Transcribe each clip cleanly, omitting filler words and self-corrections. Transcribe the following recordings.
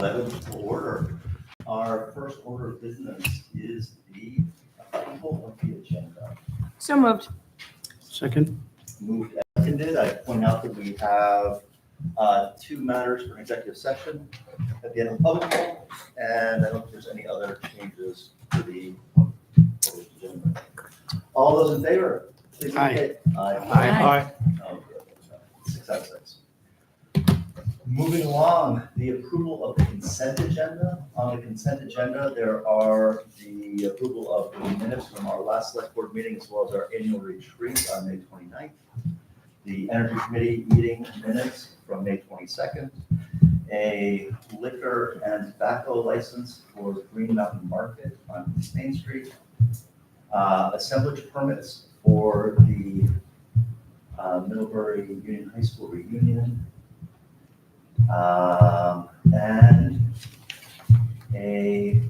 11 to order. Our first order of business is the approval of the agenda. So moved. Second. Moved and seconded. I point out that we have two matters for an executive session at the end of the public hearing, and I don't think there's any other changes to the agenda. All those in favor, please indicate. Aye. Oh, good. 6 out of 6. Moving along, the approval of the consent agenda. On the consent agenda, there are the approval of the minutes from our last select board meeting as well as our annual retreat on May 29th. The Energy Committee meeting minutes from May 22nd. A liquor and tobacco license for Green Mountain Market on East Main Street. Assemblage permits for the Middlebury Union High School reunion. And a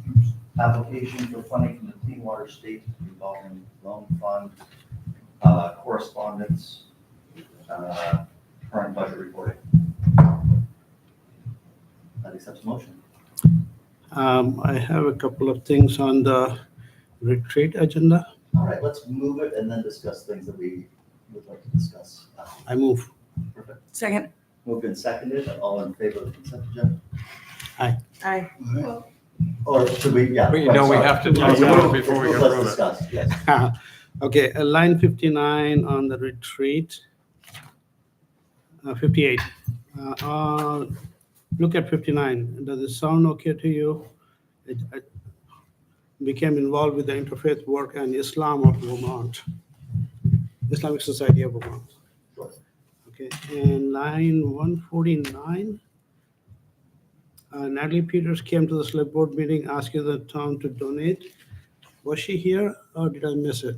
application for funding from the Clean Water State Revolving Loan Fund, correspondence, current budget reporting. That accepts motion. I have a couple of things on the retreat agenda. All right, let's move it and then discuss things that we would like to discuss. I move. Perfect. Second. Moved and seconded. All in favor of the consent agenda? Aye. Or should we, yeah. We sorry. have to Let's talk about it move- before we let's approve it. discuss, yes. Okay, line 59 on the retreat. 58. Look at 59. Does it sound okay to you? I became involved with the interfaith work and Islam of Vermont, Islamic Society of Vermont. Sure. Okay, and line 149. Natalie Peters came to the select board meeting asking the town to donate. Was she here or did I miss it?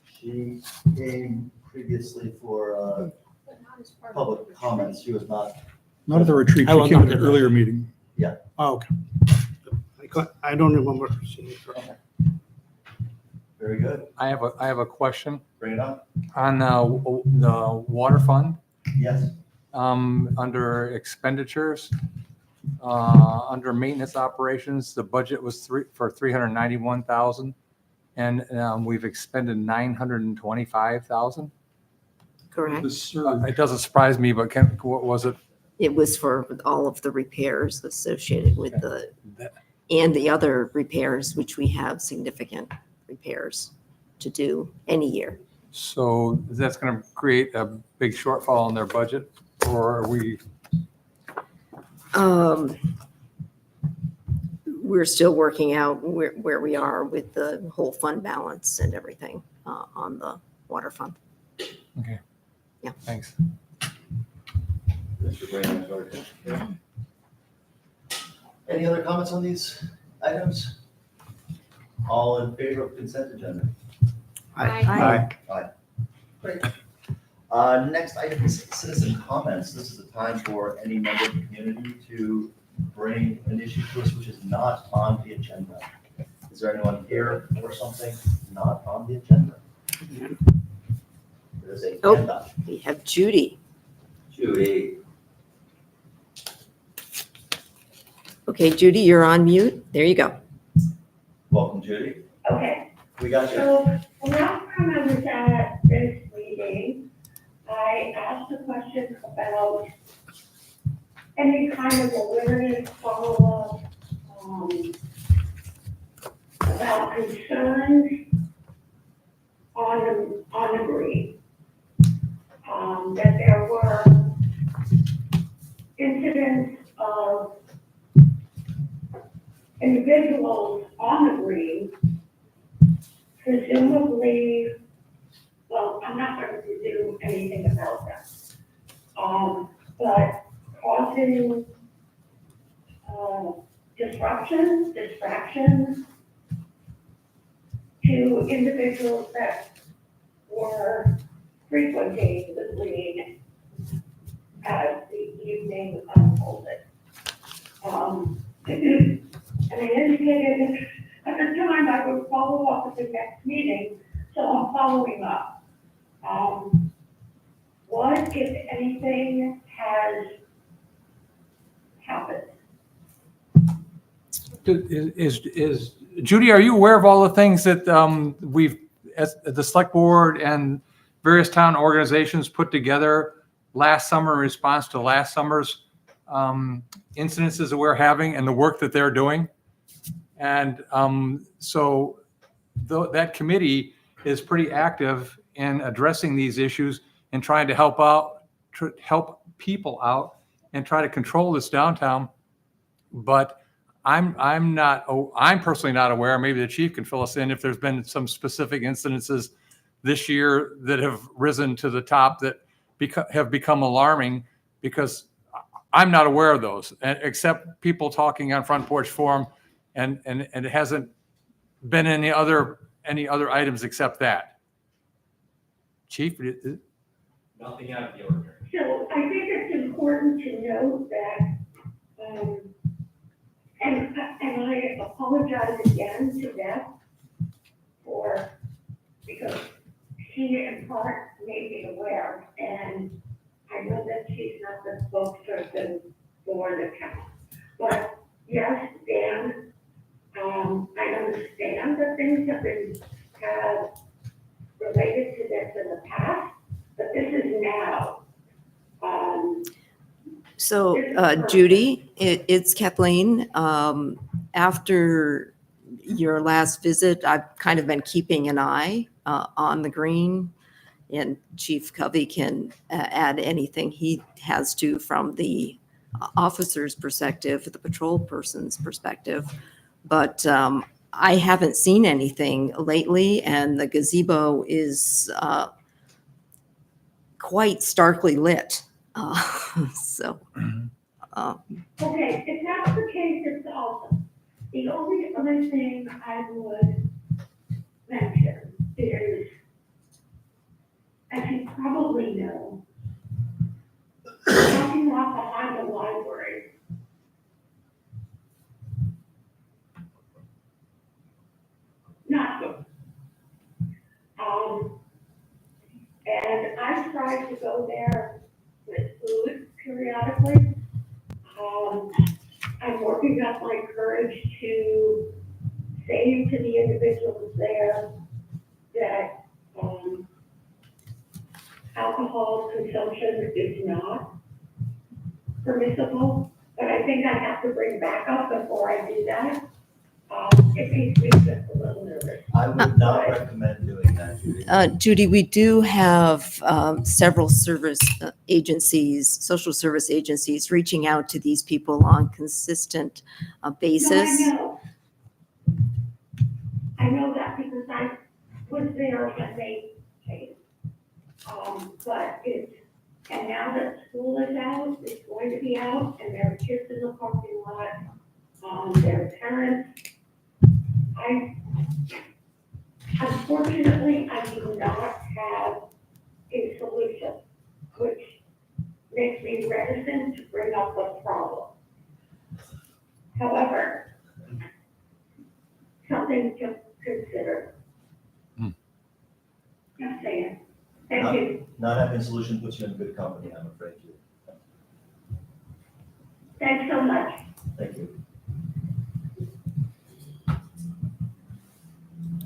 She came previously for public comments. She was not, Not at the retreat, I she was came not at an there. earlier meeting. Oh, okay. I don't remember seeing her. very good. I have a question Bring it on. on the water fund, Yes. under expenditures, under maintenance operations, the budget was for 391,000, and we've expended 925,000. Correct. It doesn't surprise me, but what was it? It was for all of the repairs associated with and the other repairs, which we have significant repairs to do any year. So that's going to create a big shortfall in their budget, or are we? We're still working out where we are with the whole fund balance and everything on the water fund. Okay. Yeah. Thanks. Mr. Brandon, sorry. Any other comments on these items? All in favor of consent agenda? Aye. Great. Next item is citizen comments. This is the time for any member of the community to bring an issue to us which is not on the agenda. Is there anyone here for something not on the agenda? There's a hand up. We have Judy. Judy. Okay, Judy, you're on mute. There you go. Welcome, Judy. Okay, We got you. so the last time I was at this meeting, I asked a question about any kind of awareness follow-up, about concerns on the green. That there were incidents of individuals on the green, presumably, well, I'm not going to presume anything about that, but causing distractions to individuals that were frequenting the green as the evening unfolded. And I indicated at the time I would follow up at the next meeting, so I'm following up. What, if anything, has happened? Is Judy, are you aware of all the things that we've, as the select board and various town organizations put together last summer in response to last summer's incidences that we're having and the work that they're doing? And so that committee is pretty active in addressing these issues and trying to help people out and try to control this downtown. But I'm personally not aware, maybe the chief can fill us in, if there's been some specific incidences this year that have risen to the top that have become alarming, because I'm not aware of those, except people talking on Front Porch Forum, and it hasn't been any other items except that. Chief? Nothing out of the ordinary. So I think it's important to note that, and I apologize again to Beth because she in part made me aware, and I know that she's not the spokesperson for the town. But yes, Dan, I understand that things have been related to this in the past, but this is now. So Judy, it's Kathleen. After your last visit, I've kind of been keeping an eye on the green, and Chief Covey can add anything he has to from the officer's perspective, the patrol person's perspective. But I haven't seen anything lately, and the gazebo is quite starkly lit. So. Okay, if that's the case, it's awesome. The only other thing I would mention is, as you probably know, the parking lot behind the library. Not good. And I try to go there with food periodically. I'm working up my courage to say to the individuals there that alcohol consumption is not permissible, but I think I have to bring back up before I do that. It makes me just a little nervous. I would not recommend doing that, Judy. Judy, we do have several service agencies, social service agencies, reaching out to these people on consistent basis. No, I know that because I was there when they came. But and now that school is out, it's going to be out, and there are kids in the parking lot, their parents. Unfortunately, I do not have a solution, which makes me reticent to bring up the problem. However, something to consider. Just saying. Thank you. Not having a solution puts you in good company, I'm afraid, Judy. Thanks so much. Thank you.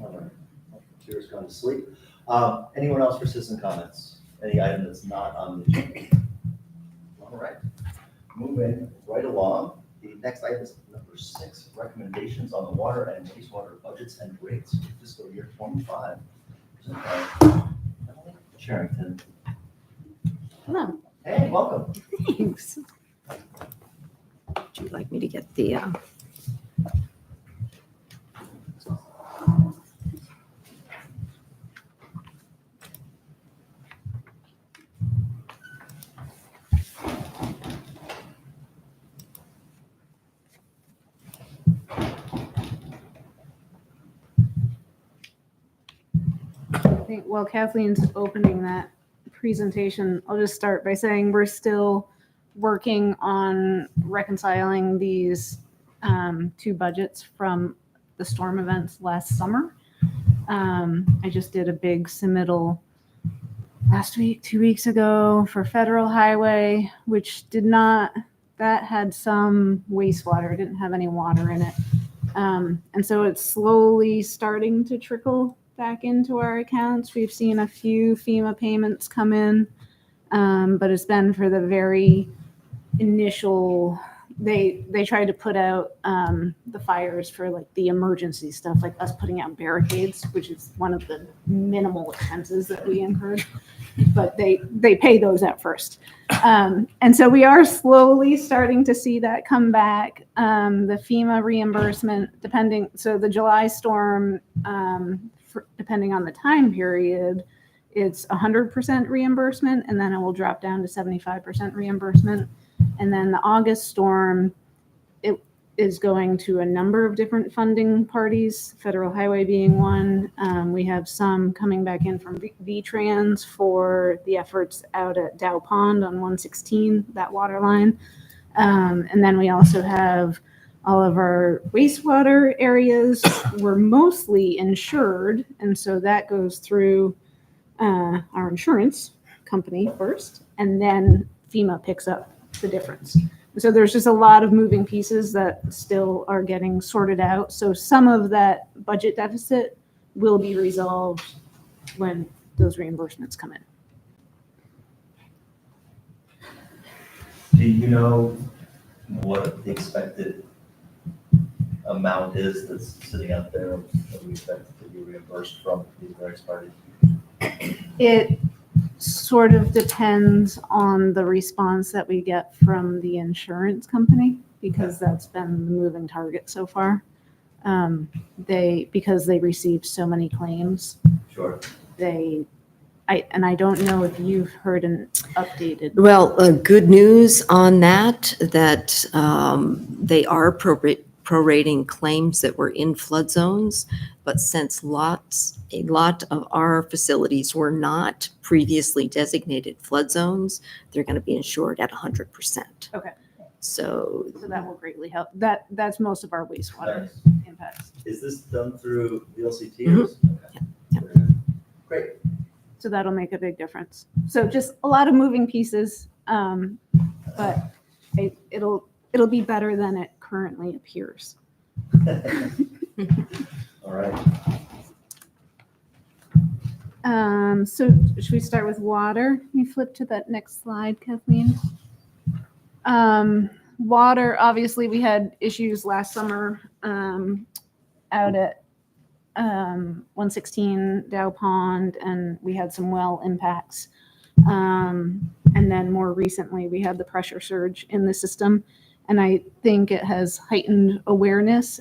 All right, computer's gone to sleep. Anyone else for citizen comments? Any item that's not on the agenda? All right, moving right along. The next item is number 6, recommendations on the water and wastewater budgets and rates for fiscal year 25. Sherrington. Hello. Hey, welcome. Thanks. Would you like me to get the? While Kathleen's opening that presentation, I'll just start by saying we're still working on reconciling these 2 budgets from the storm events last summer. I just did a big submittal last week, 2 weeks ago for Federal Highway, which that had some wastewater, it didn't have any water in it. And so it's slowly starting to trickle back into our accounts. We've seen a few FEMA payments come in, but it's been for the very initial. They tried to put out the fires for like the emergency stuff, like us putting out barricades, which is one of the minimal expenses that we incurred. But they pay those out first. And so we are slowly starting to see that come back. The FEMA reimbursement, so the July storm, depending on the time period, it's 100% reimbursement, and then it will drop down to 75% reimbursement. And then the August storm, it is going to a number of different funding parties, Federal Highway being one. We have some coming back in from VTrans for the efforts out at Dow Pond on 116, that water line. And then we also have all of our wastewater areas were mostly insured. And so that goes through our insurance company first, and then FEMA picks up the difference. So there's just a lot of moving pieces that still are getting sorted out. So some of that budget deficit will be resolved when those reimbursements come in. Do you know what the expected amount is that's sitting out there that we expect to be reimbursed from these various parties? It sort of depends on the response that we get from the insurance company, because that's been the moving target so far. Because they received so many claims, Sure. I don't know if you've heard an updated. Well, good news on that they are prorating claims that were in flood zones, but since a lot of our facilities were not previously designated flood zones, they're going to be insured at 100%. Okay. So that will greatly help. That's most of our wastewater Nice. impacts. Is this done through VLCT? Mhm. Okay. Great. So that'll make a big difference. So just a lot of moving pieces, but it'll be better than it currently appears. All right. So should we start with water? You flip to that next slide, Kathleen. Water, obviously we had issues last summer out at 116 Dow Pond, and we had some well impacts. And then more recently, we had the pressure surge in the system. And I think it has heightened awareness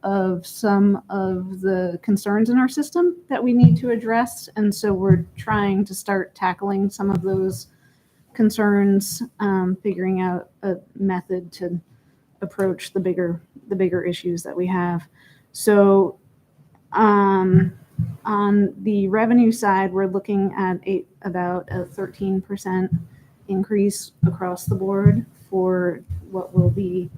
of some of the concerns in our system that we need to address. And so we're trying to start tackling some of those concerns, figuring out a method to approach the bigger issues that we have. So on the revenue side, we're looking at about a 13% increase across the board for what we'll be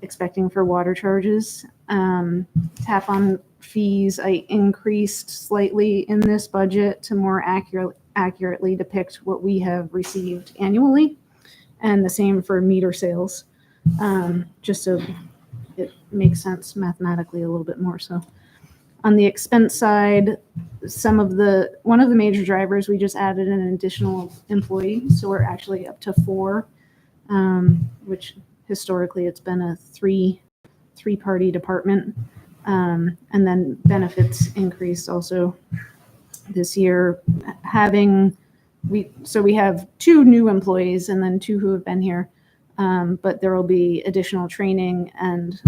expecting for water charges. Tap on fees, I increased slightly in this budget to more accurately depict what we have received annually, and the same for meter sales, just so it makes sense mathematically a little bit more so. On the expense side, one of the major drivers, we just added an additional employee, so we're actually up to 4, which historically it's been a three-party department, and then benefits increased also this year. We have 2 new employees and then 2 who have been here, but there will be additional training and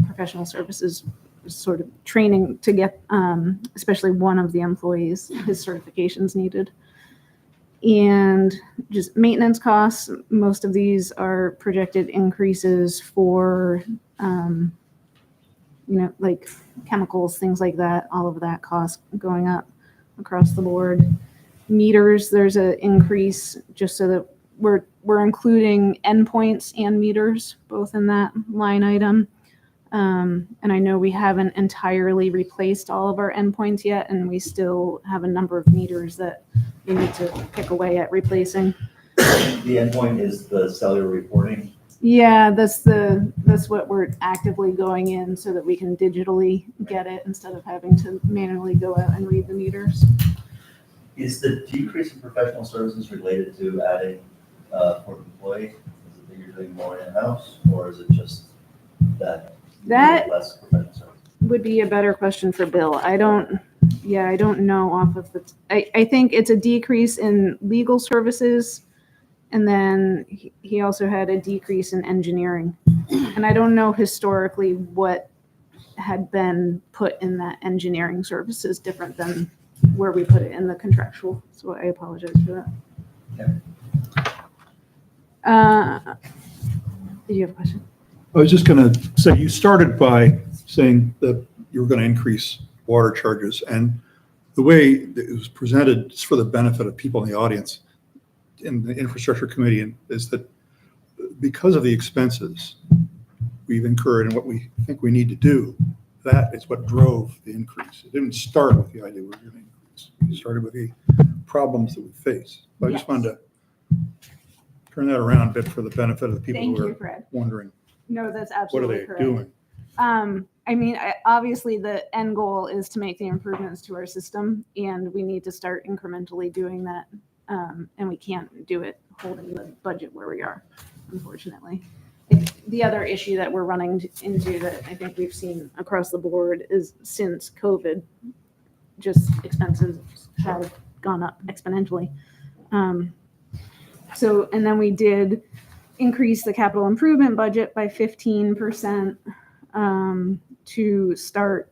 professional services sort of training to get, especially one of the employees, his certifications needed. And just maintenance costs, most of these are projected increases for, like chemicals, things like that, all of that cost going up across the board. Meters, there's an increase just so that we're including endpoints and meters both in that line item. And I know we haven't entirely replaced all of our endpoints yet, and we still have a number of meters that we need to pick away at replacing. The endpoint is the cellular reporting. Yeah, that's what we're actively going in so that we can digitally get it instead of having to manually go out and read the meters. Is the decrease in professional services related to adding fourth employee? Is it that you're doing more in-house, or is it just that you That- need less professional services? Would be a better question for Bill. I don't know off of the, I think it's a decrease in legal services. And then he also had a decrease in engineering. And I don't know historically what had been put in that engineering services different than where we put it in the contractual. So I apologize for that. Did you have a question? I was just going to say, you started by saying that you were going to increase water charges, and the way that it was presented, just for the benefit of people in the audience, in the infrastructure committee, is that because of the expenses we've incurred and what we think we need to do, that is what drove the increase. It didn't start with the idea we were going to increase. It started with the problems that we face. But I just wanted to turn that around a bit for the benefit of the people Thank who you, are Fred. wondering, No, that's what are absolutely they correct. doing? I mean, obviously the end goal is to make the improvements to our system, and we need to start incrementally doing that. And we can't do it holding the budget where we are, unfortunately. The other issue that we're running into that I think we've seen across the board is since COVID, just expenses have gone up exponentially. So, and then we did increase the capital improvement budget by 15% to start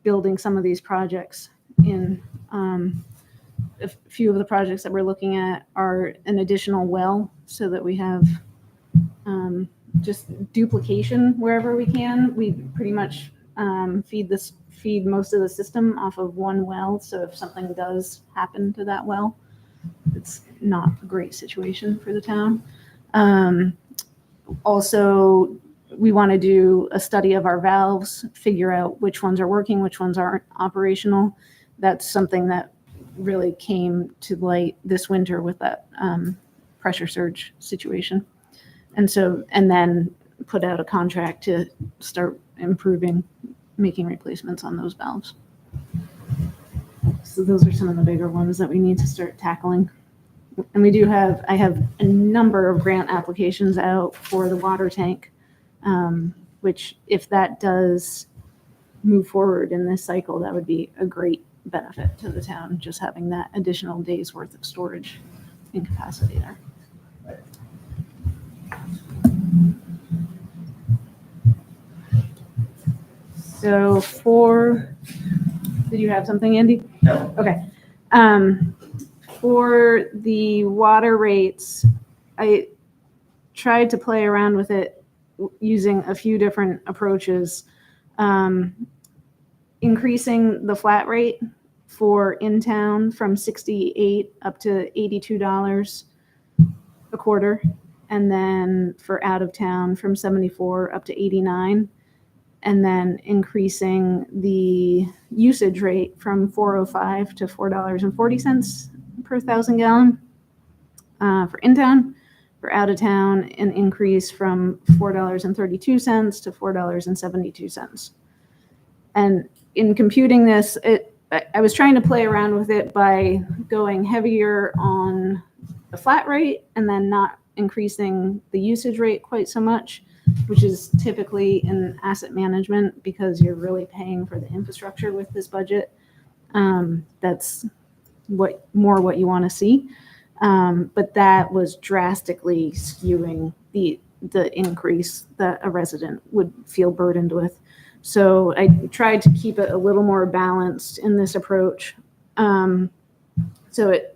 building some of these projects in. A few of the projects that we're looking at are an additional well so that we have just duplication wherever we can. We pretty much feed most of the system off of one well. So if something does happen to that well, it's not a great situation for the town. Also, we want to do a study of our valves, figure out which ones are working, which ones aren't operational. That's something that really came to light this winter with that pressure surge situation. And then put out a contract to start improving, making replacements on those valves. So those are some of the bigger ones that we need to start tackling. And I have a number of grant applications out for the water tank, which if that does move forward in this cycle, that would be a great benefit to the town, just having that additional day's worth of storage and capacity there. So did you have something, Andy? No. Okay. For the water rates, I tried to play around with it using a few different approaches. Increasing the flat rate for in-town from $68 up to $82 a quarter, and then for out-of-town from $74 up to $89, and then increasing the usage rate from $4.05 to $4.40 per 1,000 gallon for in-town. For out-of-town, an increase from $4.32 to $4.72. And in computing this, I was trying to play around with it by going heavier on the flat rate and then not increasing the usage rate quite so much, which is typically in asset management because you're really paying for the infrastructure with this budget. That's what you want to see. But that was drastically skewing the increase that a resident would feel burdened with. So I tried to keep it a little more balanced in this approach. So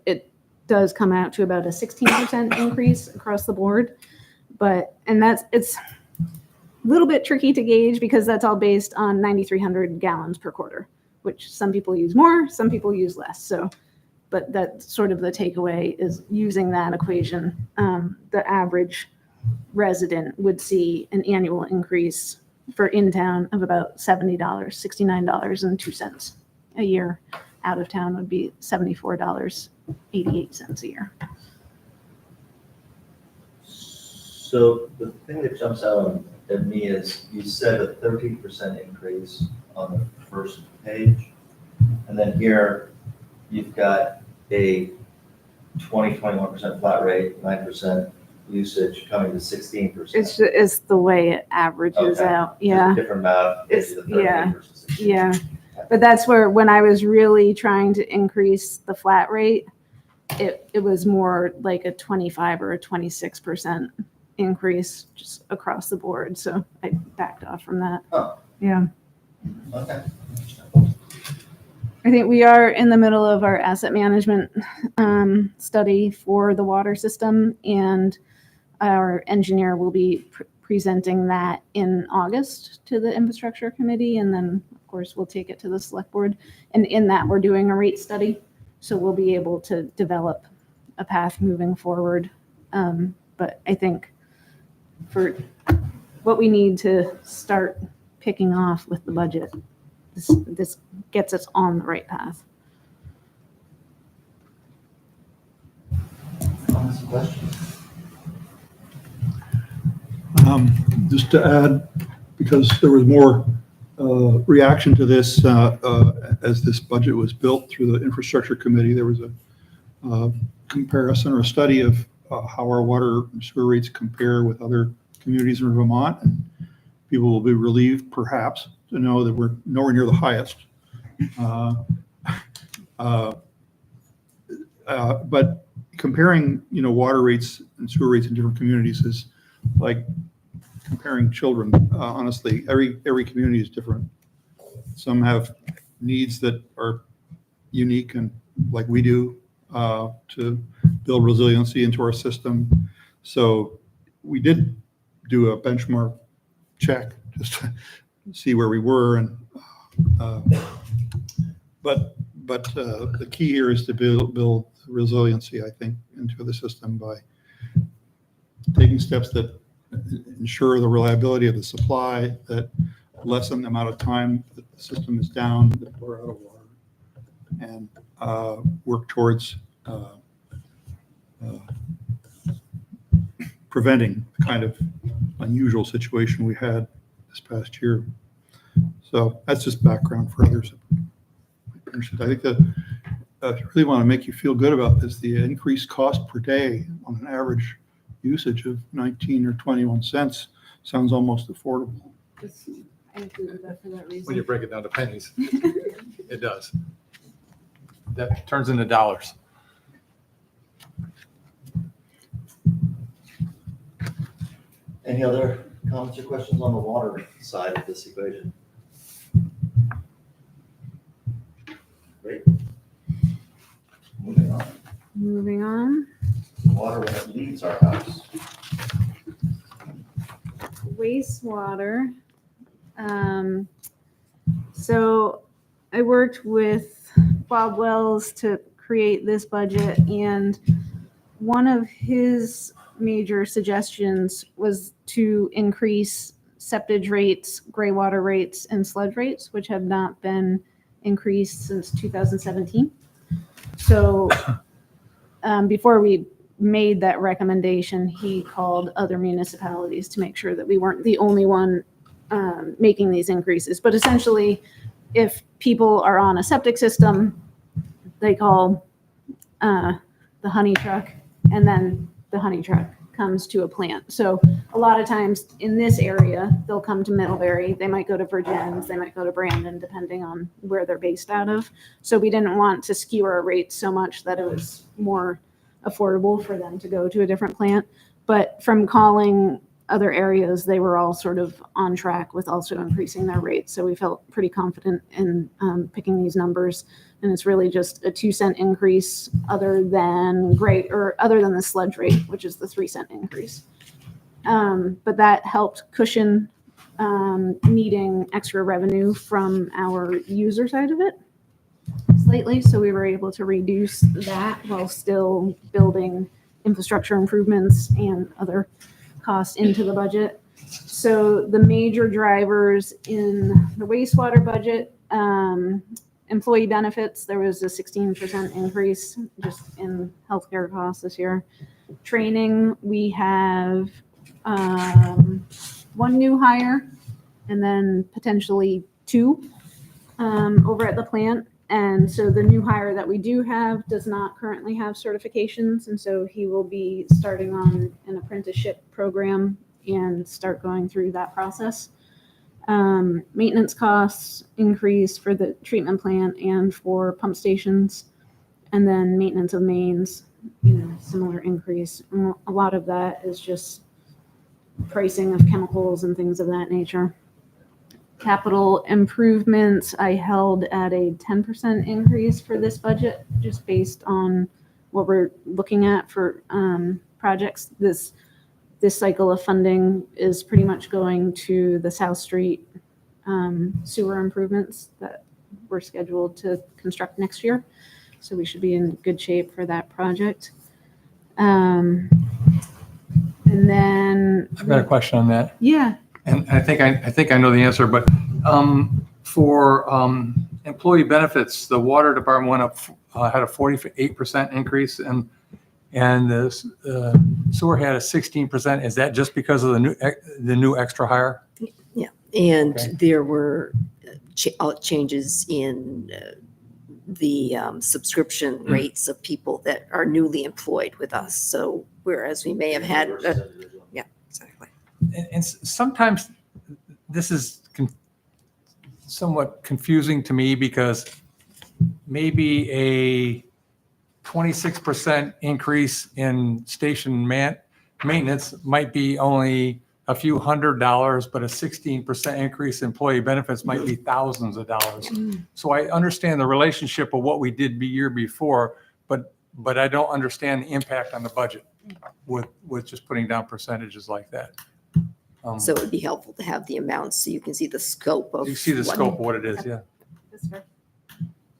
it does come out to about a 16% increase across the board. It's a little bit tricky to gauge because that's all based on 9,300 gallons per quarter, which some people use more, some people use less. But that's sort of the takeaway is using that equation. The average resident would see an annual increase for in-town of about $70, $69.02 a year. Out of town would be $74.88 a year. So So the thing that jumps out at me is you said a 13% increase on the first page. And then here you've got a 21% flat rate, 9% usage coming to 16%. It's the way it averages Okay. out. Just Yeah. different math. It's- gets you the 13 yeah. versus 16. Yeah. But that's where, when I was really trying to increase the flat rate, it was more like a 25 or a 26% increase just across the board. So I backed off from that. Oh. Yeah. Okay. I think we are in the middle of our asset management study for the water system, and our engineer will be presenting that in August to the infrastructure committee, and then of course we'll take it to the select board. And in that, we're doing a rate study, so we'll be able to develop a path moving forward. But I think for what we need to start picking off with the budget, this gets us on the right path. Comments and questions? Just to add, because there was more reaction to this as this budget was built through the infrastructure committee, there was a comparison or a study of how our water and sewer rates compare with other communities in Vermont. And people will be relieved, perhaps, to know that we're nowhere near the highest. But comparing, water rates and sewer rates in different communities is like comparing children. Honestly, every community is different. Some have needs that are unique and like we do to build resiliency into our system. So we did do a benchmark check just to see where we were, and but the key here is to build resiliency, I think, into the system by taking steps that ensure the reliability of the supply, that lessen the amount of time that the system is down, that we're out of water, and work towards preventing the kind of unusual situation we had this past year. So that's just background for others. I think that if you really want to make you feel good about this, the increased cost per day on an average usage of 19 or 21 cents sounds almost affordable. I included that for that reason. When you break it down to pennies, it does. That turns into dollars. Any other comments or questions on the water side of this equation? Great. Moving on. Moving on. Water when it leaves our house. Wastewater. So I worked with Bob Wells to create this budget, and one of his major suggestions was to increase septage rates, gray water rates, and sludge rates, which have not been increased since 2017. So before we made that recommendation, he called other municipalities to make sure that we weren't the only one making these increases. But essentially, if people are on a septic system, they call the honey truck, and then the honey truck comes to a plant. So a lot of times in this area, they'll come to Middlebury. They might go to Virgins. They might go to Brandon, depending on where they're based out of. So we didn't want to skew our rates so much that it was more affordable for them to go to a different plant. But from calling other areas, they were all sort of on track with also increasing their rates. So we felt pretty confident in picking these numbers. And it's really just a 2-cent increase other than the sludge rate, which is the 3-cent increase. But that helped cushion needing extra revenue from our user side of it slightly. So we were able to reduce that while still building infrastructure improvements and other costs into the budget. So the major drivers in the wastewater budget, employee benefits, there was a 16% increase just in healthcare costs this year. Training, we have one new hire and then potentially two over at the plant. And so the new hire that we do have does not currently have certifications. And so he will be starting on an apprenticeship program and start going through that process. Maintenance costs increase for the treatment plant and for pump stations. And then maintenance of mains, similar increase. And a lot of that is just pricing of chemicals and things of that nature. Capital improvements, I held at a 10% increase for this budget, just based on what we're looking at for projects. This cycle of funding is pretty much going to the South Street sewer improvements that we're scheduled to construct next year. So we should be in good shape for that project. And then I've got a question on that. yeah, And I think I know the answer, but for employee benefits, the water department went up, had a 48% increase, and the sewer had a 16%. Is that just because of the new extra hire? Yeah, and Okay. there were changes in the subscription rates of people that are newly employed with us. So whereas we may have had, yeah, exactly. And sometimes this is somewhat confusing to me, because maybe a 26% increase in station maintenance might be only a few $100s, but a 16% increase in employee benefits might be thousands of dollars. So I understand the relationship of what we did the year before, but I don't understand the impact on the budget with just putting down percentages like that. So it would be helpful to have the amounts so you can see the scope of. You see the scope of what it is, yeah. that's fair.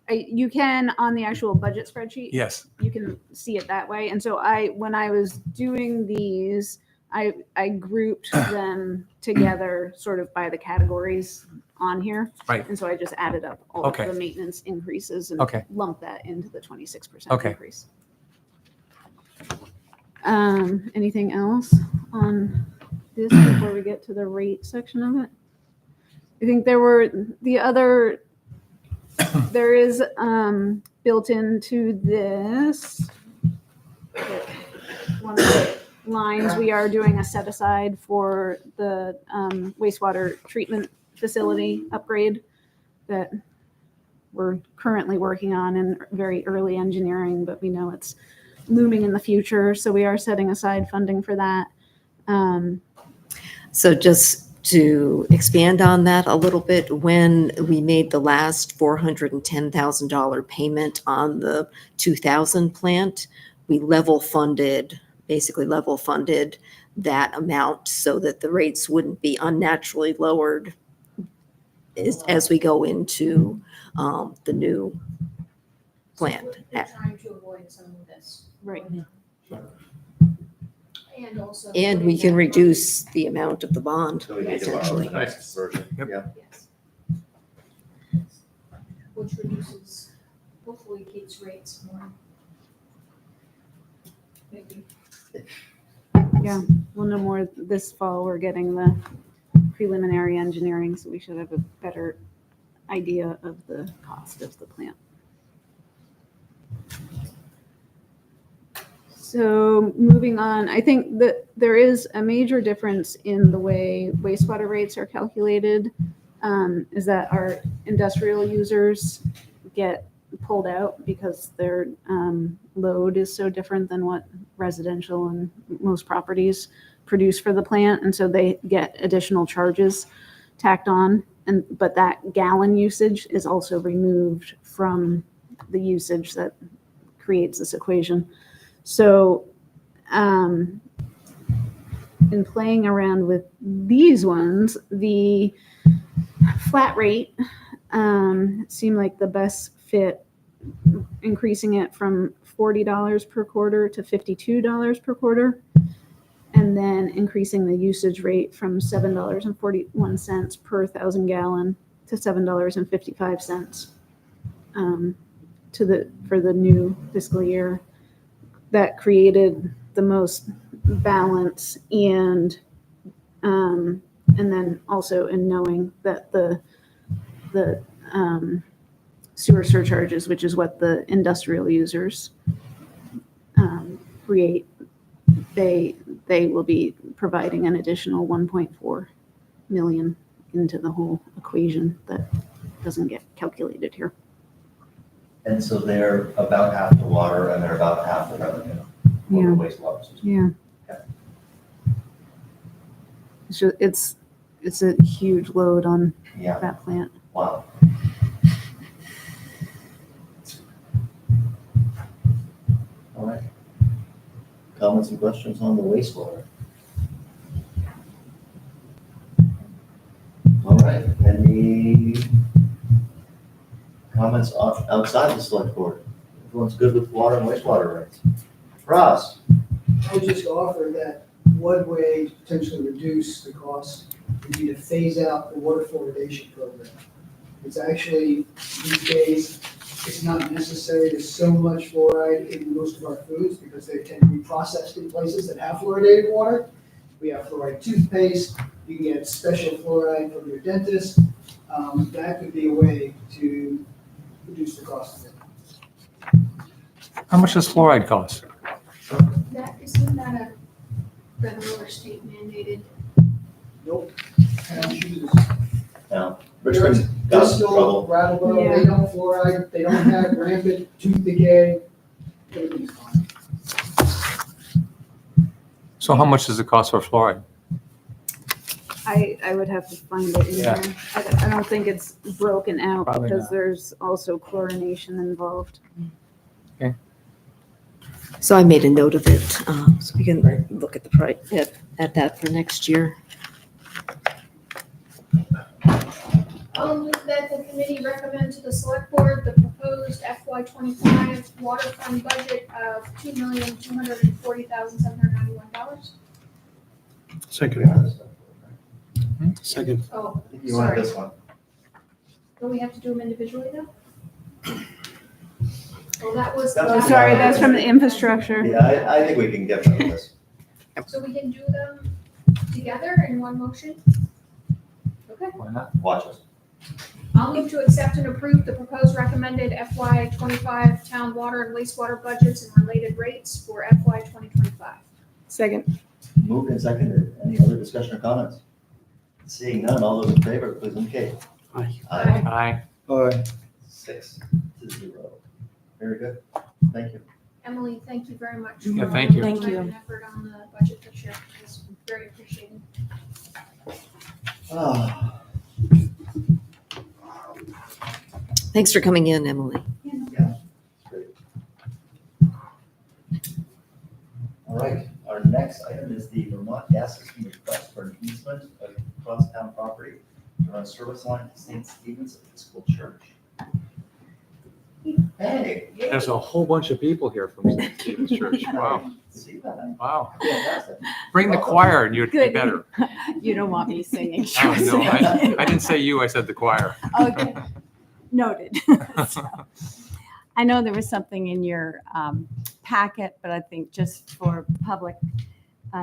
You can, on the actual budget spreadsheet, Yes, you can see it that way. And so when I was doing these, I grouped them together sort of by the categories on here. right, And so I just added up all Okay. of the maintenance increases and Okay. lumped that into the 26% Okay. increase. Anything else on this before we get to the rate section of it? I think there is built into this one of the lines, we are doing a set aside for the wastewater treatment facility upgrade that we're currently working on in very early engineering, but we know it's looming in the future. So we are setting aside funding for that. So just to expand on that a little bit, when we made the last $410,000 payment on the 2000 plant, we basically level funded that amount so that the rates wouldn't be unnaturally lowered as we go into the new plant. They're trying to avoid some of this. Right. And also. And we can reduce the amount of the bond So we need to borrow potentially. the next version. Yep. Yeah. Yes. Which reduces, hopefully keeps rates more. Maybe. Yeah, we'll know more this fall. We're getting the preliminary engineering, so we should have a better idea of the cost of the plant. So moving on, I think that there is a major difference in the way wastewater rates are calculated, is that our industrial users get pulled out because their load is so different than what residential and most properties produce for the plant. And so they get additional charges tacked on. But that gallon usage is also removed from the usage that creates this equation. So in playing around with these ones, the flat rate seemed like the best fit, increasing it from $40 per quarter to $52 per quarter, and then increasing the usage rate from $7.41 per 1,000 gallon to $7.55 for the new fiscal year. That created the most balance and And then also in knowing that the sewer surcharges, which is what the industrial users create, they will be providing an additional 1.4 million into the whole equation that doesn't get calculated here. And so they're about half the water and they're about half the revenue for the Yeah. wastewater system. Yeah. Okay. It's a huge load on Yeah, that plant. wow. All right. Comments and questions on the wastewater? All right, any comments outside the select board? Everyone's good with water and wastewater rates? Ross? I would just offer that one way to potentially reduce the cost would be to phase out the water fluoridation program. It's actually, these days, it's not necessary. There's so much fluoride in most of our foods because they tend to be processed in places that have fluoridated water. We have fluoride toothpaste, you can get special fluoride from your dentist. That could be a way to reduce the cost of it. How much does fluoride cost? Isn't that a federal or state mandated? Nope. And choose. No, Richmond's got us in Bristol, trouble. Brattleboro, Yeah. they don't fluoride, they don't have rampant tooth decay, everything's fine. So how much does it cost for fluoride? I would have to find it in Yeah. there. I don't think it's broken out Probably because not. there's also chlorination involved. So I made a note of it, so we can look at the price, at that for next year. I'll move that the committee recommend to the select board the proposed FY 25 water fund budget of $2,240,791. Second. Second. Oh, I think you wanted sorry. this one. Do we have to do them individually though? Well, that was. That Oh, was- sorry, that's from the infrastructure. Yeah, I think we can get rid of this. So we can do them together in one motion? Okay. Why not? Watch us. I'll move to accept and approve the proposed recommended FY 25 town water and wastewater budgets and related rates for FY 2025. Second. Moved and seconded. Any other discussion or comments? Seeing none, all those in favor, please indicate. Aye. Aye. Aye. 6-0. Very good. Thank you. Emily, thank you very much. Yeah, for thank you. all the Thank time you. and effort on the budget this year. It's very appreciated. Ah, Thanks for coming in, Emily. great. All right, our next item is the Vermont Gas System request for an easement across town property to run service line to St. Stephen's Episcopal Church. Hey. There's a whole bunch of people here from St. Stephen's Church. Wow, See that? wow. Fantastic. Bring the choir and you'd be Good. better. You don't want me singing. Oh, no, I didn't say you, I said the choir. Okay, noted. So, I know there was something in your packet, but I think just for public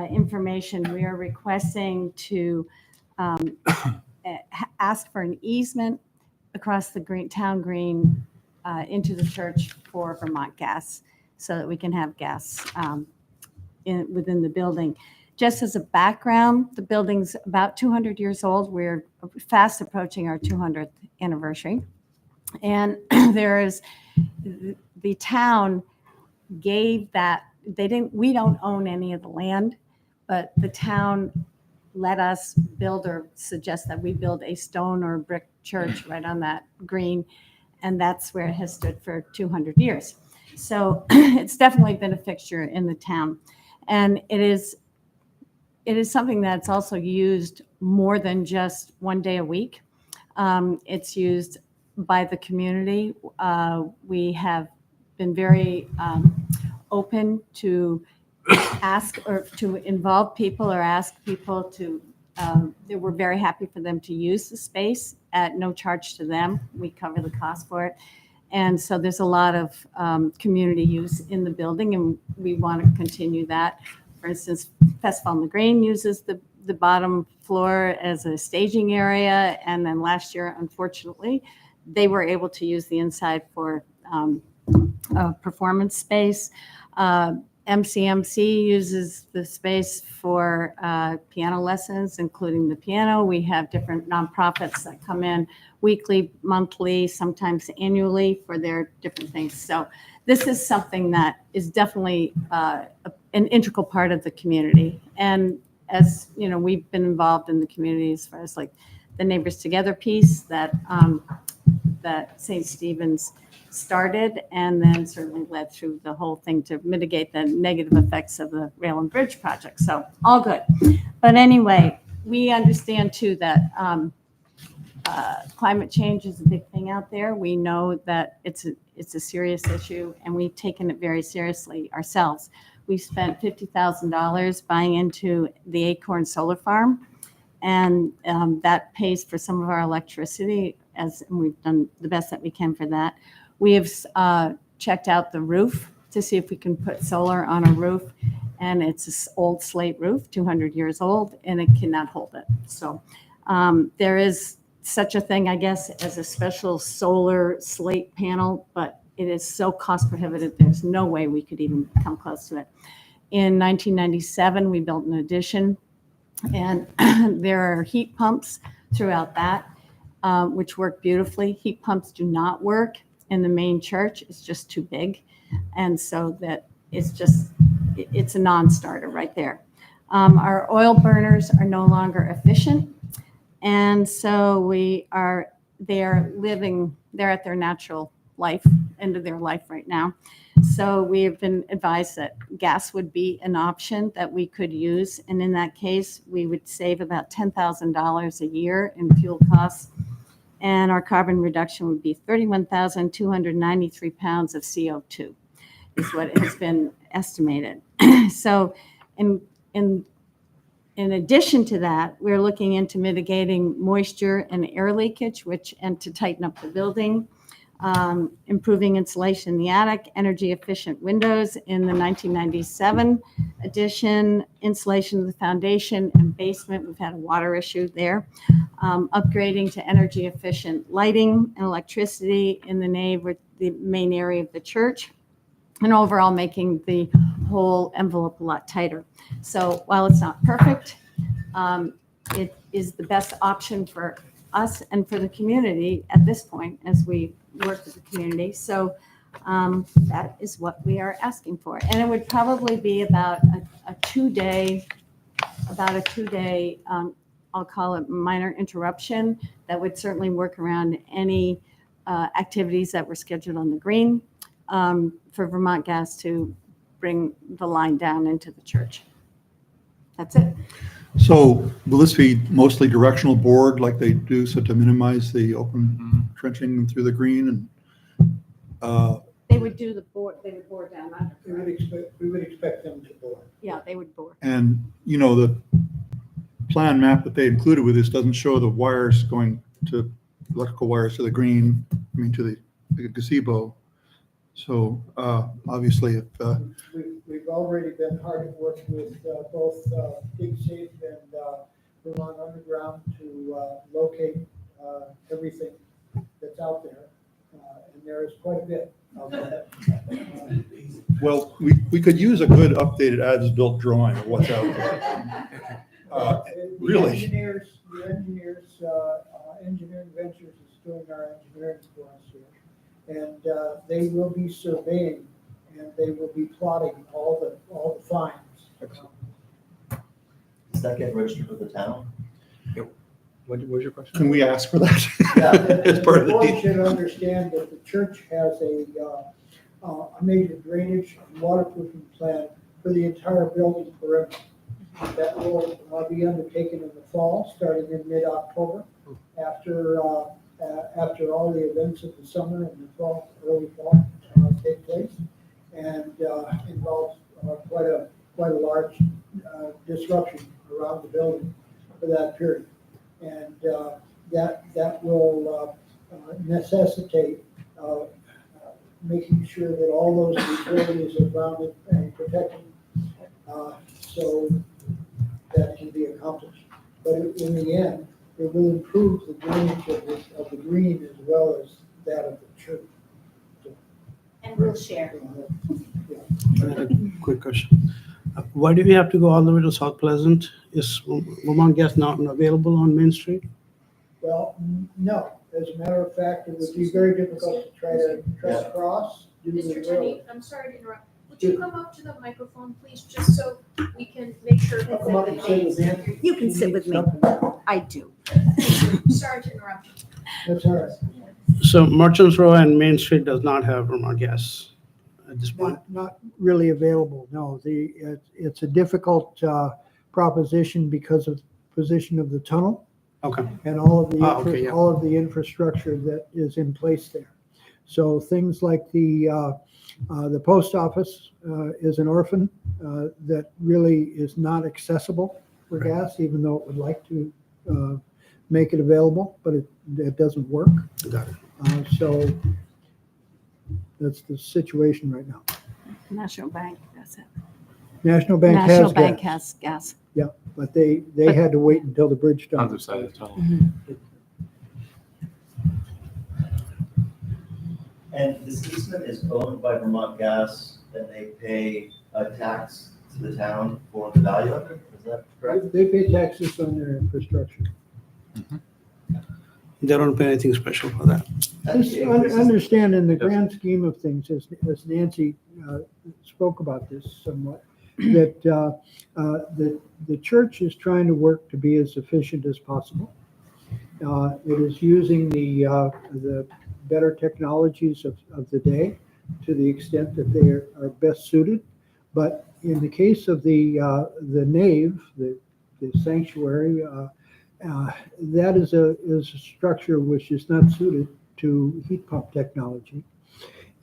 information, we are requesting to ask for an easement across the town green into the church for Vermont Gas, so that we can have gas within the building. Just as a background, the building's about 200 years old. We're fast approaching our 200th anniversary. And the town gave that, we don't own any of the land, but the town let us build or suggest that we build a stone or brick church right on that green. And that's where it has stood for 200 years. So it's definitely been a fixture in the town. And it is something that's also used more than just one day a week. It's used by the community. We have been very open to ask or to involve people or ask people to, we're very happy for them to use the space at no charge to them. We cover the cost for it. And so there's a lot of community use in the building, and we want to continue that. For instance, Festival on the Green uses the bottom floor as a staging area. And then last year, unfortunately, they were able to use the inside for a performance space. MCMC uses the space for piano lessons, including the piano. We have different nonprofits that come in weekly, monthly, sometimes annually for their different things. So this is something that is definitely an integral part of the community. And as you know, we've been involved in the community as far as like the Neighbors Together piece that that St. Stephen's started, and then certainly led through the whole thing to mitigate the negative effects of the rail and bridge project. So all good. But anyway, we understand too that climate change is a big thing out there. We know that it's a serious issue, and we've taken it very seriously ourselves. We spent $50,000 buying into the Acorn Solar Farm, and that pays for some of our electricity, and we've done the best that we can for that. We have checked out the roof to see if we can put solar on a roof, and it's an old slate roof, 200 years old, and it cannot hold it. So there is such a thing, I guess, as a special solar slate panel, but it is so cost prohibitive, there's no way we could even come close to it. In 1997, we built an addition, and there are heat pumps throughout that, which work beautifully. Heat pumps do not work in the main church. It's just too big. And so that it's a non-starter right there. Our oil burners are no longer efficient. And so they're at their natural life, end of their life right now. So we have been advised that gas would be an option that we could use. And in that case, we would save about $10,000 a year in fuel costs. And our carbon reduction would be 31,293 pounds of CO2 is what has been estimated. So in addition to that, we're looking into mitigating moisture and air leakage, and to tighten up the building, improving insulation in the attic, energy efficient windows in the 1997 addition, insulation of the foundation and basement. We've had a water issue there. Upgrading to energy efficient lighting and electricity in the nave or the main area of the church, and overall making the whole envelope a lot tighter. So while it's not perfect, it is the best option for us and for the community at this point as we work with the community. So that is what we are asking for. And it would probably be about a two-day, I'll call it minor interruption that would certainly work around any activities that were scheduled on the green for Vermont Gas to bring the line down into the church. That's it. So will this be mostly directional board like they do, so to minimize the open trenching through the green? And They would do the board, they would bore down under. We would expect them to bore. Yeah, they would bore. And you know, the plan map that they included with this doesn't show the wires going to electrical wires to the green, to the gazebo. So obviously, if We've already been hard at work with both Dig Safe and Vermont Underground to locate everything that's out there, and there is quite a bit out there. well, we could use a good updated as-built drawing of what's out there. Really? The Engineering Ventures is doing our engineering for us here, and they will be surveying and they will be plotting all the finds. Does that get registered with the town? What was your question? Can we ask for that? Yeah. As part of the The board deal? should understand that the church has a major drainage and waterproofing plan for the entire building perimeter. That will be undertaken in the fall, starting in mid-October, after all the events of the summer and the fall, early fall take place, and involves quite a large disruption around the building for that period. And that will necessitate making sure that all those utilities are grounded and protected. So that can be accomplished. But in the end, it will improve the drainage of the green as well as that of the church. And we'll share. I had a quick question. Why do we have to go all the way to South Pleasant? Is Vermont Gas not available on Main Street? Well, no, as a matter of fact, it would be very difficult to try to cross. due to the Mr. road. Tenney, I'm sorry to interrupt. Would you come up to the microphone, please, just so we can make sure I'll that come up and sit with Nancy. You can sit with me. Something. I do. Sorry to interrupt. That's all right. So Merchants Row and Main Street does not have Vermont Gas at this point. Not really available, no. It's a difficult proposition because of the position of the tunnel Okay. and all of the, okay, yeah. all of the infrastructure that is in place there. So things like the post office is an orphan that really is not accessible for gas, even though it would like to make it available, but it doesn't work. Got it. So that's the situation right now. National Bank, that's it. National Bank has National Bank gas, has gas. but they had to wait until the bridge done. Other side of the tunnel. And this easement is owned by Vermont Gas, and they pay a tax to the town for the value of it, is that correct? They pay taxes on their infrastructure. They don't pay anything special for that. Just understand in the grand scheme of things, as Nancy spoke about this somewhat, that the church is trying to work to be as efficient as possible. It is using the better technologies of the day to the extent that they are best suited. But in the case of the nave, the sanctuary, that is a structure which is not suited to heat pump technology.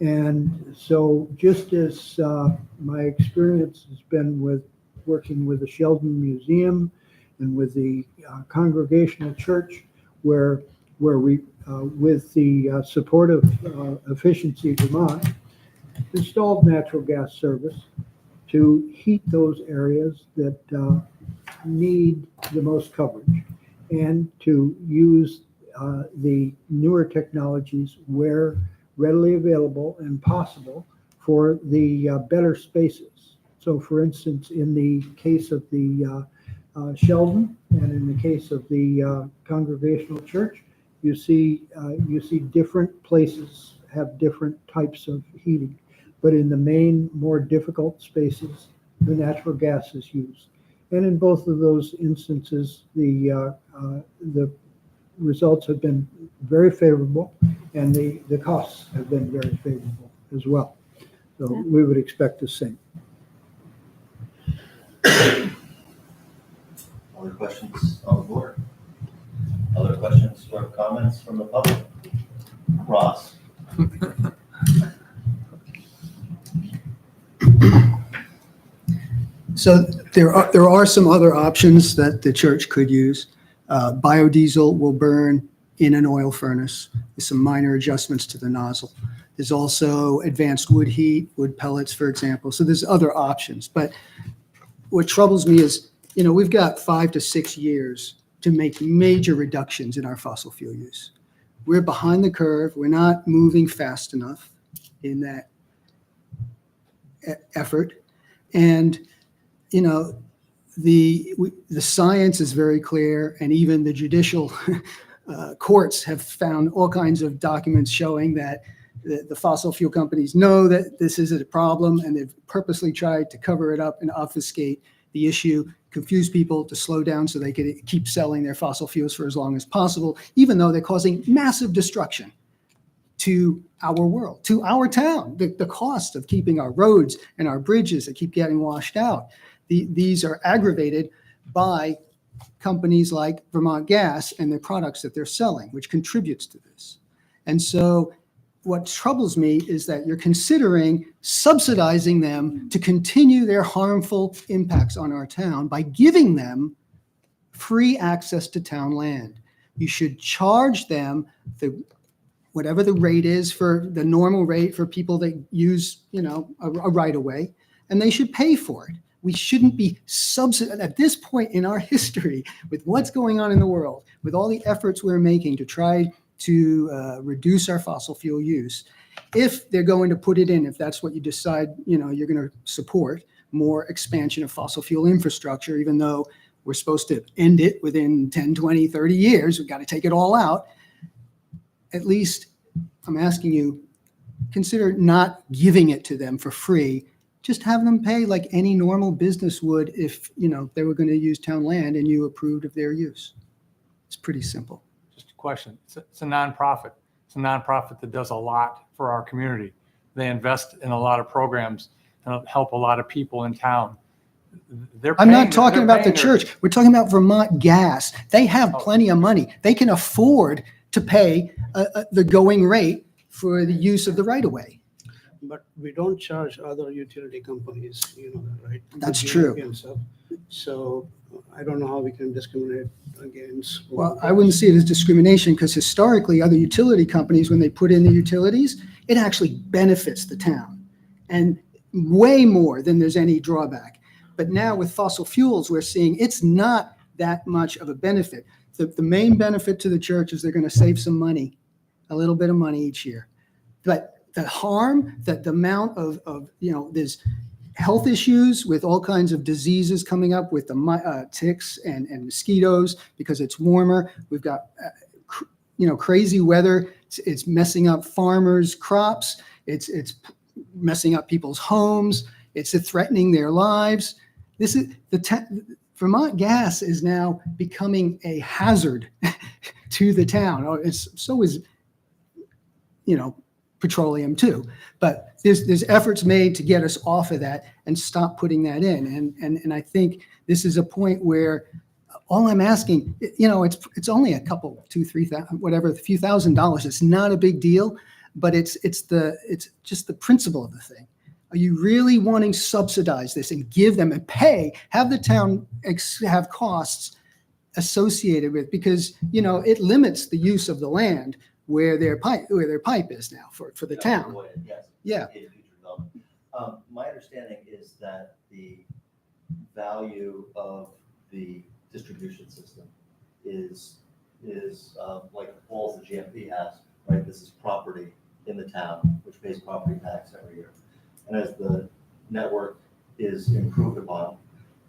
And so just as my experience has been with working with the Sheldon Museum and with the Congregational Church, where we, with the support of Efficiency Vermont, installed natural gas service to heat those areas that need the most coverage, and to use the newer technologies where readily available and possible for the better spaces. So for instance, in the case of the Sheldon and in the case of the Congregational Church, you see different places have different types of heating. But in the main, more difficult spaces, the natural gas is used. And in both of those instances, the results have been very favorable, and the costs have been very favorable as well. So we would expect the same. Other questions on the board? Other questions or comments from the public? Ross? So there are some other options that the church could use. Biodiesel will burn in an oil furnace with some minor adjustments to the nozzle. There's also advanced wood heat, wood pellets, for example. So there's other options. But what troubles me is, we've got 5 to 6 years to make major reductions in our fossil fuel use. We're behind the curve. We're not moving fast enough in that effort. And the science is very clear, and even the judicial courts have found all kinds of documents showing that the fossil fuel companies know that this is a problem, and they've purposely tried to cover it up and obfuscate the issue, confuse people to slow down so they could keep selling their fossil fuels for as long as possible, even though they're causing massive destruction to our world, to our town. The cost of keeping our roads and our bridges that keep getting washed out. These are aggravated by companies like Vermont Gas and their products that they're selling, which contributes to this. And so what troubles me is that you're considering subsidizing them to continue their harmful impacts on our town by giving them free access to town land. You should charge them whatever the rate is for the normal rate for people that use, a right of way, and they should pay for it. We shouldn't be at this point in our history, with what's going on in the world, with all the efforts we're making to try to reduce our fossil fuel use. If they're going to put it in, if that's what you decide, you're going to support more expansion of fossil fuel infrastructure, even though we're supposed to end it within 10, 20, 30 years, we've got to take it all out. At least I'm asking you, consider not giving it to them for free. Just have them pay like any normal business would if, they were going to use town land and you approved of their use. It's pretty simple. Just a question. It's a nonprofit. It's a nonprofit that does a lot for our community. They invest in a lot of programs and help a lot of people in town. I'm not talking about the church. We're talking about Vermont Gas. They have plenty of money. They can afford to pay the going rate for the use of the right-of-way. But we don't charge other utility companies, right? That's With true. and stuff. So I don't know how we can discriminate against. Well, I wouldn't see it as discrimination because historically, other utility companies, when they put in the utilities, it actually benefits the town, and way more than there's any drawback. But now with fossil fuels, we're seeing it's not that much of a benefit. The main benefit to the church is they're going to save some money, a little bit of money each year. But the harm, that the amount of there's health issues with all kinds of diseases coming up with the ticks and mosquitoes because it's warmer. We've got, crazy weather. It's messing up farmers' crops. It's messing up people's homes. It's threatening their lives. This is Vermont Gas is now becoming a hazard to the town. So is petroleum too. But there's efforts made to get us off of that and stop putting that in. And I think this is a point where all I'm asking, it's only a couple, $2,000, $3,000, whatever, a few $1,000s. It's not a big deal, but it's just the principle of the thing. Are you really wanting to subsidize this and give them and have the town have costs associated with, because, it limits the use of the land where their pipe is now for the town. Yes. Yeah. In future development. My understanding is that the value of the distribution system is like the poles the GMP has, right? This is property in the town, which pays property tax every year. And as the network is improved upon,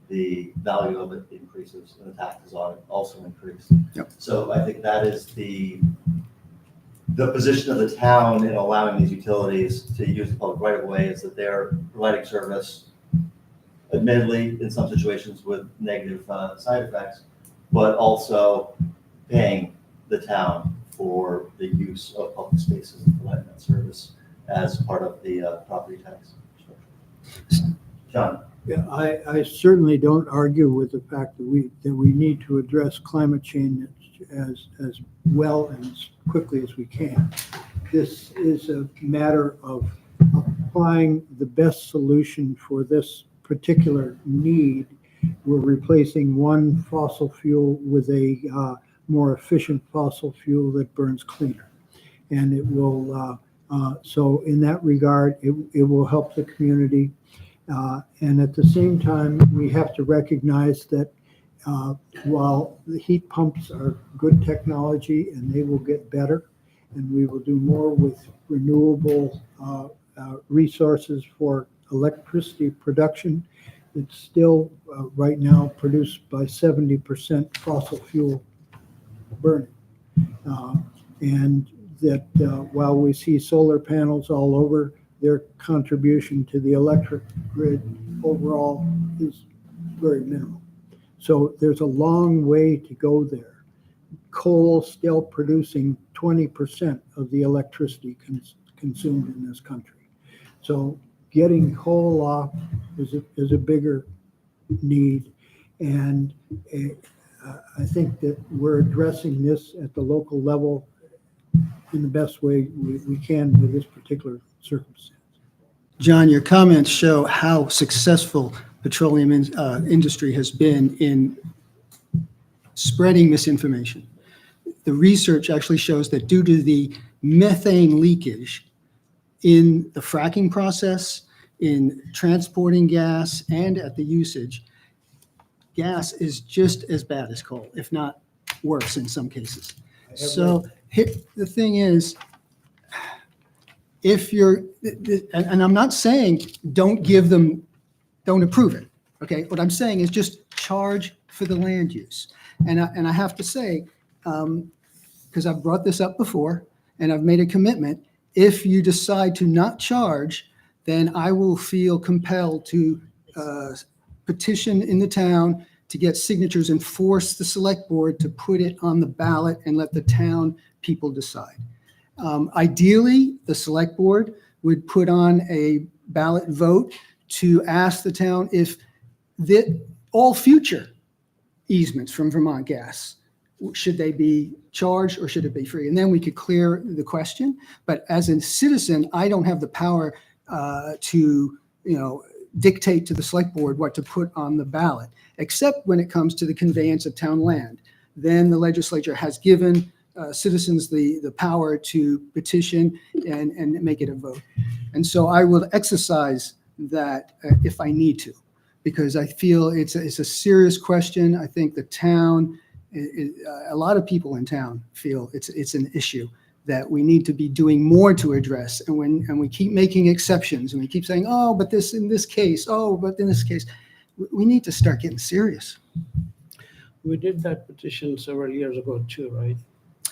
the value of it increases and the taxes on it also increase. Yep. So I think that is the position of the town in allowing these utilities to use the public right of way, is that they're providing service, admittedly in some situations with negative side effects, but also paying the town for the use of public spaces and providing that service as part of the property tax structure. John? Yeah, I certainly don't argue with the fact that we need to address climate change as well and as quickly as we can. This is a matter of applying the best solution for this particular need. We're replacing one fossil fuel with a more efficient fossil fuel that burns cleaner. And it will, so in that regard, it will help the community. And at the same time, we have to recognize that while the heat pumps are good technology and they will get better, and we will do more with renewable resources for electricity production, it's still right now produced by 70% fossil fuel burning. And that while we see solar panels all over, their contribution to the electric grid overall is very minimal. So there's a long way to go there. Coal still producing 20% of the electricity consumed in this country. So getting coal off is a bigger need. And I think that we're addressing this at the local level in the best way we can with this particular circumstance. John, your comments show how successful petroleum industry has been in spreading misinformation. The research actually shows that due to the methane leakage in the fracking process, in transporting gas and at the usage, gas is just as bad as coal, if not worse in some cases. So the thing is, if you're, and I'm not saying don't approve it, okay? What I'm saying is just charge for the land use. And I have to say, because I've brought this up before and I've made a commitment, if you decide to not charge, then I will feel compelled to petition in the town to get signatures and force the select board to put it on the ballot and let the town people decide. Ideally, the select board would put on a ballot vote to ask the town if all future easements from Vermont Gas, should they be charged or should it be free? And then we could clear the question. But as a citizen, I don't have the power to, dictate to the select board what to put on the ballot, except when it comes to the conveyance of town land. Then the legislature has given citizens the power to petition and make it a vote. And so I will exercise that if I need to, because I feel it's a serious question. I think the town, a lot of people in town feel it's an issue that we need to be doing more to address. And we keep making exceptions and we keep saying, oh, but this in this case, oh, but in this case, we need to start getting serious. We did that petition several years ago too, right?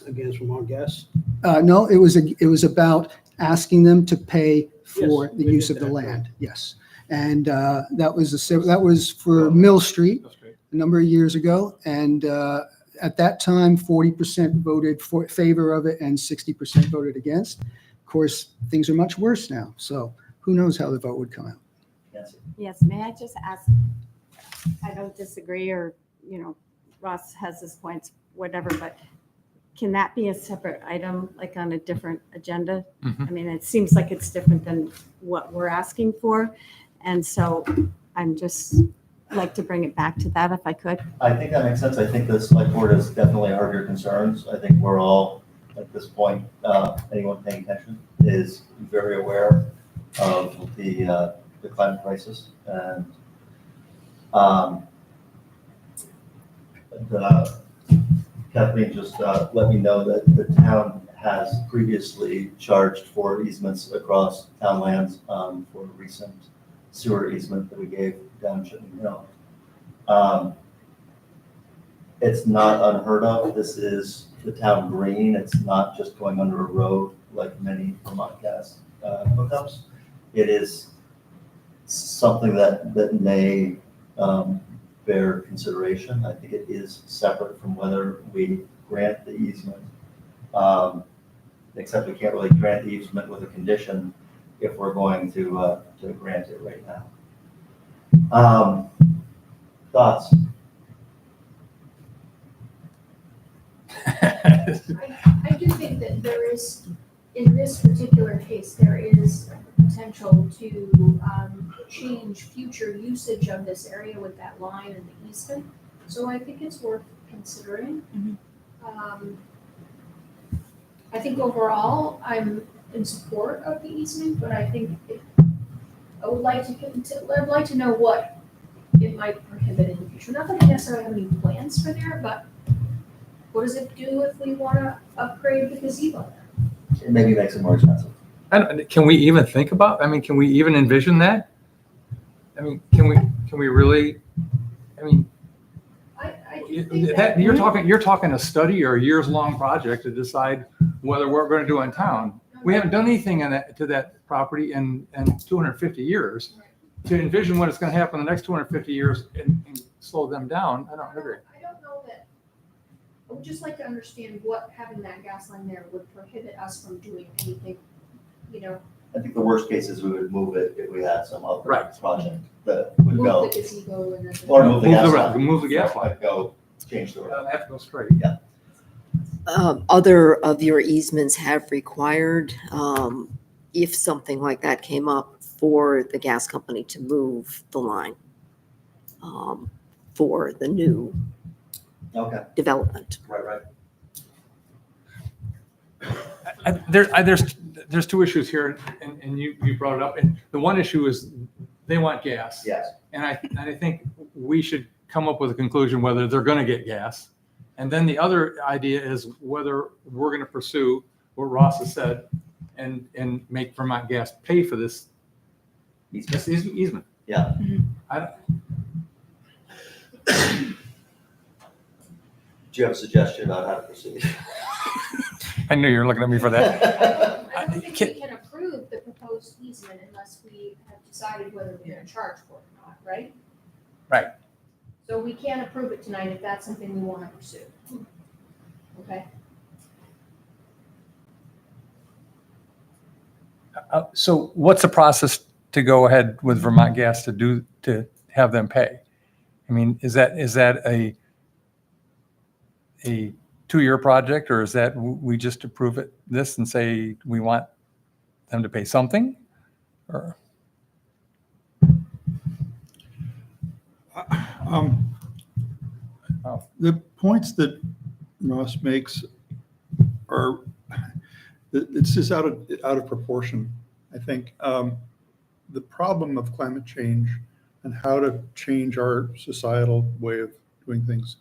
Against Vermont Gas. No, it was about asking them to pay for Yes, the we use did of the that, land. Yes. And that was for Mill Street a number of years ago. And at that time, 40% voted for favor of it and 60% voted against. Of course, things are much worse now. So who knows how the vote would come out. Nancy? Yes, may I just ask, I don't disagree or, Ross has his points, whatever, but can that be a separate item, like on a different agenda? Mhm. I mean, it seems like it's different than what we're asking for. And so I'm just like to bring it back to that if I could. I think that makes sense. I think the select board has definitely heard your concerns. I think we're all, at this point, anyone paying attention is very aware of the climate crisis. And Kathleen just let me know that the town has previously charged for easements across town lands for a recent sewer easement that we gave down Chittenden Hill. It's not unheard of. This is the town green. It's not just going under a road like many Vermont Gas hookups. It is something that may bear consideration. I think it is separate from whether we grant the easement, except we can't really grant the easement with a condition if we're going to grant it right now. Thoughts? I do think that there is, in this particular case, there is potential to change future usage of this area with that line and the easement. So I think it's worth considering. I think overall, I'm in support of the easement, but I think I would like to know what it might prohibit in the future. Not that I necessarily have any plans for there, but what does it do if we want to upgrade the gazebo there? It maybe makes it more expensive. Can we even think about, can we even envision that? Can we really, I do think that. you're talking a study or a years-long project to decide whether what we're going to do in town. We haven't done anything to that property in 250 years. To envision what is going to happen in the next 250 years and slow them down, I don't agree. I don't know that, I would just like to understand what having that gas line there would prohibit us from doing anything, I think the worst case is we would move it if we had some other Right. project that would move go. the gazebo and then. Or move the gas line. Move the gas line. Like go change the road. Doesn't have to go straight. Other of your easements have required, if something like that came up, for the gas company to move the line for the new Okay, development. right. there's two issues here, and you brought it up. And the one issue is they want gas. Yes. And I think we should come up with a conclusion whether they're going to get gas. And then the other idea is whether we're going to pursue what Ross has said and make Vermont Gas pay for this easement. Yeah. Do you have a suggestion about how to proceed? I knew you were looking at me for that. I don't think we can approve the proposed easement unless we have decided whether we're gonna charge for it or not, right? Right. So we can't approve it tonight if that's something we wanna pursue. Okay? So what's the process to go ahead with Vermont Gas to have them pay? I mean, is that a 2-year project, or is that we just approve this and say we want them to pay something? Or The points that Ross makes are, it's just out of proportion, I think. The problem of climate change and how to change our societal way of doing things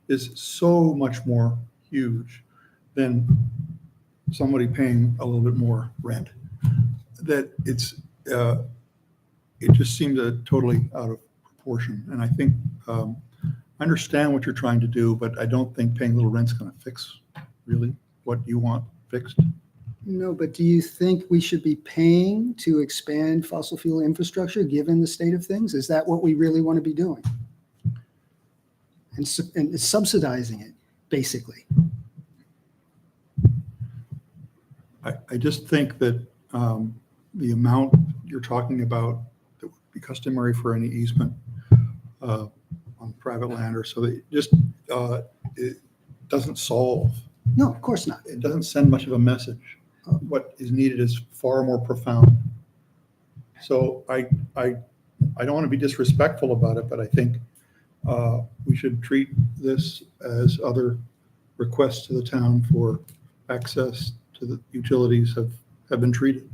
is so much more huge than somebody paying a little bit more rent, that it just seems totally out of proportion. And I think I understand what you're trying to do, but I don't think paying a little rent's going to fix really what you want fixed. No, but do you think we should be paying to expand fossil fuel infrastructure given the state of things? Is that what we really want to be doing? And subsidizing it, basically. I just think that the amount you're talking about that would be customary for any easement on private land or so, that it doesn't solve. No, of course not. It doesn't send much of a message. What is needed is far more profound. So I don't want to be disrespectful about it, but I think we should treat this as other requests to the town for access to the utilities have been treated.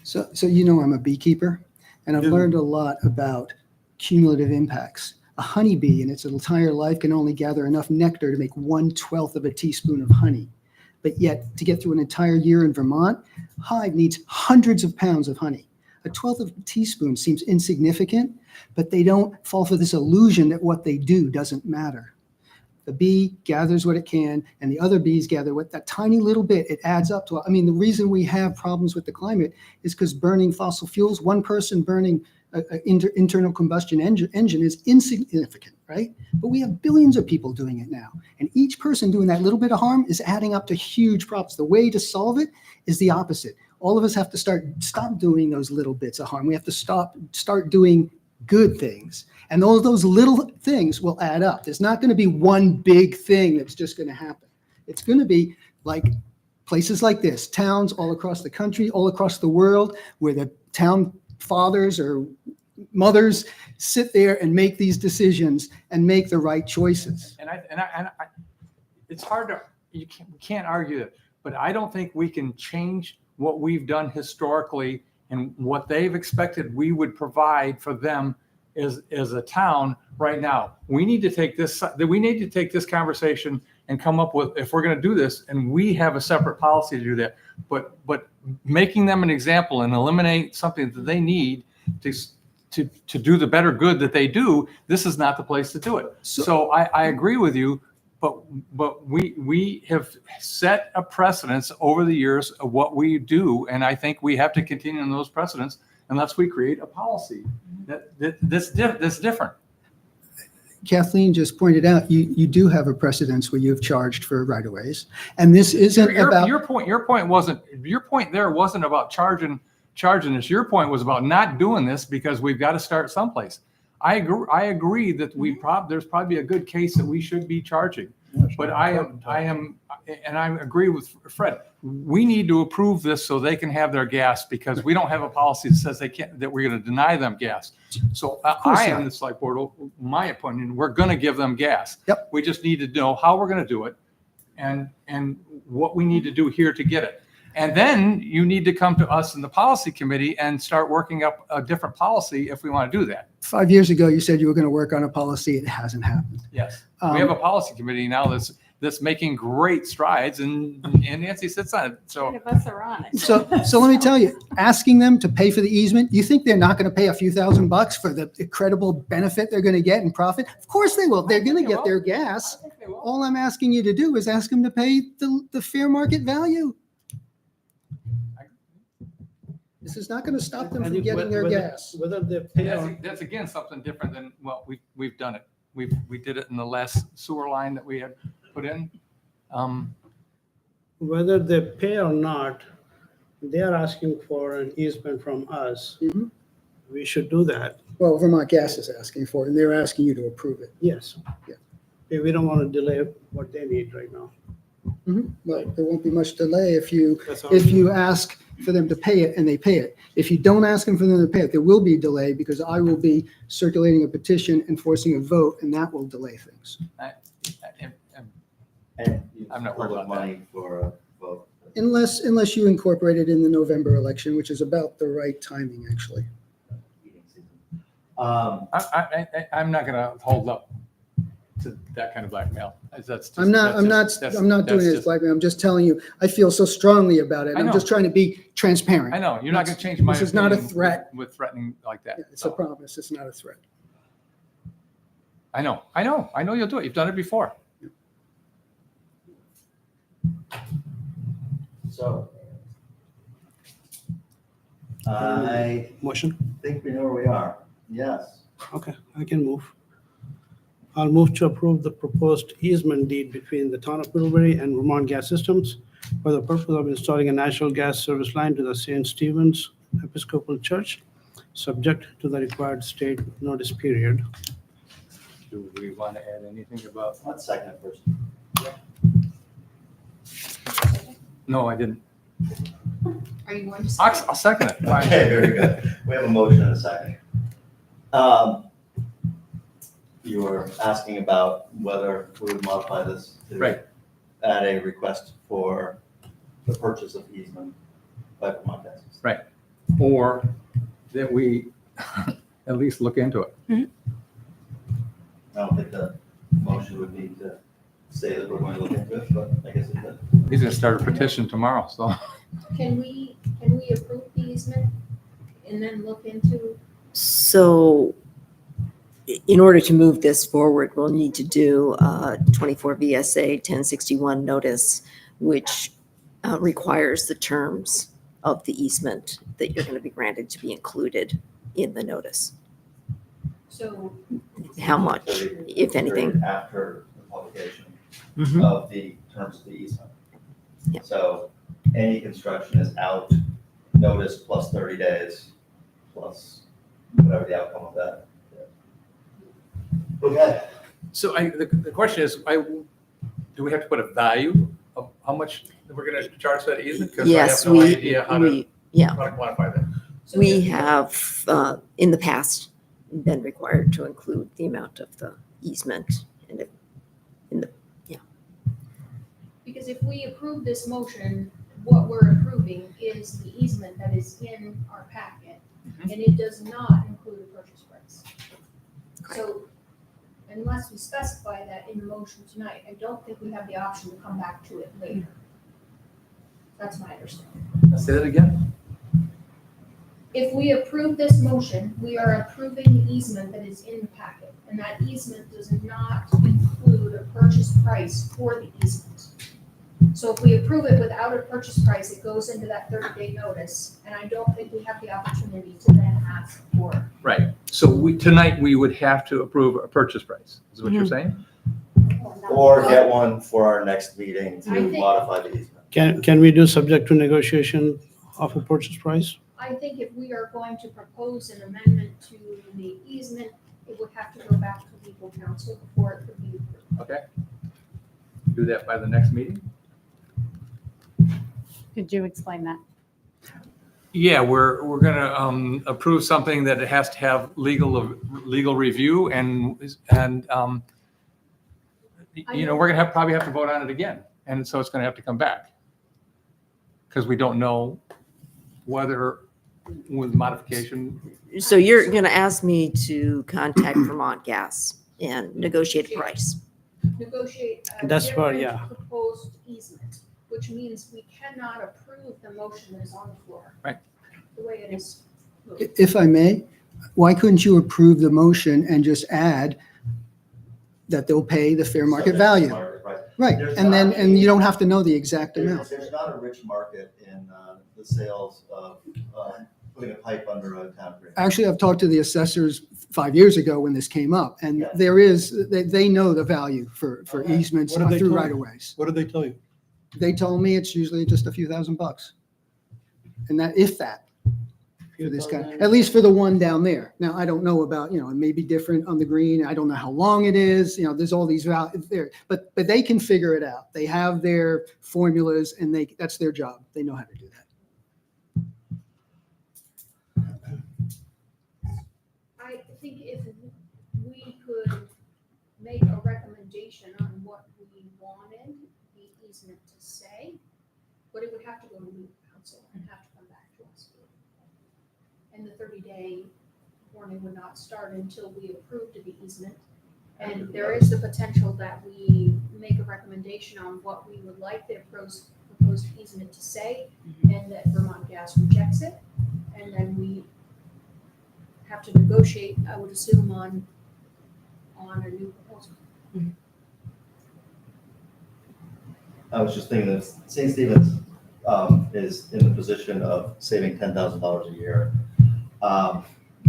So I'm a beekeeper, and I've Yeah. learned a lot about cumulative impacts. A honeybee in its entire life can only gather enough nectar to make 1/12 of a teaspoon of honey. But yet, to get through an entire year in Vermont, hive needs hundreds of pounds of honey. 1/12 of a teaspoon seems insignificant, but they don't fall for this illusion that what they do doesn't matter. The bee gathers what it can, and the other bees gather what that tiny little bit, it adds up to. I mean, the reason we have problems with the climate is because burning fossil fuels, one person burning an internal combustion engine is insignificant, right? But we have billions of people doing it now. And each person doing that little bit of harm is adding up to huge problems. The way to solve it is the opposite. All of us have to stop doing those little bits of harm. We have to start doing good things. And all of those little things will add up. There's not going to be one big thing that's just going to happen. It's going to be like places like this, towns all across the country, all across the world, where the town fathers or mothers sit there and make these decisions and make the right choices. And I it's hard to, we can't argue that, but I don't think we can change what we've done historically and what they've expected we would provide for them as a town right now. We need to take this conversation and come up with, if we're going to do this, and we have a separate policy to do that, but making them an example and eliminate something that they need to do the better good that they do, this is not the place to do it. So I agree with you, but we have set a precedence over the years of what we do, and I think we have to continue in those precedents unless we create a policy that's different. Kathleen just pointed out, you do have a precedence where you've charged for right-of-ways, and this isn't about. Your point wasn't about charging this. Your point was about not doing this because we've got to start someplace. I agree that there's probably a good case that we should be charging, but I agree with Fred. We need to approve this so they can have their gas, because we don't have a policy that says that we're going to deny them gas. So I am the select board. My opinion, we're going to give them gas. Yep. We just need to know how we're going to do it, and what we need to do here to get it. And then you need to come to us in the policy committee and start working up a different policy if we want to do that. 5 years ago, you said you were going to work on a policy. It hasn't happened. Yes. We have a policy committee now that's making great strides, and Nancy sits on it. So None of us are on it. So let me tell you, asking them to pay for the easement, you think they're not going to pay a few $1,000s for the incredible benefit they're going to get in profit? Of course they will. They're going to get their gas. All I'm asking you to do is ask them to pay the fair market value. This is not going to stop them I from think getting their whether- gas. Whether they pay or that's again something different than, well, we've done it. We did it in the last sewer line that we had put in. whether they pay or not, they are asking for an easement from us. Mhm. We should do that. Well, Vermont Gas is asking for it, and they're asking you to approve it. Yes. Yeah. We don't want to delay what they need right now. Well, there won't be much delay if you That's all. ask for them to pay it and they pay it. If you don't ask them for them to pay it, there will be delay because I will be circulating a petition and forcing a vote, and that will delay things. And you I'm not pull worried the about that. money for a vote. Unless you incorporate it in the November election, which is about the right timing, actually. Heating season. I'm not going to hold up to that kind of blackmail. That's just- I'm not doing that's it as just- blackmail. I'm just telling you, I feel so strongly about it. I I'm know. just trying to be transparent. I know, you're not going to change my This is not a opinion threat. with threatening like that. Yeah, It's a So, promise. It's not a threat. I know you'll do it. You've done it before. So. I Motion? think we know where we are. Yes. Okay, I can move. I'll move to approve the proposed easement deed between the town of Middlebury and Vermont Gas Systems for the purpose of installing a natural gas service line to the St. Stephen's Episcopal Church, subject to the required state notice period. Do we want to add anything about? Let's second it first. No, I didn't. Are you going to? I'll second it. Fine. Okay, very good. We have a motion and a second. You were asking about whether we would modify this to Right. add a request for the purchase of easement by Vermont Gas. Right. Or that we at least look into it. I don't think the motion would be to say that we're going to look into it, but I guess it could. He's going to start a petition tomorrow, so. Can we approve the easement and then look into? So in order to move this forward, we'll need to do 24 VSA 1061 notice, which requires the terms of the easement that you're going to be granted to be included in the notice. So How much, 30 if anything? After the publication Mhm. of the terms of the easement. Yeah. So any construction is out, notice plus 30 days, plus whatever the outcome of that. Okay. So the question is, do we have to put a value of how much we're going to charge for that easement? Because I Yes, have no idea how to quantify that. so We if- have, in the past, been required to include the amount of the easement in the, Because if we approve this motion, what we're approving is the easement that is in our packet, Mhm. and it does not include a purchase price. So unless we specify that in the motion tonight, I don't think we have the option to come back to it later. That's my understanding. Say that again? If we approve this motion, we are approving the easement that is in the packet, and that easement does not include a purchase price for the easement. So if we approve it without a purchase price, it goes into that 30-day notice, and I don't think we have the opportunity to then ask for. Right. So tonight, we would have to approve a purchase price, is what you're saying? Or get one for our next meeting I to think- modify the easement. Can we do subject to negotiation of a purchase price? I think if we are going to propose an amendment to the easement, it would have to go back to legal counsel before it could be approved. Okay. Do that by the next meeting? Could you explain that? Yeah, we're going to approve something that it has to have legal review and we're going to probably have to vote on it again. And so it's going to have to come back. because we don't know whether with modification. So you're going to ask me to contact Vermont Gas and negotiate a price. Negotiate a That's what, different yeah. proposed easement, which means we cannot approve the motion that is on the floor. Right. The way it is. If I may, why couldn't you approve the motion and just add that they'll pay the fair market Subject to value? market, right. Right, There's and then, not and a- you don't have to know the exact amount. There's not a rich market in the sales of putting a pipe under a town green. Actually, I've talked to the assessors 5 years ago when this came up, and Yeah. there is, they know the value for Okay. easements What did they through tell you? right of ways. What did they tell you? They told me it's usually just a few $1,000. And that, if that, for this kind, at least for the one down there. Now, I don't know about, it may be different on the green. I don't know how long it is, there's all these values there, but they can figure it out. They have their formulas and that's their job. They know how to do that. I think if we could make a recommendation on what we wanted the easement to say, but it would have to go to legal counsel and have to come back to us. And the 30-day warning would not start until we approved the easement. And there is the potential that we make a recommendation on what we would like the proposed easement to say, and that Vermont Gas rejects it, and then we have to negotiate, I would assume, on a new proposal. I was just thinking that St. Stephen's is in the position of saving $10,000 a year.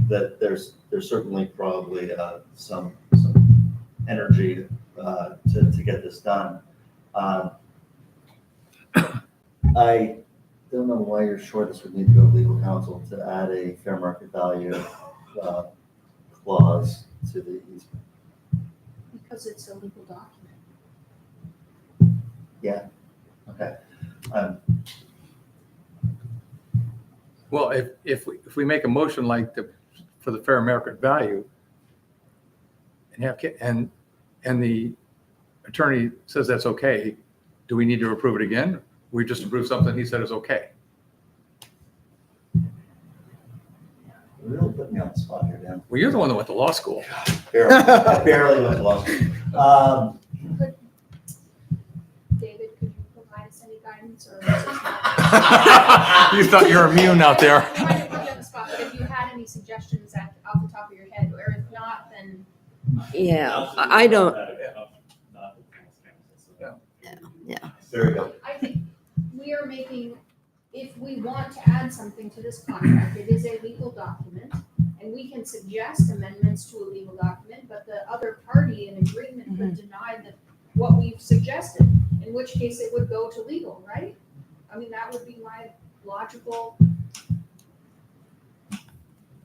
That there's certainly probably some energy to get this done. I don't know why you're sure this would need to go to legal counsel to add a fair market value clause to the easement. Because it's a legal document. Yeah, okay. Well, if we make a motion like for the fair market value and the attorney says that's okay, do we need to approve it again? We just approved something he said is okay. You're really putting me on the spot here, Dan. Well, you're the one that went to law school. I barely went to law school. David, could you provide us any guidance or? Is this not- You thought you were immune out there. I'm trying to put you on the spot, but if you had any suggestions off the top of your head, or if not, then Yeah, I don't, Very good. I think we are making, if we want to add something to this contract, it is a legal document, and we can suggest amendments to a legal document, but the other party in agreement could deny what we've suggested, in which case it would go to legal, right? I mean, that would be my logical.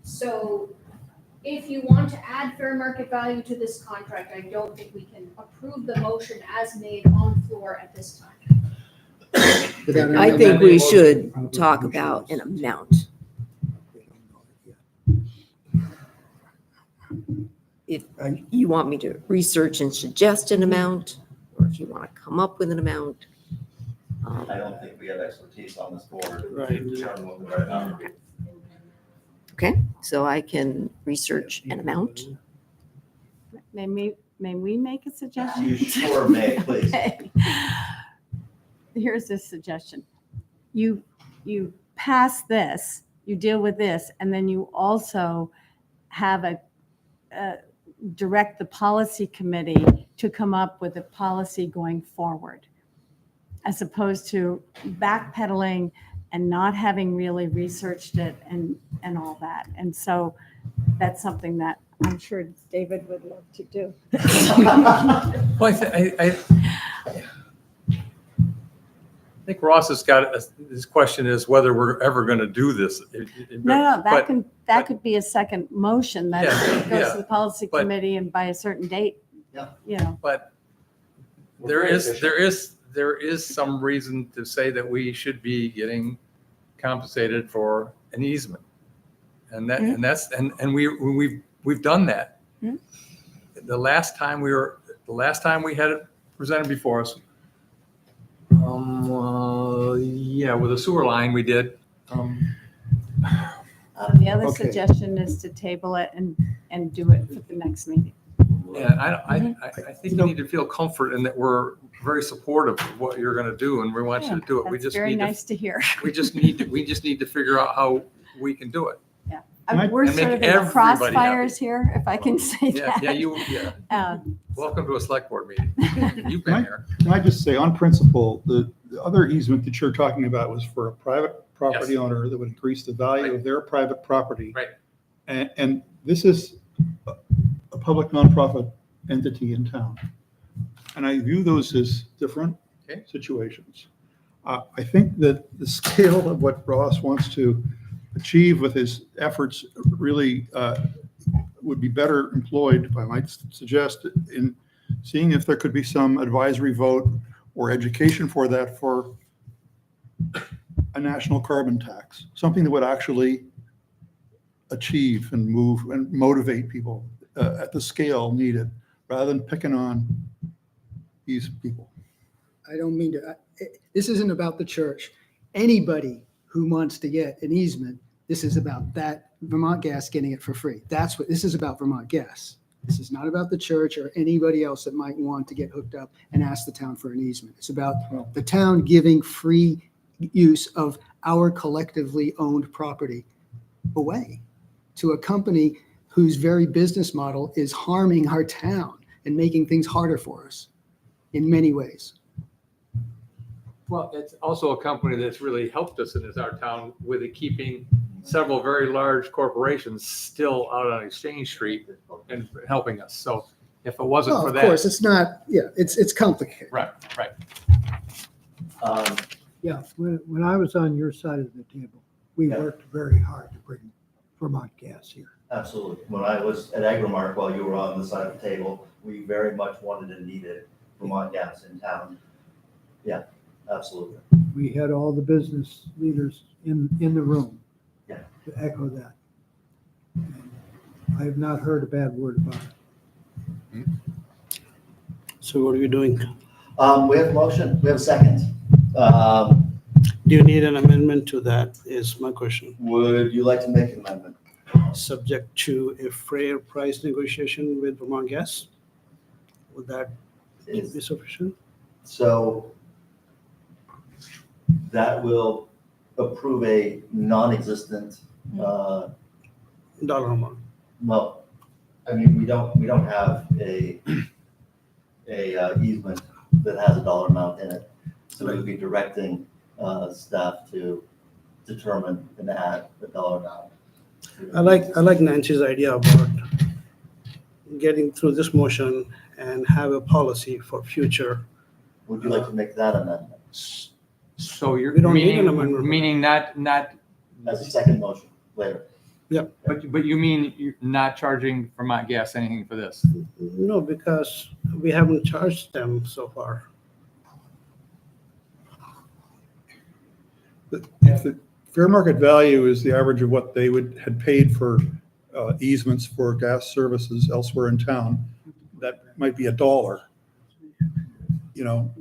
So if you want to add fair market value to this contract, I don't think we can approve the motion as made on floor at this time. I think we should talk about an amount. If you want me to research and suggest an amount, or if you want to come up with an amount. I don't think we have expertise on this board. Right. To determine what the right number is. Okay, so I can research an amount. May we make a suggestion? You sure may, please. Okay. Here's a suggestion. You pass this, you deal with this, and then you also have direct the policy committee to come up with a policy going forward, as opposed to backpedaling and not having really researched it and all that. And so that's something that I'm sure David would love to do. Well, I think Ross has got, his question is whether we're ever going to do this. No, But- that could be a second motion that Yeah, goes yeah, to the policy but- committee and by a certain date, Yeah. But We're there very is, efficient. there is some reason to say that we should be getting compensated for an easement. And that, and that's, and we've done that. Mhm. The last time we had it presented before us, Yeah, with the sewer line we did. The other Okay. suggestion is to table it and do it for the next meeting. And I think you need to feel comfort in that we're very supportive of what you're gonna do and we want you to do it. We That's just very need to, nice to hear. we just need to figure out how we can do it. We're And make sort of in the everybody crossfires here, if I can say Yeah, that. yeah. Welcome to a select board meeting. You've been Right. here. Can I just say, on principle, the other easement that you're talking about was for a private property Yes. owner that would increase the value of their private property. Right. And this is a public nonprofit entity in town. And I view those as different Okay. situations. I think that the scale of what Ross wants to achieve with his efforts really would be better employed, I might suggest, in seeing if there could be some advisory vote or education for that for a national carbon tax, something that would actually achieve and move and motivate people at the scale needed, rather than picking on these people. I don't mean to, this isn't about the church. Anybody who wants to get an easement, this is about that Vermont Gas getting it for free. That's what, this is about Vermont Gas. This is not about the church or anybody else that might want to get hooked up and ask the town for an easement. It's about the town giving free use of our collectively owned property away to a company whose very business model is harming our town and making things harder for us in many ways. Well, it's also a company that's really helped us in our town with it keeping several very large corporations still out on Exchange Street and helping us. So if it wasn't Well, for of that. course, it's not, yeah, it's complicated. Right. Yeah, when I was on your side of the table, we Yeah. worked very hard to bring Vermont Gas here. Absolutely. When I was at Agrimark, while you were on the side of the table, we very much wanted and needed Vermont Gas in town. Yeah, absolutely. We had all the business leaders in the room. Yeah. To echo that. And I have not heard a bad word about it. So what are you doing? We have a motion, we have a second. Do you need an amendment to that is my question. Would you like to make an amendment? Subject to a fair price negotiation with Vermont Gas? Would that be sufficient? So that will approve a non-existent, Dollar amount. well, I mean, we don't have a easement that has a dollar amount in it. So we would be directing staff to determine and add the dollar amount. I like Nancy's idea about getting through this motion and have a policy for future. Would you like to make that amendment So you're We don't need an amendment. meaning not, as a second motion later? but you mean you're not charging Vermont Gas anything for this? No, because we haven't charged them so far. If the fair market value is the average of what they had paid for easements for gas services elsewhere in town, that might be $1. You know,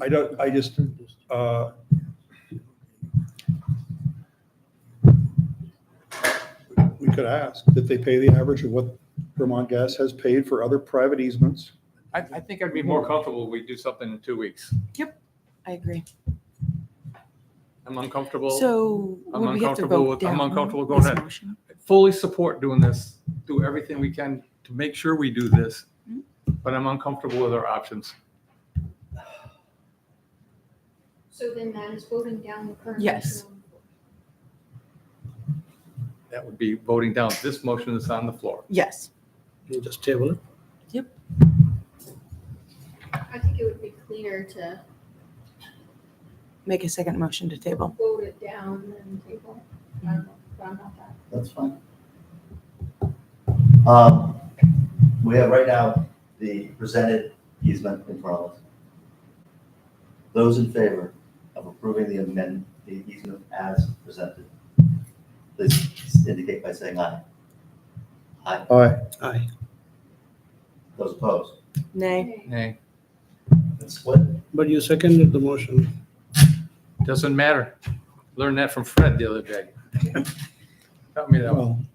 we could ask, did they pay the average of what Vermont Gas has paid for other private easements? I think I'd be more comfortable if we do something in 2 weeks. I agree. I'm uncomfortable. So I'm would we have to uncomfortable vote with- down I'm uncomfortable going this ahead. motion? Fully support doing this, do everything we can to make sure we do this, but I'm uncomfortable with our options. So then that is voting down the current. Yes. motion. That would be voting down this motion that's on the floor. Yes. You just table it. I think it would be cleaner to Make a second motion to table. vote it down and table. I don't know, but I'm not that. That's fine. We have right now the presented easement in front of us. Those in favor of approving the easement as presented, please indicate by saying aye. Aye. Aye. Aye. Those opposed? Nay. Nay, It's split. But you seconded the motion. doesn't matter. Learned that from Fred the other day. Taught me that one.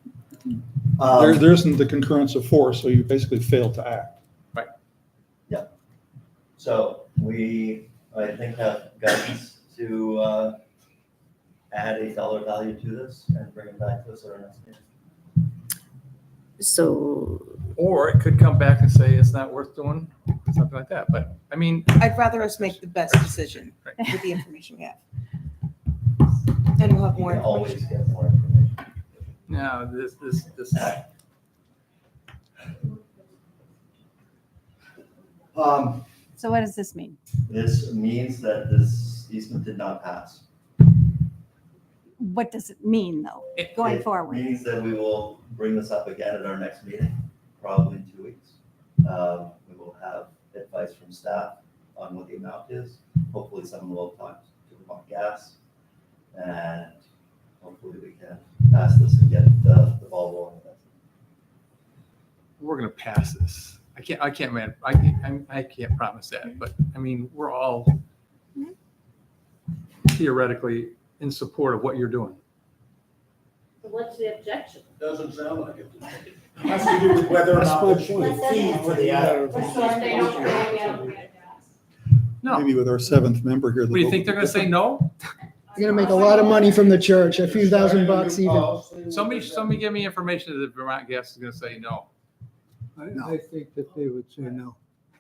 Well, there isn't the concurrence of force, so you basically fail to act. So I think, have guidance to add a dollar value to this and bring it back to us at our next meeting. So, Or it could come back and say it's not worth doing, something like that. But I mean, I'd rather us make the best decision with the information we have. And we'll have You more can always information. get more information. no, this, So what does this mean? This means that this easement did not pass. What does it mean, though, going forward? It means that we will bring this up again at our next meeting, probably in 2 weeks. We will have advice from staff on what the amount is. Hopefully someone will talk to Vermont Gas, and hopefully we can pass this and get the ball rolling. we're gonna pass this. I can't promise that, but I mean, we're all theoretically in support of what you're doing. What's the objection? Doesn't sound like it. Has to do with whether or That's not my there's point. a fee for the other. No. Maybe with our seventh member here. What do you think they're gonna say no? You're gonna make a lot of money from the church, a few $1,000 even. Somebody give me information that Vermont Gas is gonna say no. I think that they would say no.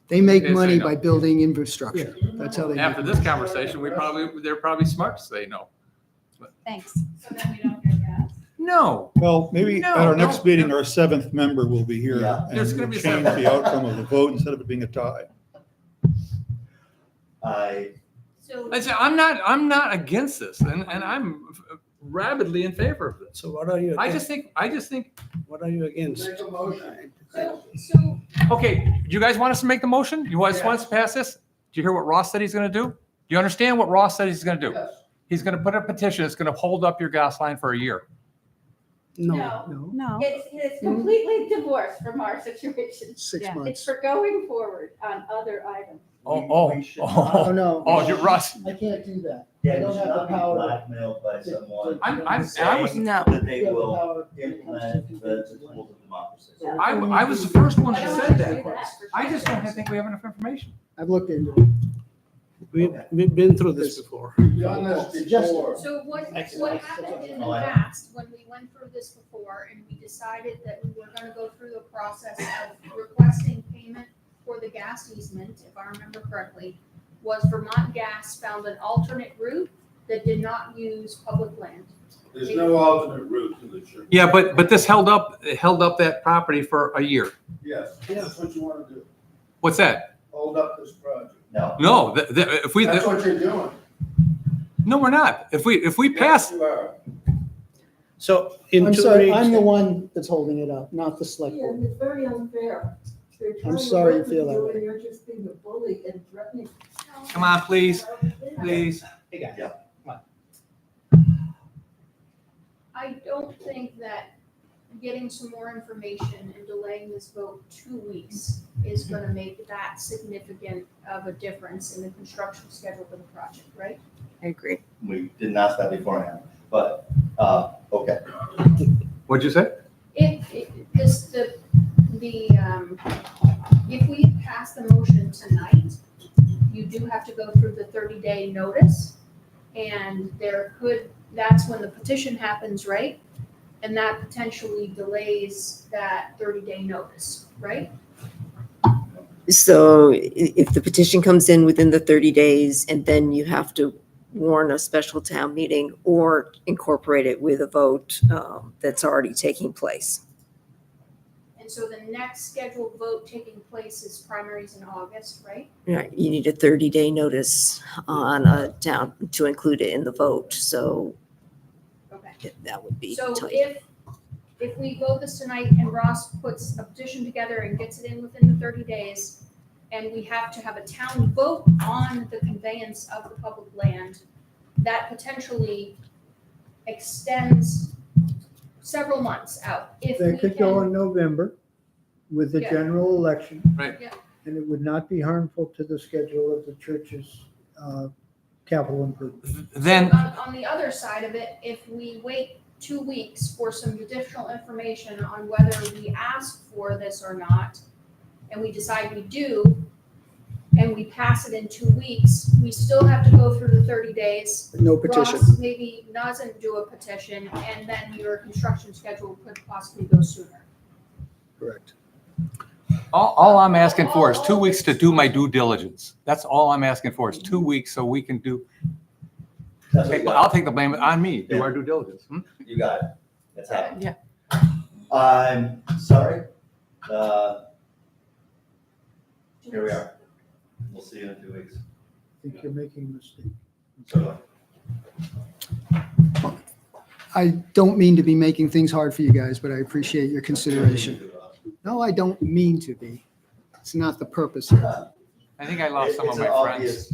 They make They say money no. by building infrastructure. That's how they make After this conversation, they're probably smart to say no. Thanks. So then we don't get gas. No. Well, maybe No, at our no, next meeting, no. our seventh member will be here Yeah. There's and gonna will be a change seventh. the outcome of the vote instead of it being a tie. So I say, I'm not against this, and I'm rabidly in favor of this. So what are you I against? just think, What are you against? Make a motion. so okay, do you guys want us to make the motion? You guys want us to pass this? Do you hear what Ross said he's gonna do? Do you understand what Ross said he's gonna do? Yes. He's gonna put a petition that's gonna hold up your gas line for a year. No. No. it's completely divorced from our situation. 6 Yeah. It's months. for going forward on other items. Oh, no. Oh, you Russ, I can't do that. Yeah, I we don't should have the not be power. blackmailed by someone. I was, No. That they You have the will power. implement the tools of democracy. I was the first one I that don't said wanna that. do that for I just sure. don't think we have enough information. I've looked into it. We've been through this before. We've done this before. So what happened in the Oh, I know. past, when we went through this before and we decided that we were gonna go through the process of requesting payment for the gas easement, if I remember correctly, was Vermont Gas found an alternate route that did not use public land. There's no alternate route to the church. Yeah, but this held up that property for a year. Yes, that's what you want to do. What's that? Hold up this project. No. No, if we, That's what you're doing. no, we're not. If we pass, Yes, you are. So in I'm 2 sorry, weeks. I'm the one that's holding it up, not the select board. it's very unfair. I'm sorry you feel that way. You're just being a bully and threatening. come on, please, please. Hey, guys. Yeah. I don't think that getting some more information and delaying this vote 2 weeks is gonna make that significant of a difference in the construction schedule for the project, right? I agree. We didn't ask that beforehand, but, okay. What'd you say? If we pass the motion tonight, you do have to go through the 30-day notice. And that's when the petition happens, right? And that potentially delays that 30-day notice, right? So if the petition comes in within the 30 days and then you have to warn a special town meeting or incorporate it with a vote that's already taking place. And so the next scheduled vote taking place is primaries in August, right? Right, you need a 30-day notice on a town to include it in the vote, so Okay. that would be So tight. if we vote this tonight and Ross puts a petition together and gets it in within the 30 days, and we have to have a town vote on the conveyance of the public land, that potentially extends several months out. If They we could go can, in November with the Yeah. general election. Right. Yeah. And it would not be harmful to the schedule of the church's capital improvement. Then, On the other side of it, if we wait 2 weeks for some additional information on whether we ask for this or not, and we decide we do, and we pass it in 2 weeks, we still have to go through the 30 days. No petition. Ross maybe doesn't do a petition, and then your construction schedule could possibly go sooner. Correct. all I'm asking for is 2 weeks to do my due diligence. That's all I'm asking for is 2 weeks so we can do, That's what you got. I'll take the blame on me, do our due diligence. You got it. That's how. Yeah. I'm sorry. Here we are. We'll see you in 2 weeks. I think you're making a mistake. So, I don't mean to be making things hard for you guys, but I appreciate your consideration. No, I don't mean to be. It's not the purpose here. I think I lost some of it's my an friends. obvious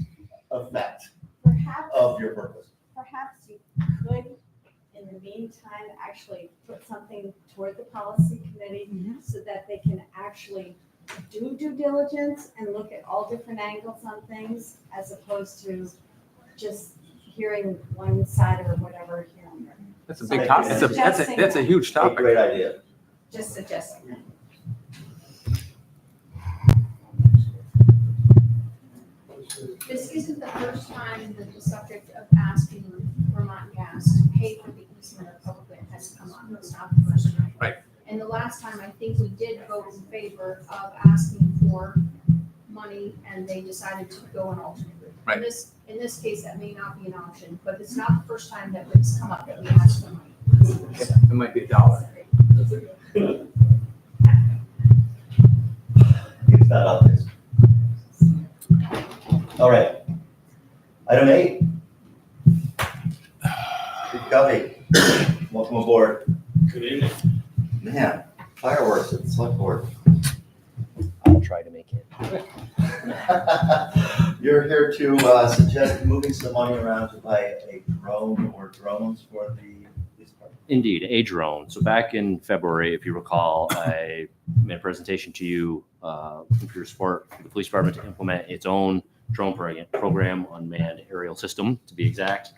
effect Perhaps, of your purpose. perhaps you could, in the meantime, actually put something toward the policy committee so that they can actually do due diligence and look at all different angles on things as opposed to just hearing one side or whatever here and there. That's a big topic. That's a huge A topic. great idea. Just suggesting that. This isn't the first time that the subject of asking Vermont Gas to pay for the easement of public land has come up. It's not the first time. Right. And the last time, I think we did vote in favor of asking for money, and they decided to go an alternate route. Right. In this case, that may not be an option, but it's not the first time that it's come up that we asked for money. It might be $1. Keep that up, please. All right. Item 8. Chief Covey, welcome aboard. Good evening. Man, fireworks at the Selectboard. I'll try to make it. You're here to suggest moving some money around to buy a drone or drones for the police department. Indeed, a drone. So back in February, if you recall, I made a presentation to you looking for your support for the police department to implement its own drone program, unmanned aerial system to be exact.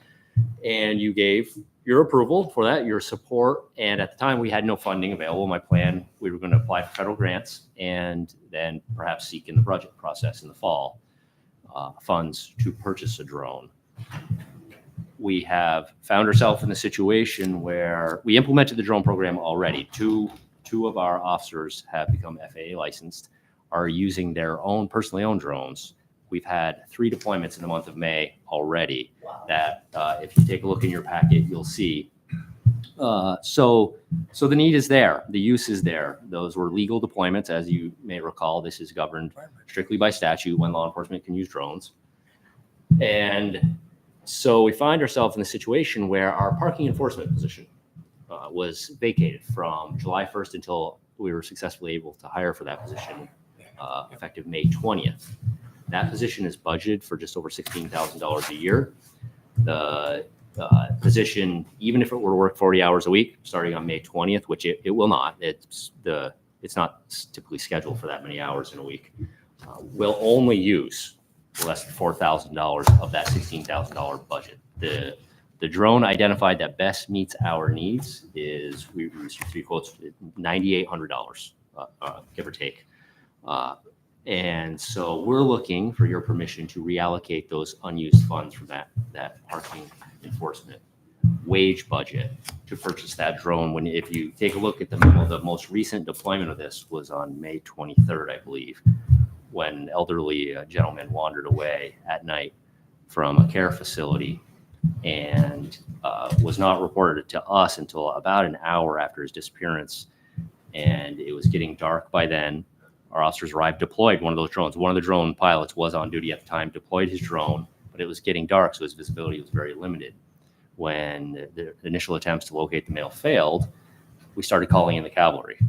And you gave your approval for that, your support. And at the time, we had no funding available. My plan, we were going to apply for federal grants and then perhaps seek in the budget process in the fall funds to purchase a drone. We have found ourselves in a situation where we implemented the drone program already. Two of our officers have become FAA licensed, are using their own personally owned drones. We've had 3 deployments in the month of May already. Wow. That if you take a look in your packet, you'll see. So the need is there. The use is there. Those were legal deployments. As you may recall, this is governed strictly by statute when law enforcement can use drones. And so we find ourselves in a situation where our parking enforcement position was vacated from July 1st until we were successfully able to hire for that position effective May 20th. That position is budgeted for just over $16,000 a year. The position, even if it were to work 40 hours a week, starting on May 20th, which it will not, it's not typically scheduled for that many hours in a week, will only use less than $4,000 of that $16,000 budget. The drone identified that best meets our needs is, we received 3 quotes, $9,800, give or take. And so we're looking for your permission to reallocate those unused funds from that parking enforcement wage budget to purchase that drone. When, if you take a look at the memo, the most recent deployment of this was on May 23rd, I believe, when an elderly gentleman wandered away at night from a care facility and was not reported to us until about an hour after his disappearance. And it was getting dark by then. Our officers arrived, deployed one of those drones. One of the drone pilots was on duty at the time, deployed his drone, but it was getting dark, so his visibility was very limited. When the initial attempts to locate the male failed, we started calling in the cavalry,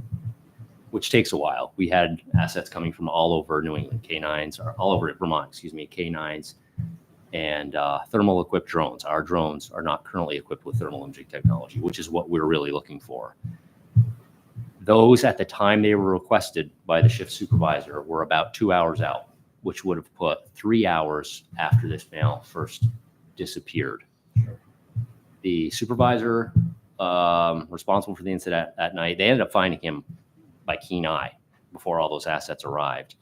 which takes a while. We had assets coming from all over New England, K9s, or all over Vermont, K9s, and thermal equipped drones. Our drones are not currently equipped with thermal imaging technology, which is what we're really looking for. Those at the time they were requested by the shift supervisor were about 2 hours out, which would have put 3 hours after this male first disappeared. The supervisor responsible for the incident at night, they ended up finding him by keen eye before all those assets arrived.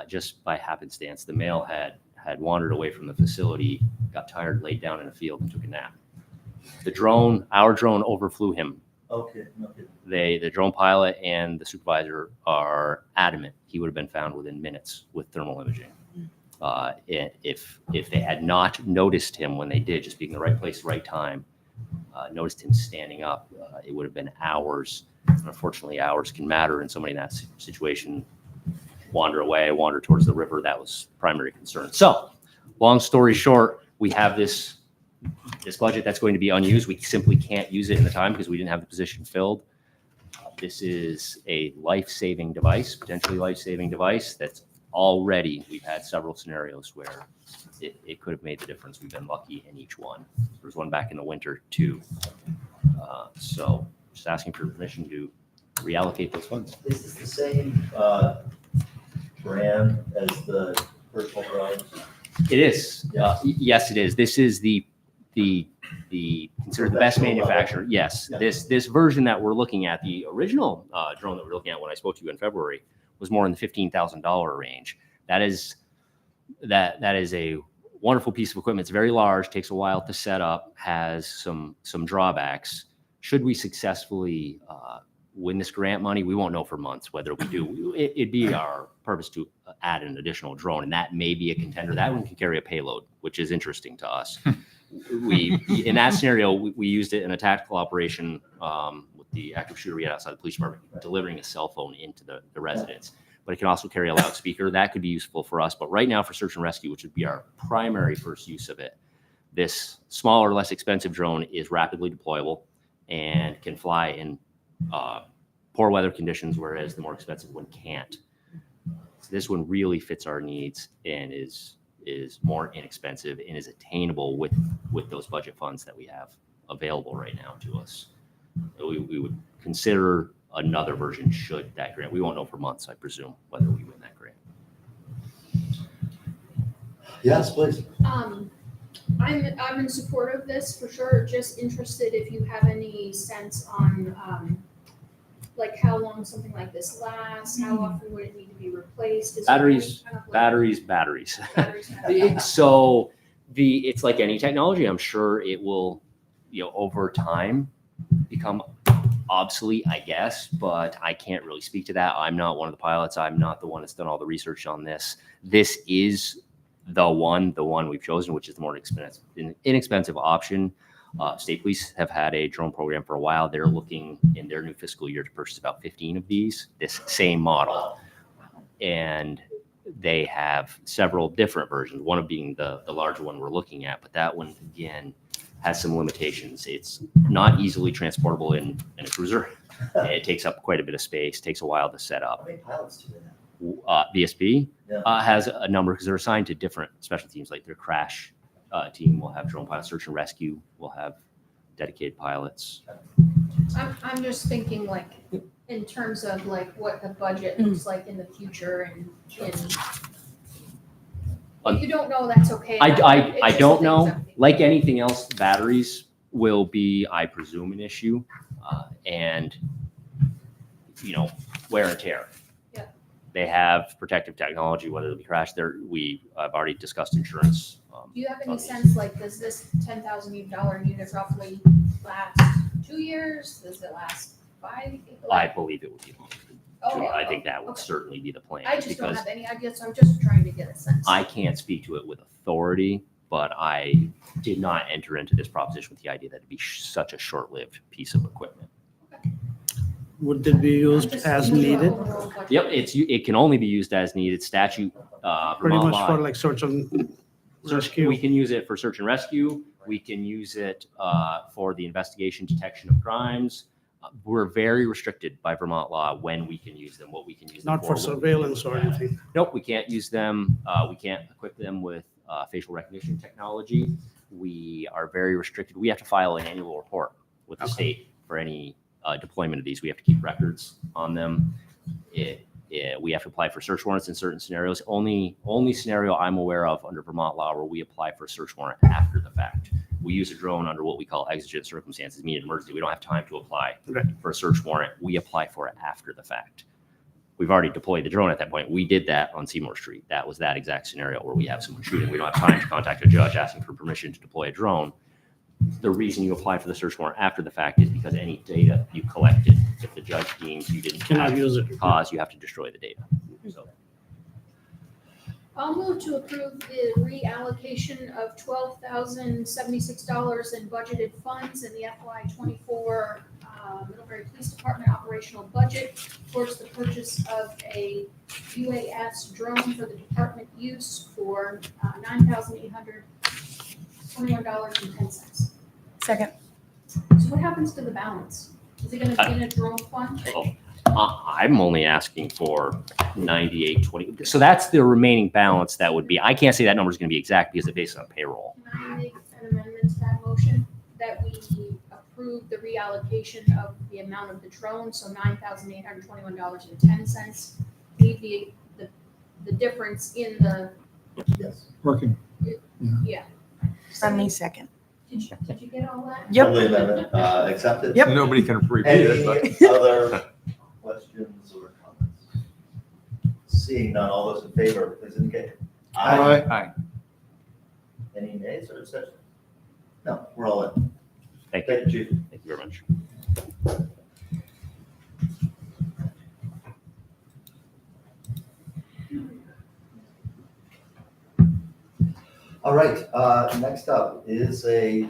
Just by happenstance, the male had wandered away from the facility, got tired, laid down in a field, and took a nap. Our drone overflew him. Okay, okay. The drone pilot and the supervisor are adamant he would have been found within minutes with thermal imaging. If they had not noticed him when they did, just being in the right place, right time, noticed him standing up, it would have been hours. And unfortunately, hours can matter, and somebody in that situation wander towards the river. That was primary concern. So, long story short, we have this budget that's going to be unused. We simply can't use it in the time because we didn't have the position filled. This is a life-saving device, potentially life-saving device that's already, we've had several scenarios where it could have made the difference. We've been lucky in each one. There's one back in the winter too. So just asking for permission to reallocate those funds. Is this the same brand as the personal drones? It is. Yes. Yes, it is. This is the considered the best manufacturer. Yes. Yeah. This version that we're looking at, the original drone that we're looking at when I spoke to you in February, was more in the $15,000 range. That is a wonderful piece of equipment. It's very large, takes a while to set up, has some drawbacks. Should we successfully win this grant money, we won't know for months whether we do. It'd be our purpose to add an additional drone, and that may be a contender. That one can carry a payload, which is interesting to us. In that scenario, we used it in a tactical operation with the active shooter we had outside the police department, delivering a cell phone into the residence. But it can also carry a loudspeaker. That could be useful for us. But right now, for search and rescue, which would be our primary first use of it, this smaller, less expensive drone is rapidly deployable and can fly in poor weather conditions, whereas the more expensive one can't. So this one really fits our needs and is more inexpensive and is attainable with those budget funds that we have available right now to us. We would consider another version should that grant. We won't know for months, I presume, whether we win that grant. Yes, please. I'm in support of this for sure. Just interested if you have any sense on like how long something like this lasts, how often would it need to be replaced? Is there any Batteries. kind of, like, Batteries. batteries. So it's like any technology. I'm sure it will, over time become obsolete, I guess, but I can't really speak to that. I'm not one of the pilots. I'm not the one that's done all the research on this. This is the one we've chosen, which is the more inexpensive option. State police have had a drone program for a while. They're looking in their new fiscal year to purchase about 15 of these, this same model. And they have several different versions, one of being the larger one we're looking at, but that one, again, has some limitations. It's not easily transportable in a cruiser. It takes up quite a bit of space, takes a while to set up. How many pilots do they have? VSP Yeah. has a number because they're assigned to different special teams, like their crash team will have drone pilots, search and rescue will have dedicated pilots. I'm just thinking like in terms of like what the budget looks like in the future and if you don't know, that's okay. I don't know. Like anything else, batteries will be, I presume, an issue, and wear and tear. Yeah. They have protective technology, whether it be crashed. I've already discussed insurance. Do you have any sense, like, does this $10,000 unit roughly last 2 years? Does it last 5? I believe it would be longer. Okay. I think that would Okay. certainly be the plan. I just don't because have any idea, so I'm just trying to get a sense. I can't speak to it with authority, but I did not enter into this proposition with the idea that it'd be such a short-lived piece of equipment. Would it be used Just as thinking about needed? overall budget. Yep, it can only be used as needed. Statute, Pretty Vermont much law. for like search and rescue? We can use it for search and rescue. We can use it for the investigation, detection of crimes. We're very restricted by Vermont law when we can use them, what we can use them Not for what we can surveillance use or them for. anything? Nope, we can't use them. We can't equip them with facial recognition technology. We are very restricted. We have to file an annual report with the state for any deployment of these. We have to keep records on them. It We have to apply for search warrants in certain scenarios. Only scenario I'm aware of under Vermont law where we apply for a search warrant after the fact. We use a drone under what we call exigent circumstances, meaning emergency. We don't have time to apply for a search warrant. We apply for it after the fact. We've already deployed the drone at that point. We did that on Seymour Street. That was that exact scenario where we have someone shooting. We don't have time to contact a judge asking for permission to deploy a drone. The reason you apply for the search warrant after the fact is because any data you collected, if the judge deems you didn't Cannot use it. cause, you have to destroy the data. So I'll move to approve the reallocation of $12,076 in budgeted funds in the FY '24 Middlebury Police Department operational budget towards the purchase of a UAS drone for the department use for $9,821.10. Second. So what happens to the balance? Is it gonna be in a drone fund? I'm only asking for 9820. So that's the remaining balance that would be. I can't say that number is going to be exact because it's based on payroll. Can I make an amendment to that motion that we approve the reallocation of the amount of the drone, so $9,821.10. Leave the difference in the, Yes. Working. yeah. Friendly second. Did you get all that? Yep. Friendly amendment, accepted. Yep. Nobody can repeat it, but. Any other questions or comments? Seeing none, all those in favor, please indicate. Aye. Any nays or abstentions? No, we're all in. Thank you. Thank you, Chief. Thank you very much. All right, next up is a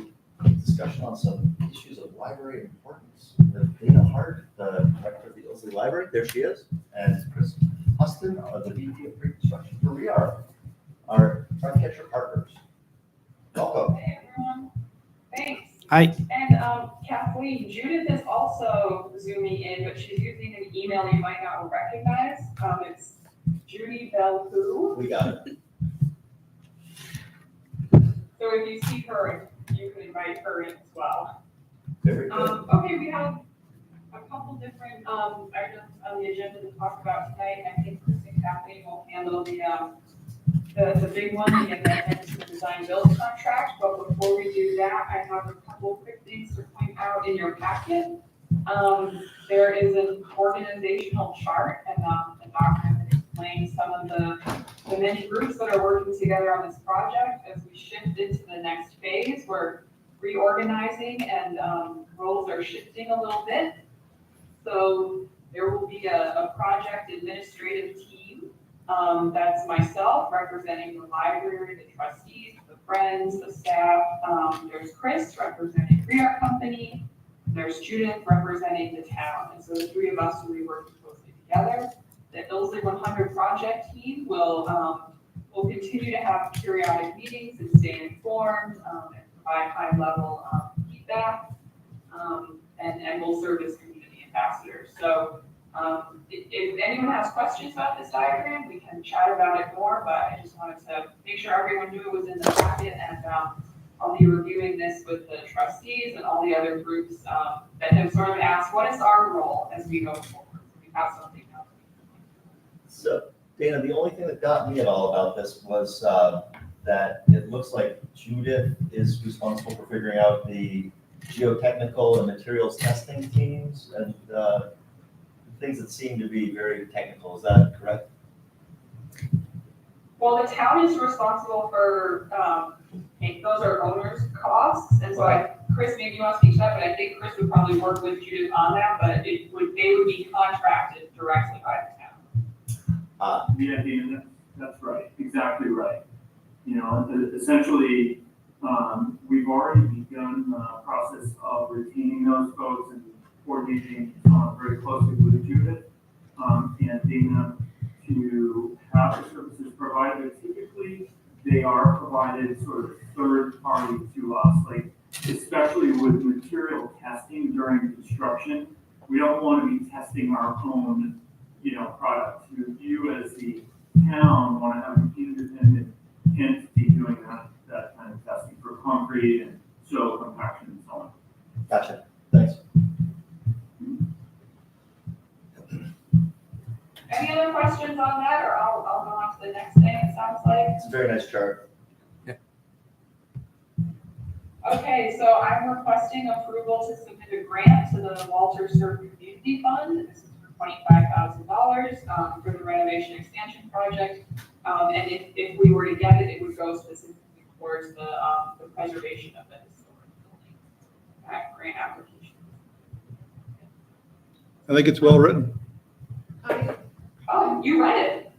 discussion on some issues of library importance. With Dana Hart, the director of the Ilsley Library, there she is, and Chris Huston, the VP of Pre-Construction for REAR, our Trycatcher partners. Welcome. Hey, everyone. Thanks. Hi. And Kathleen, Judith is also zooming in, but she's using an email you might not recognize. It's Judy Bell Who. We got it. So if you see her, you can invite her in as well. Very good. Okay, we have a couple different items on the agenda to talk about tonight. I think Chris and Kathleen will handle the big one, the amendment to the design build contract. But before we do that, I have a couple quick things to point out in your packet. There is an organizational chart and a document that explains some of the many groups that are working together on this project. As we shift into the next phase, we're reorganizing and roles are shifting a little bit. So there will be a project administrative team. That's myself representing the library, the trustees, the friends, the staff. There's Chris representing REAR Company. There's Judith representing the town. And so the three of us will be working closely together. The Ilsley 100 project team will continue to have periodic meetings and stay informed and provide high-level feedback, and will serve as community ambassadors. So if anyone has questions about this diagram, we can chat about it more, but I just wanted to make sure everyone knew it was in the packet, and I'll be reviewing this with the trustees and all the other groups that have sort of asked, what is our role as we go forward? We have something else. So, Dana, the only thing that got me at all about this was that it looks like Judith is responsible for figuring out the geotechnical and materials testing teams and things that seem to be very technical. Is that correct? Well, the town is responsible for, those are owners' costs, and so Chris, maybe you want to speak to that, but I think Chris would probably work with Judith on that, but they would be contracted directly by the town. Yeah, Dana, that's right, exactly right. You know, essentially, we've already begun the process of retaining those folks and coordinating very closely with Judith and Dana to have the services provided. Typically, they are provided sort of third party to us, like especially with material testing during construction. We don't want to be testing our own, product. You as the town want to have an independent entity doing that kind of testing for concrete and soil compaction and so on. Gotcha. Thanks. Any other questions on that, or I'll go on to the next thing, it sounds like? It's a very nice chart. Okay, so I'm requesting approval to submit a grant to the Walter Surf Community Fund. This is for $25,000 for the renovation expansion project. And if we were to get it, it would go specifically towards the preservation of the historic building. That grant application. I think it's well written. Oh, you read it.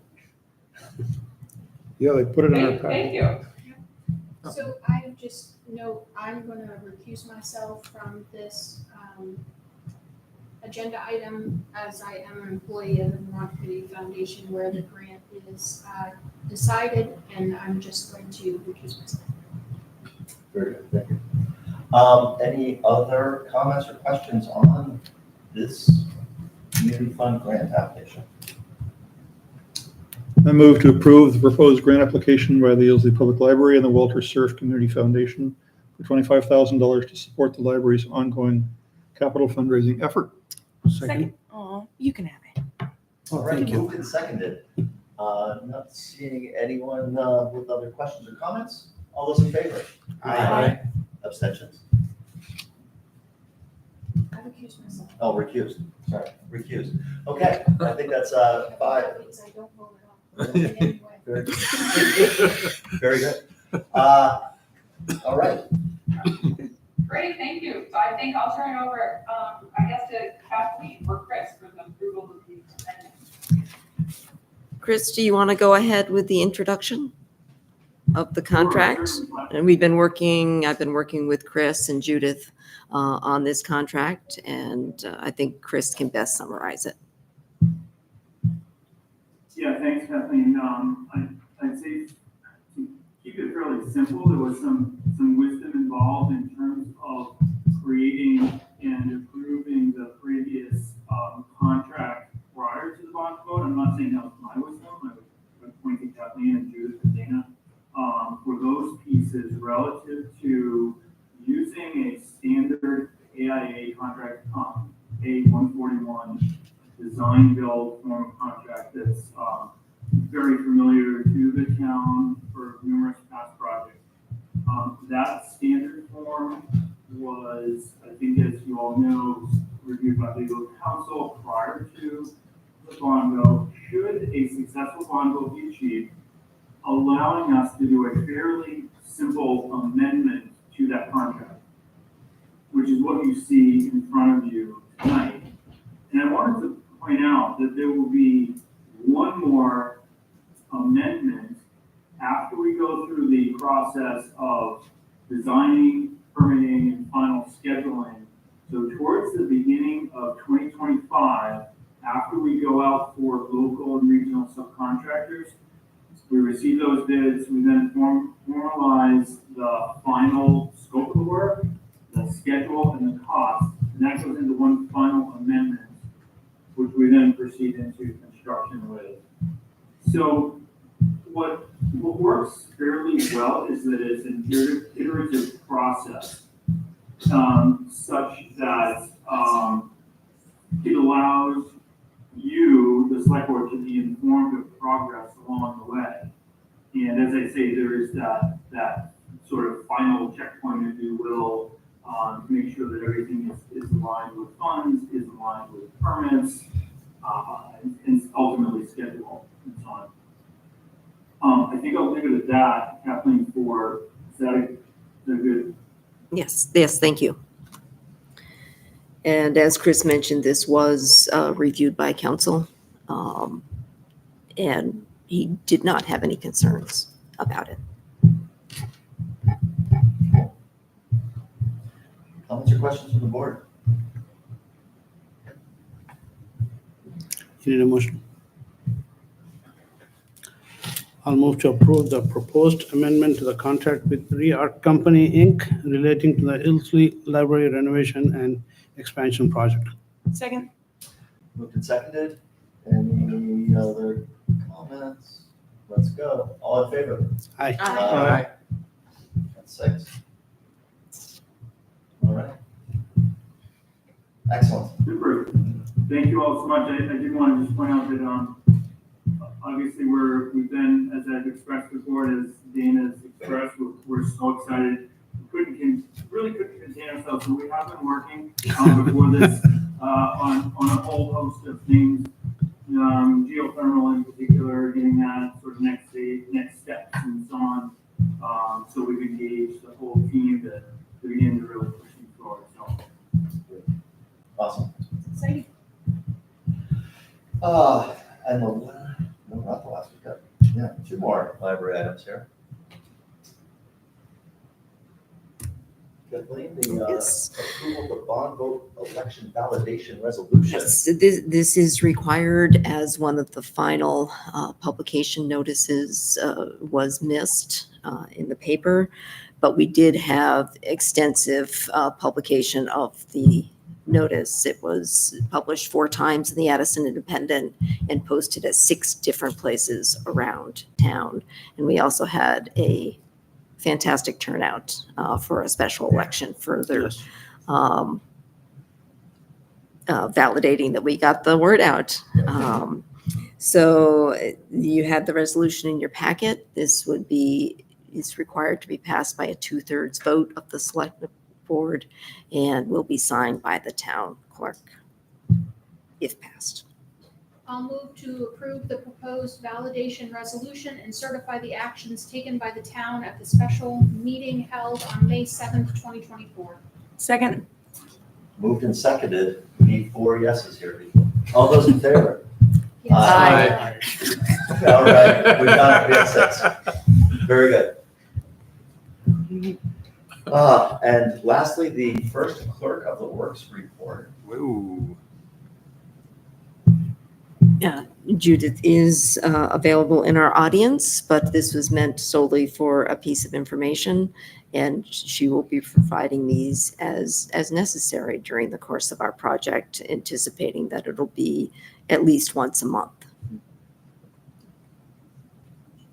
Yeah, they put it in our Thank packet. you. So I just note, I'm gonna recuse myself from this, agenda item as I am an employee of the Vermont Community Foundation where the grant is, decided, and I'm just going to recuse myself. Very good, thank you. Any other comments or questions on this community fund grant application? I move to approve the proposed grant application by the Ilsley Public Library and the Walter Surf Community Foundation for $25,000 to support the library's ongoing capital fundraising effort. Second. Oh, you can have it. Oh, All right, thank you. moved and seconded. Not seeing anyone with other questions or comments. All those in favor? Aye. Abstentions? I recuse myself. Oh, recused, sorry, recused. Okay, I think that's five. That means I don't vote at all. Anyway. Very good. Very good. All right, Great, thank you. So I think I'll turn it over, I guess to Kathleen or Chris for the approval of the amendment. Chris, do you want to go ahead with the introduction of the contract? And I've been working with Chris and Judith on this contract, and I think Chris can best summarize it. Yeah, thanks, Kathleen. I'd say to keep it fairly simple, there was some wisdom involved in terms of creating and improving the previous contract prior to the bond vote. I'm not saying that was my wisdom. I would point to Kathleen and Judith and Dana for those pieces relative to using a standard AIA contract, A141 design build form of contract that's very familiar to the town for numerous past projects. That standard form was, I think as you all know, reviewed by legal counsel prior to the bond vote. Should a successful bond vote be achieved, allowing us to do a fairly simple amendment to that contract, which is what you see in front of you tonight. And I wanted to point out that there will be one more amendment after we go through the process of designing, permitting, and final scheduling. So towards the beginning of 2025, after we go out for local and regional subcontractors, we receive those bids, we then formalize the final scope of the work, the schedule, and the cost, and that goes into one final amendment, which we then proceed into construction with. So what works fairly well is that it's an iterative process, such that it allows you, the select board, to be informed of progress along the way. And as I say, there is that sort of final checkpoint, if you will, to make sure that everything is aligned with funds, is aligned with permits, and ultimately schedule and so on. I think I'll leave it at that, Kathleen, is that a good? Yes, thank you. And as Chris mentioned, this was reviewed by council, and he did not have any concerns about it. comments or questions from the board? You need a motion? I'll move to approve the proposed amendment to the contract with Re-Art Company, Inc. relating to the Ilsley Library renovation and expansion project. Second. Moved and seconded. Any other comments? Let's go. All in favor? Aye. Aye. That's 6. All right. Excellent. Super. Thank you all so much. I did want to just point out that obviously we've been, as I've expressed before, as Dana's expressed, we're so excited. Really couldn't contain ourselves, and we have been working before this on a whole host of things, geothermal in particular, getting that sort of next steps and so on. So we've engaged the whole team to begin to really push things forward. So. Awesome. Exciting. And no, not the last, we've got, 2 more library items here. Kathleen, the Yes. approval of the bond vote election validation resolution. Yes, this is required as one of the final publication notices was missed in the paper, but we did have extensive publication of the notice. It was published 4 times in the Addison Independent and posted at 6 different places around town. And we also had a fantastic turnout for a special election, further validating that we got the word out. So you had the resolution in your packet. This is required to be passed by a 2/3 vote of the select board and will be signed by the town clerk if passed. I'll move to approve the proposed validation resolution and certify the actions taken by the town at the special meeting held on May 7th, 2024. Second. Moved and seconded. We need 4 yeses here, people. All those in favor? Yes. Aye. All right, we've done it. We have 6. Very good. And lastly, the first clerk of the works report. Whoa. Judith is available in our audience, but this was meant solely for a piece of information, and she will be providing these as necessary during the course of our project, anticipating that it'll be at least once a month.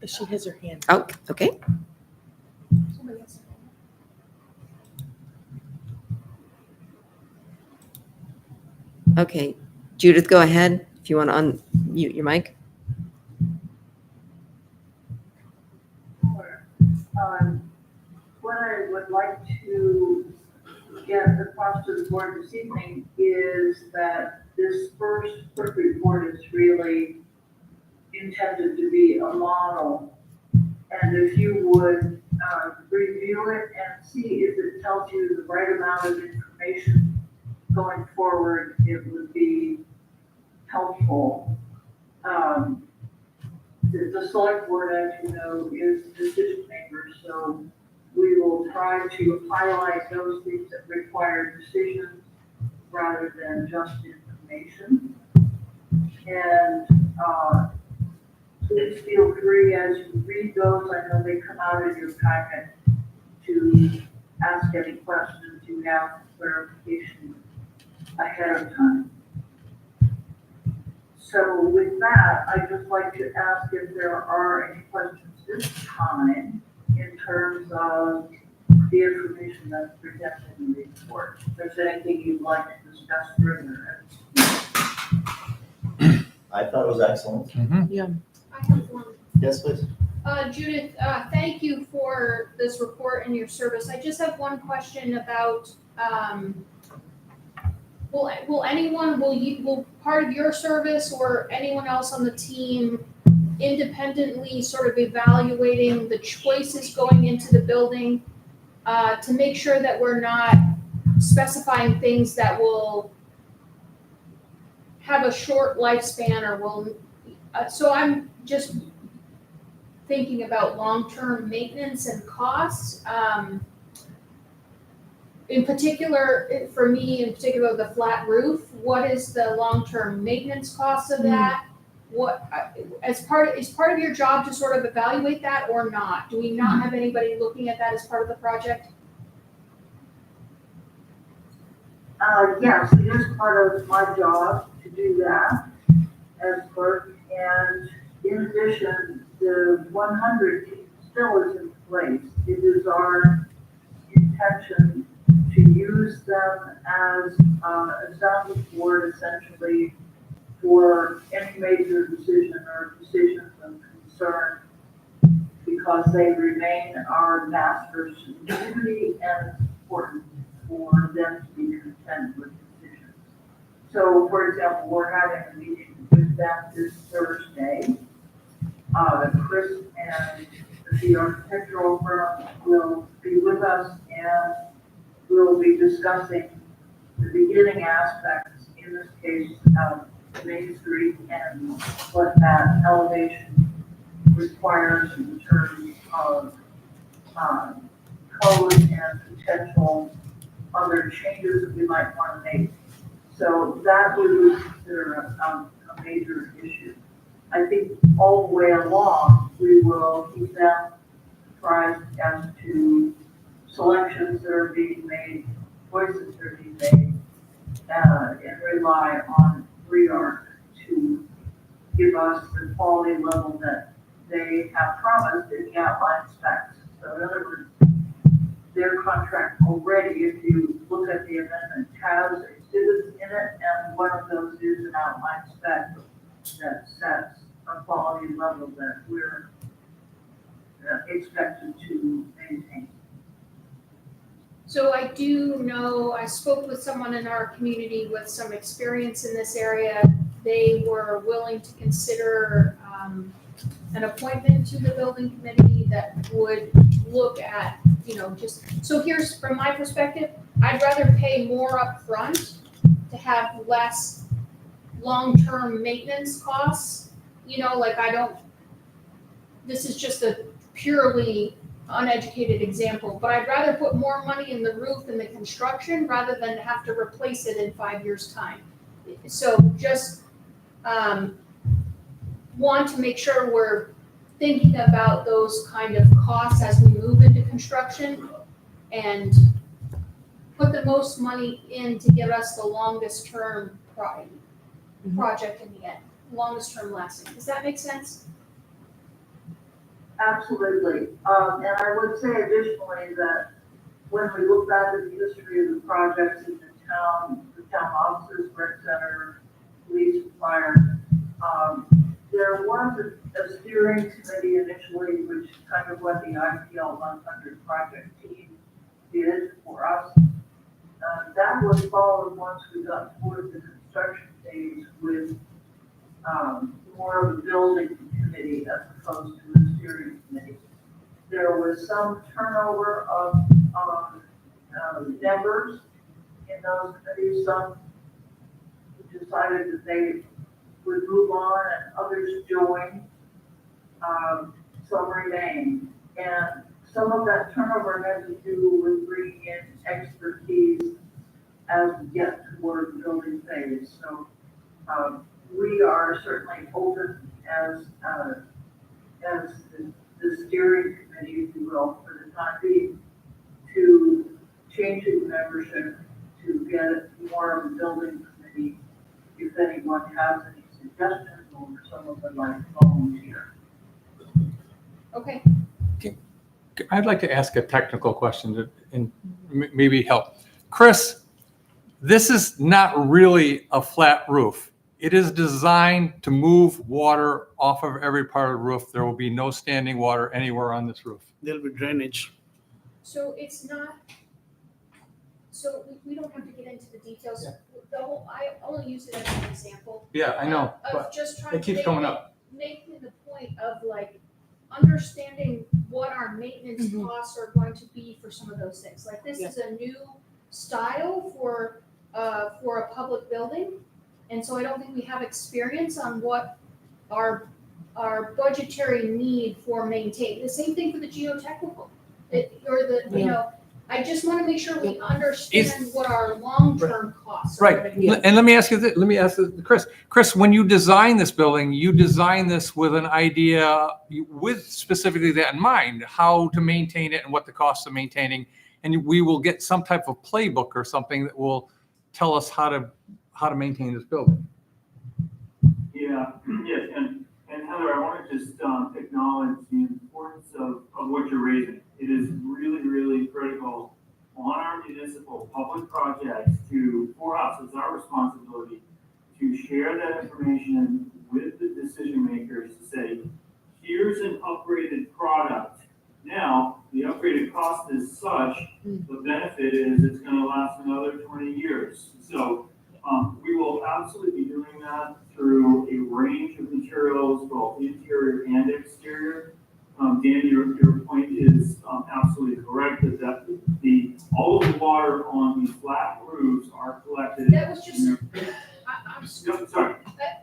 She has her hand. Oh, okay. Somebody else. Okay, Judith, go ahead if you want to unmute your mic. What I would like to get across to the board this evening is that this first quick report is really intended to be a model. And if you would review it and see if it tells you the right amount of information going forward, it would be helpful. The select board, as you know, is decision maker, so we will try to highlight those things that require decisions rather than just information. And please feel free as you read those, I know they come out in your packet, to ask any questions you have for clarification ahead of time. So with that, I'd just like to ask if there are any questions this time in terms of the information that's presented in the report. If there's anything you'd like to discuss further. I thought it was excellent. I have one. Yes, please. Judith, thank you for this report and your service. I just have one question about, will part of your service or anyone else on the team independently sort of evaluating the choices going into the building to make sure that we're not specifying things that will have a short lifespan or will, so I'm just thinking about long-term maintenance and costs. In particular, for me, in particular, the flat roof, what is the long-term maintenance cost of that? What, is part of your job to sort of evaluate that or not? Do we not have anybody looking at that as part of the project? Yes, it is part of my job to do that as clerk. And in addition, the 100 still is in place. It is our intention to use them as a sounding board essentially for any major decision or decisions of concern because they remain our masters in the community, and it's important for them to be content with decisions. So, for example, we're having a meeting with them this Thursday. Chris and the architectural firm will be with us, and we'll be discussing the beginning aspects, in this case, Main Street and what that elevation requires in terms of code and potential other changes that we might want to make. So that we would consider a major issue. I think all the way along, we will keep them apprised as to selections that are being made, choices that are being made, and rely on REARC to give us the quality level that they have promised in the outline specs. So in other words, their contract already, if you look at the amendment, has exhibits in it, and one of those is an outline spec that sets a quality level that we're expected to maintain. So I do know, I spoke with someone in our community with some experience in this area. They were willing to consider an appointment to the building committee that would look at, just, so here's, from my perspective, I'd rather pay more upfront to have less long-term maintenance costs. This is just a purely uneducated example, but I'd rather put more money in the roof and the construction rather than have to replace it in 5 years' time. So just want to make sure we're thinking about those kind of costs as we move into construction and put the most money in to give us the longest term project in the end, longest term lasting. Does that make sense? Absolutely. And I would say additionally that when we look back at the history of the projects in the town offices, rec center, police and fire, there was a steering committee initially, which kind of what the IPL 100 project team did for us. That was followed once we got toward the construction phase with more of a building committee as opposed to a steering committee. There was some turnover of members in those committees. Some decided that they would move on and others joined. Some remained. And some of that turnover had to do with bringing in expertise as we get toward the building phase. So we are certainly open as the steering committee, if you will, for the time being, to changing the membership to get more of a building committee if anyone has any suggestions or some of them like volunteer. Okay. I'd like to ask a technical question and maybe help. Chris, this is not really a flat roof. It is designed to move water off of every part of the roof. There will be no standing water anywhere on this roof. There'll be drainage. So it's not, so we don't have to get into the details. I only use it as an example. Yeah, I know, Of but just trying it to keeps coming up. making the point of like understanding what our maintenance costs are going to be for some of those things. Like this is a new style for a public building. And so I don't think we have experience on what our budgetary need for maintaining. The same thing for the geotechnical. I just want to make sure we understand what our long-term costs are. Right, and let me ask you this, Chris, when you design this building, you design this with an idea, with specifically that in mind, how to maintain it and what the costs of maintaining, and we will get some type of playbook or something that will tell us how to maintain this building. Yeah, yes, and Heather, I want to just acknowledge the importance of what you're raising. It is really, really critical on our municipal public projects for us, it's our responsibility to share that information with the decision makers to say, here's an upgraded product. Now, the upgraded cost is such, the benefit is it's gonna last another 20 years. So, we will absolutely be doing that through a range of materials, both interior and exterior. Dan, your point is absolutely correct, that all of the water on these flat roofs are collected. That was just, I'm Yep, sorry.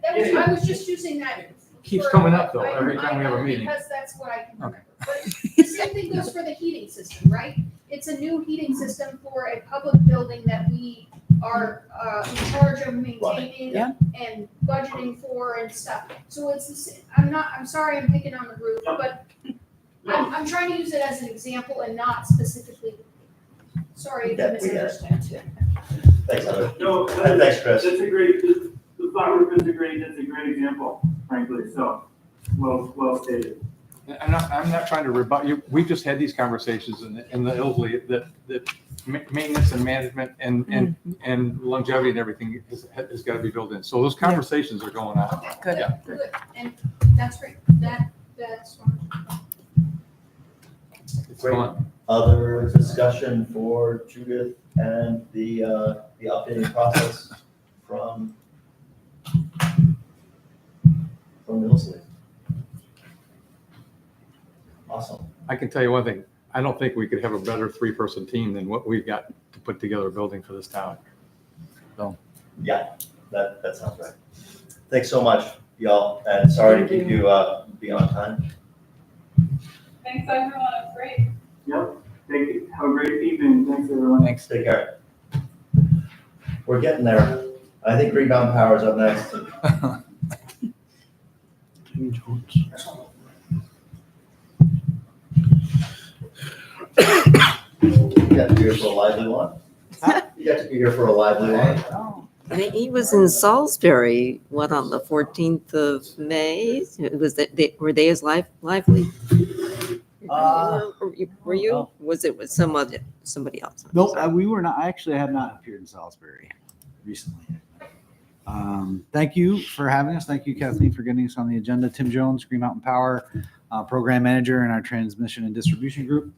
I was just using that. Keeps for- coming up though, I- every time we have a I know, meeting. Because that's what I can remember. But the same thing goes for the heating system, right? It's a new heating system for a public building that we are in charge of maintaining Yeah. and budgeting for and stuff. So it's the same, I'm sorry I'm picking on the roof, but I'm trying to use it as an example and not specifically. Sorry if I Yeah, we get it. misunderstood. Thanks, Heather. No, Thanks, Chris. that's a great, the flat roof is that's a great example, frankly, so, well stated. I'm not trying to rebut you. We've just had these conversations in the elderly that maintenance and management and longevity and everything has got to be built in. So those conversations are going on. Okay, Good. Yeah. good. And that's great. That's wonderful. It's Great. fun. Other discussion for Judith and the updating process from Middlebury. Awesome. I can tell you one thing. I don't think we could have a better three-person team than what we've got to put together a building for this town. So Yeah, that sounds right. Thanks so much, y'all, and sorry to keep you beyond time. Thanks, everyone, it's great. Yep, thank you, have a great evening, thanks everyone. thanks. Take care. We're getting there. I think Green Mountain Power is up next. Tim Jones. You got to be here for a lively one. You got to be here for a lively one. He was in Salisbury, what, on the 14th of May? Were they as lively? Were you? Was it with somebody else? Nope, we were not. I actually have not appeared in Salisbury recently. Thank you for having us. Thank you, Kathleen, for getting us on the agenda. Tim Jones, Green Mountain Power, Program Manager in our Transmission and Distribution Group.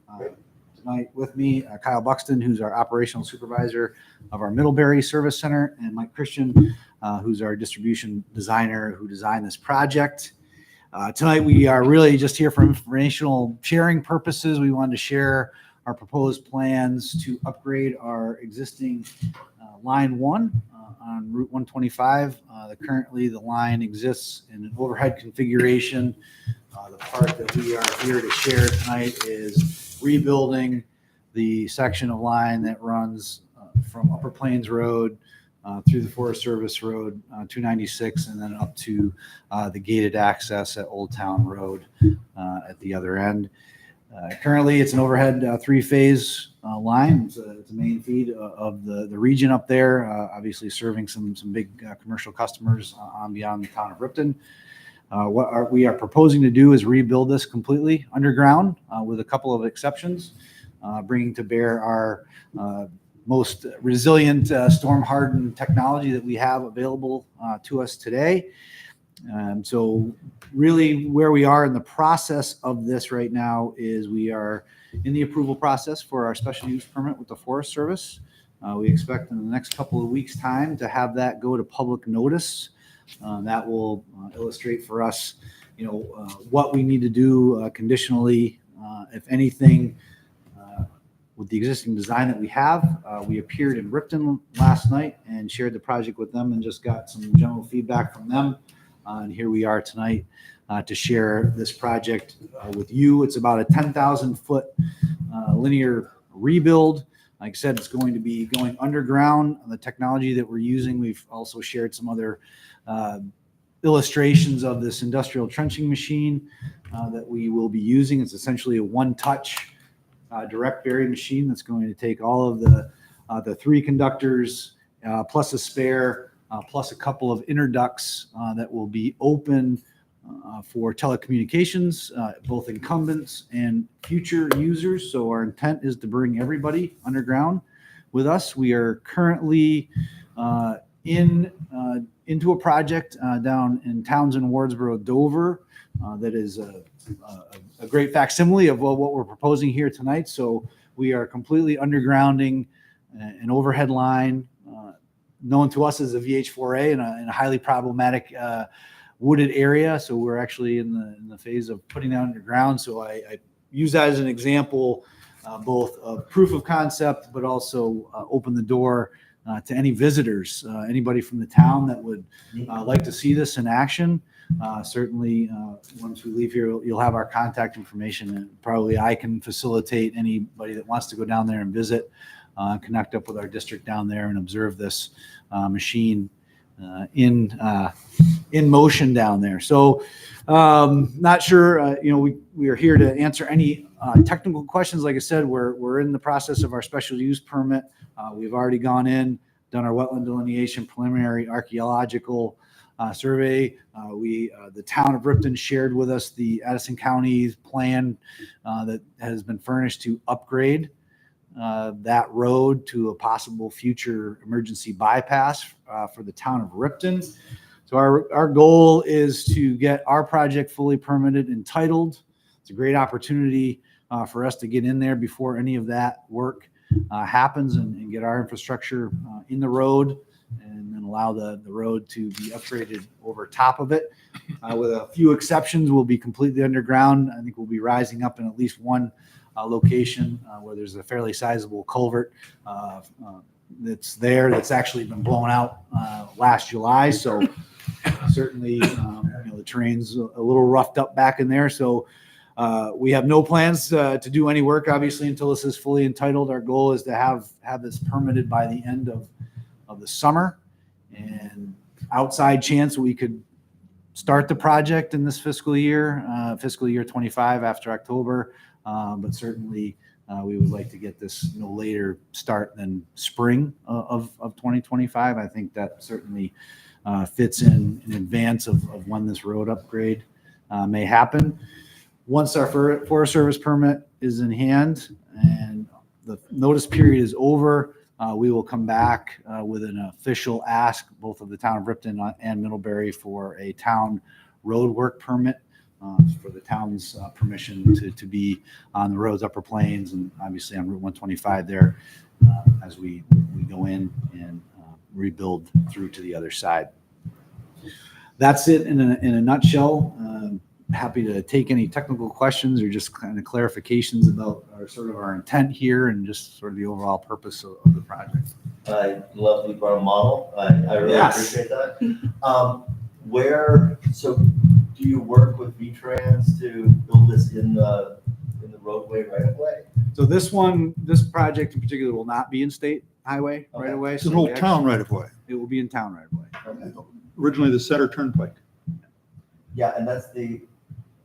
Tonight with me, Kyle Buxton, who's our Operational Supervisor of our Middlebury Service Center, and Mike Christian, who's our Distribution Designer who designed this project. Tonight, we are really just here for informational sharing purposes. We wanted to share our proposed plans to upgrade our existing Line 1 on Route 125. Currently, the line exists in an overhead configuration. The part that we are here to share tonight is rebuilding the section of line that runs from Upper Plains Road through the Forest Service Road, 296, and then up to the gated access at Old Town Road at the other end. Currently, it's an overhead three-phase line. It's a main feed of the region up there, obviously serving some big commercial customers on beyond the town of Ripton. What we are proposing to do is rebuild this completely underground with a couple of exceptions, bringing to bear our most resilient storm-hardened technology that we have available to us today. So really where we are in the process of this right now is we are in the approval process for our special use permit with the Forest Service. We expect in the next couple of weeks' time to have that go to public notice. That will illustrate for us, what we need to do conditionally, if anything, with the existing design that we have. We appeared in Ripton last night and shared the project with them and just got some general feedback from them. And here we are tonight to share this project with you. It's about a 10,000 foot linear rebuild. Like I said, it's going to be going underground. The technology that we're using, we've also shared some other illustrations of this industrial trenching machine that we will be using. It's essentially a one-touch direct bury machine that's going to take all of the three conductors plus a spare plus a couple of inner ducts that will be open for telecommunications, both incumbents and future users. So our intent is to bring everybody underground with us. We are currently into a project down in Townsend, Wardsboro, Dover. That is a great facsimile of what we're proposing here tonight. So we are completely undergrounding an overhead line known to us as a VH4A in a highly problematic wooded area. So we're actually in the phase of putting that underground. So I use that as an example, both of proof of concept, but also open the door to any visitors, anybody from the town that would like to see this in action. Certainly, once we leave here, you'll have our contact information, and probably I can facilitate anybody that wants to go down there and visit, connect up with our district down there and observe this machine in motion down there. So not sure, we are here to answer any technical questions. Like I said, we're in the process of our special use permit. We've already gone in, done our wetland delineation, preliminary archaeological survey. The town of Ripton shared with us the Addison County's plan that has been furnished to upgrade that road to a possible future emergency bypass for the town of Ripton. So our goal is to get our project fully permitted and titled. It's a great opportunity for us to get in there before any of that work happens and get our infrastructure in the road, and then allow the road to be upgraded over top of it. With a few exceptions, we'll be completely underground. I think we'll be rising up in at least one location where there's a fairly sizable culvert that's there that's actually been blown out last July. So certainly, the terrain's a little roughed up back in there. So we have no plans to do any work, obviously, until this is fully entitled. Our goal is to have this permitted by the end of the summer, and outside chance we could start the project in this fiscal year 25 after October. But certainly we would like to get this no later start than spring of 2025. I think that certainly fits in advance of when this road upgrade may happen. Once our Forest Service permit is in hand and the notice period is over, we will come back with an official ask, both of the town of Ripton and Middlebury, for a town road work permit for the town's permission to be on the road's upper plains and obviously on Route 125 there as we go in and rebuild through to the other side. That's it in a nutshell. Happy to take any technical questions or just kind of clarifications about our intent here and just sort of the overall purpose of the project. I love that you brought a model. I really appreciate that. So do you work with V-Trans to build this in the roadway right of way? So this project in particular will not be in state highway right of way. It's an old town right of way. It will be in town right of way. Okay. Originally the Center Turnpike. Yeah, and that's the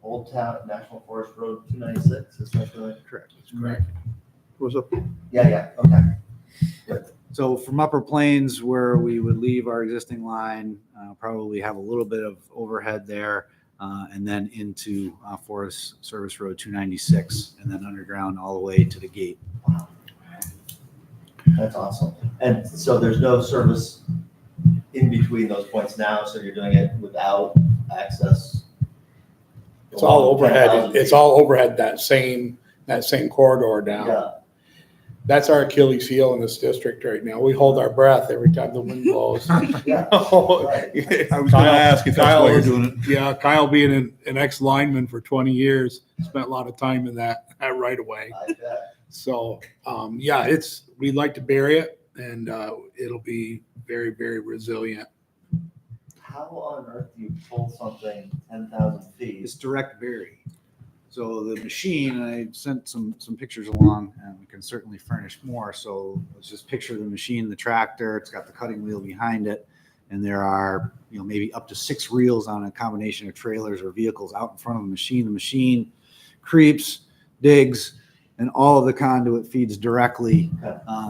Old Town National Forest Road 296, is that correct? Correct. Correct. Goes up. Yeah, okay. Good. So from Upper Plains, where we would leave our existing line, probably have a little bit of overhead there, and then into Forest Service Road 296, and then underground all the way to the gate. Wow. That's awesome. And so there's no service in between those points now, so you're doing it without access? It's all overhead. It's all overhead, that same corridor down. Yeah. That's our Achilles heel in this district right now. We hold our breath every time the wind blows. Yeah. I was going to ask if that's why you're doing it. Yeah, Kyle being an ex-lineman for 20 years, spent a lot of time in that right away. I bet. So, we'd like to bury it, and it'll be very, very resilient. How on earth do you pull something 10,000 feet? It's direct bury. So the machine, and I sent some pictures along, and we can certainly furnish more. So let's just picture the machine, the tractor. It's got the cutting wheel behind it, and there are maybe up to 6 reels on a combination of trailers or vehicles out in front of the machine. The machine creeps, digs, and all of the conduit feeds directly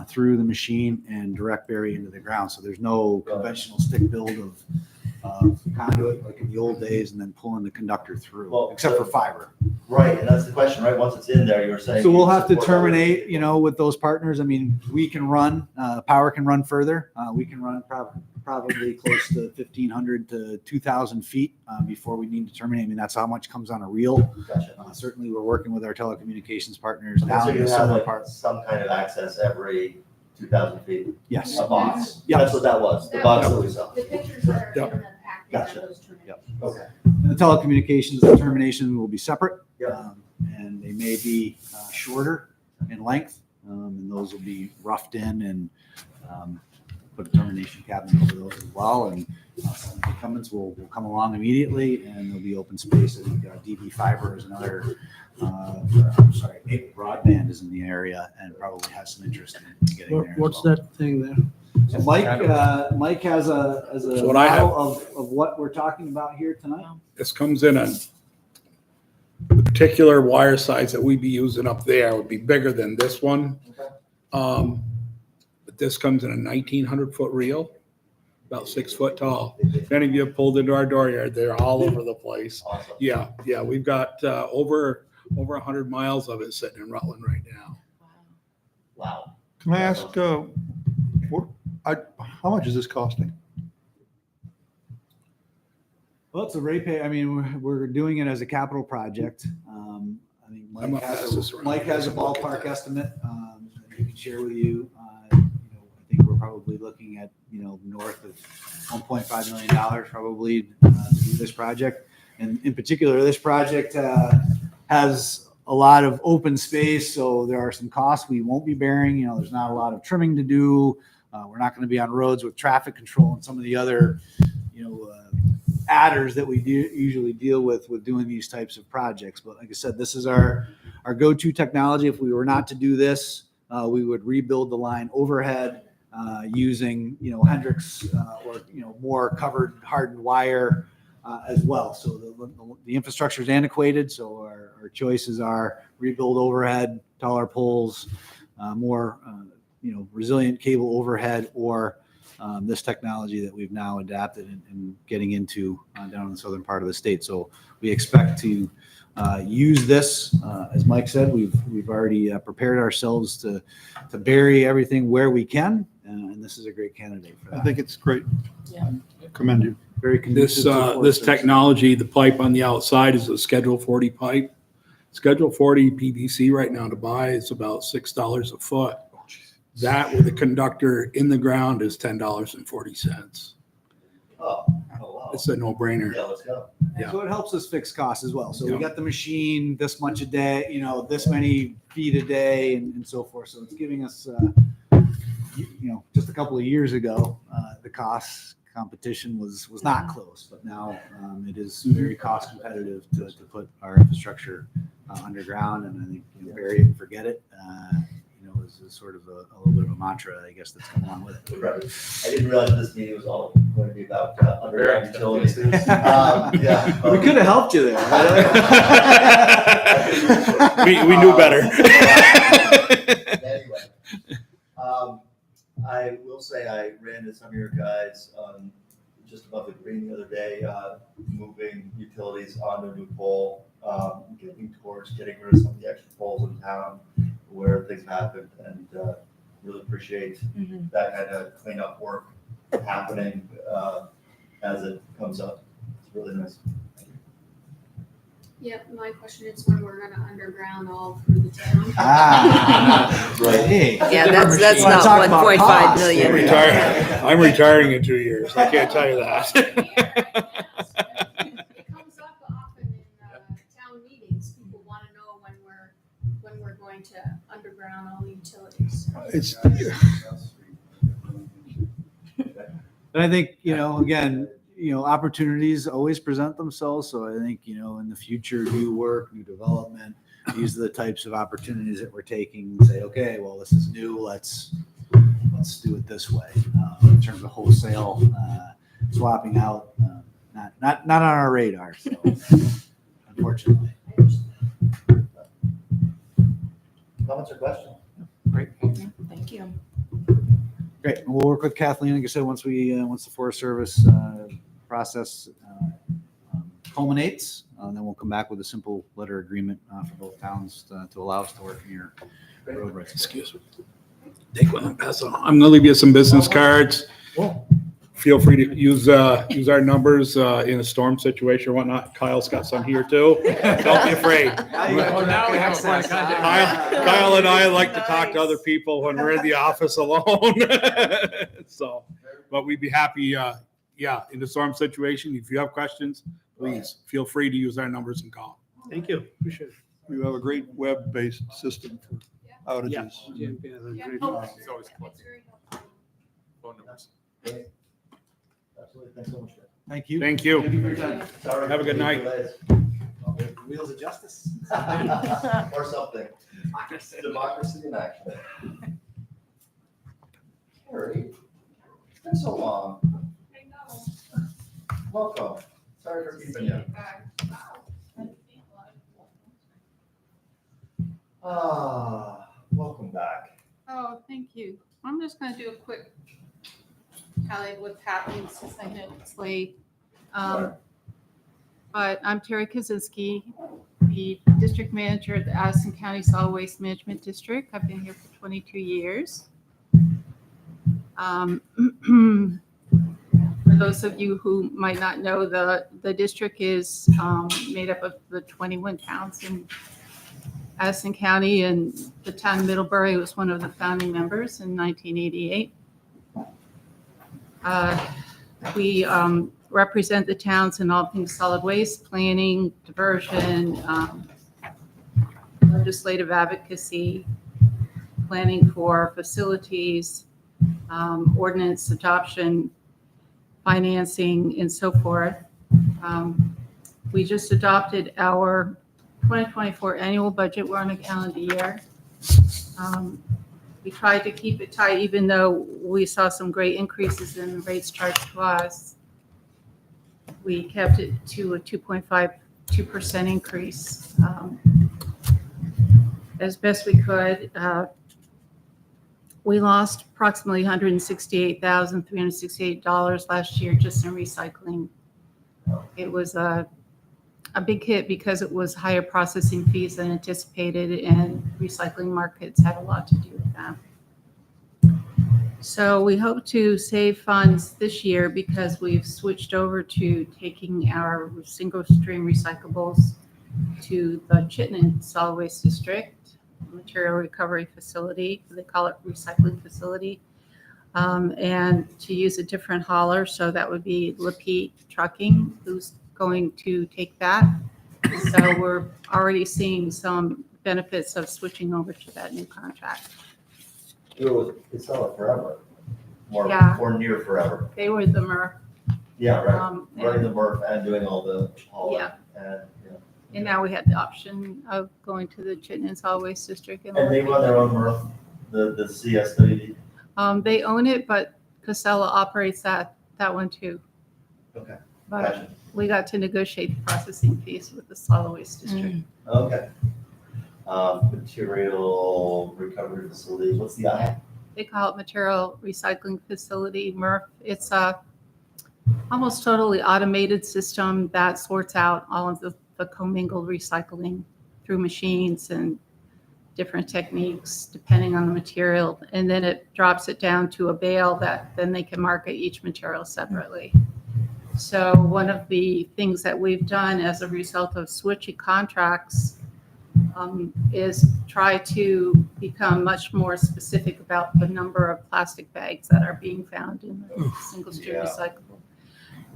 through the machine and direct bury into the ground. So there's no conventional stick build of conduit like in the old days and then pulling the conductor through, except for fiber. Right, and that's the question, right? Once it's in there, you're saying. So we'll you have to support terminate, others. you know, with those partners. I mean, we can run, power can run further. We can run probably close to 1,500 to 2,000 feet before we need to terminate. I mean, that's how much comes on a reel. Gotcha. Certainly, we're working with our telecommunications partners So down in you the have southern like part. some kind of access every 2,000 feet? Yes. A box? Yeah. That's what that was, the box that we saw. The pictures that are in Yep. the packet Gotcha. are those terminations. Okay. And the telecommunications determination will be separate. Yeah. And they may be shorter in length, and those will be roughed in and put a termination cabinet over those as well. And some of the incumbents will come along immediately, and there'll be open spaces. We've got DB Fiber is another, Maple Broadband is in the area and probably has some interest in getting there. as What's well. that thing there? So Mike has a So what I have- model of what we're talking about here tonight. This comes in on the particular wire size that we'd be using up there would be bigger than this one. But this comes in a 1,900 foot reel, about 6 foot tall. If any of you have pulled into our dooryard, they're all over the place. Awesome. Yeah, we've got over 100 miles of it sitting in Rutland right now. Wow. Can I ask, how much is this costing? Well, it's a ratepay. I mean, we're doing it as a capital project. I think I'm gonna pass this around. Mike has a ballpark estimate that he can share with you. I think we're probably looking at, north of $1.5 million probably to do this project. And in particular, this project has a lot of open space, so there are some costs we won't be bearing. There's not a lot of trimming to do. We're not going to be on roads with traffic control and some of the other, adders that we usually deal with doing these types of projects. But like I said, this is our go-to technology. If we were not to do this, we would rebuild the line overhead using, Hendrix or, more covered hardened wire as well. So the infrastructure is antiquated. So our choices are rebuild overhead, taller poles, more, resilient cable overhead, or this technology that we've now adapted and getting into down in the southern part of the state. So we expect to use this, as Mike said, we've already prepared ourselves to bury everything where we can, and this is a great candidate for that. I think it's great. Yeah. Commend you. Very conducive This, to Forest this Service. technology, the pipe on the outside is a Schedule 40 pipe. Schedule 40 PVC right now to buy is about $6 a foot. That with a conductor in the ground is $10.40. Oh, wow. It's a no-brainer. Yeah, let's go. Yeah. So it helps us fix costs as well. So we Yeah. got the machine this much a day, this many feet a day and so forth. So it's giving us, just a couple of years ago, the cost competition was not close, but now it is very cost competitive to put our infrastructure underground. And I think, bury it and forget it, is sort of a little bit of a mantra, I guess, that's coming on with it. Right. I didn't realize this meeting was all going to be about underground utilities. Yeah. We could have helped you there. We knew better. Anyway, I will say I ran into some of your guys just above the green the other day, moving utilities onto a new pole, getting rid of some of the extra poles in town where things happened, and really appreciate that kind of cleanup work happening as it comes up. It's really nice. Yep, my question is when we're gonna underground all through the town. Right. Hey. Yeah, that's Wanna not talk about 1.5 costs? million. I'm retiring in 2 years. I can't tell you that. It comes up often in town meetings. People want to know when we're going to underground all the utilities. It's, And I think, again, opportunities always present themselves. So I think, in the future, new work, new development, these are the types of opportunities that we're taking and say, okay, well, this is new. Let's do it this way. In terms of wholesale swapping out, not on our radar. So unfortunately. Comments or questions? Great. Thank you. Great. And we'll work with Kathleen. Like I said, once the Forest Service process culminates, Then we'll come back with a simple letter agreement for both towns to allow us to work in your road rights. Excuse me. Take one and pass it on. I'm gonna leave you some business cards. Feel free to use our numbers in a storm situation or whatnot. Kyle's got some here too. Don't be afraid. Now we have a point of contact. Kyle and I like to talk to other people when we're in the office alone. So, but we'd be happy, in the storm situation, if you have questions, please feel free to use our numbers and call. Thank you. Appreciate it. You have a great web-based system for outages. It's always phone numbers. Absolutely. Thanks so much. Thank you. Thank you. Thank you for your time. Sorry. Have a good night. Wheels of justice. Or something. Democracy in action. Carrie, it's been so long. Welcome. Sorry for keeping you. Welcome back. Oh, thank you. I'm just gonna do a quick tally of what's happening since I know it's late. But I'm Terry Kaczynski, the district manager at the Addison County Solid Waste Management District. I've been here for 22 years. For those of you who might not know, the district is made up of the 21 towns in Addison County, and the town of Middlebury was one of the founding members in 1988. We represent the towns in all things solid waste, planning, diversion, legislative advocacy, planning for facilities, ordinance adoption, financing, and so forth. We just adopted our 2024 annual budget. We're on a calendar year. We tried to keep it tight, even though we saw some great increases in the rates charged to us. We kept it to a 2.52% increase as best we could. We lost approximately $168,368 last year just in recycling. It was a big hit because it was higher processing fees than anticipated, and recycling markets had a lot to do with that. So we hope to save funds this year because we've switched over to taking our single stream recyclables to the Chittenden Solid Waste District Material Recovery Facility. They call it recycling facility. And to use a different hauler. So that would be Lapete Trucking, who's going to take that. So we're already seeing some benefits of switching over to that new contract. It was Casella forever. Yeah. Or near forever. They were the MRF. Yeah, right. Running the MRF and doing all the hauling. Yeah. And, And now we had the option of going to the Chittenden Solid Waste District. And they run their own MRF, the CSWD. They own it, but Casella operates that one too. Okay. But Gotcha. we got to negotiate the processing fees with the solid waste district. Okay. Material recovery facility, what's the I? They call it Material Recycling Facility, MRF. It's a almost totally automated system that sorts out all of the commingled recycling through machines and different techniques depending on the material. And then it drops it down to a bale that then they can market each material separately. So one of the things that we've done as a result of switching contracts is try to become much more specific about the number of plastic bags that are being found in the single stream recyclable.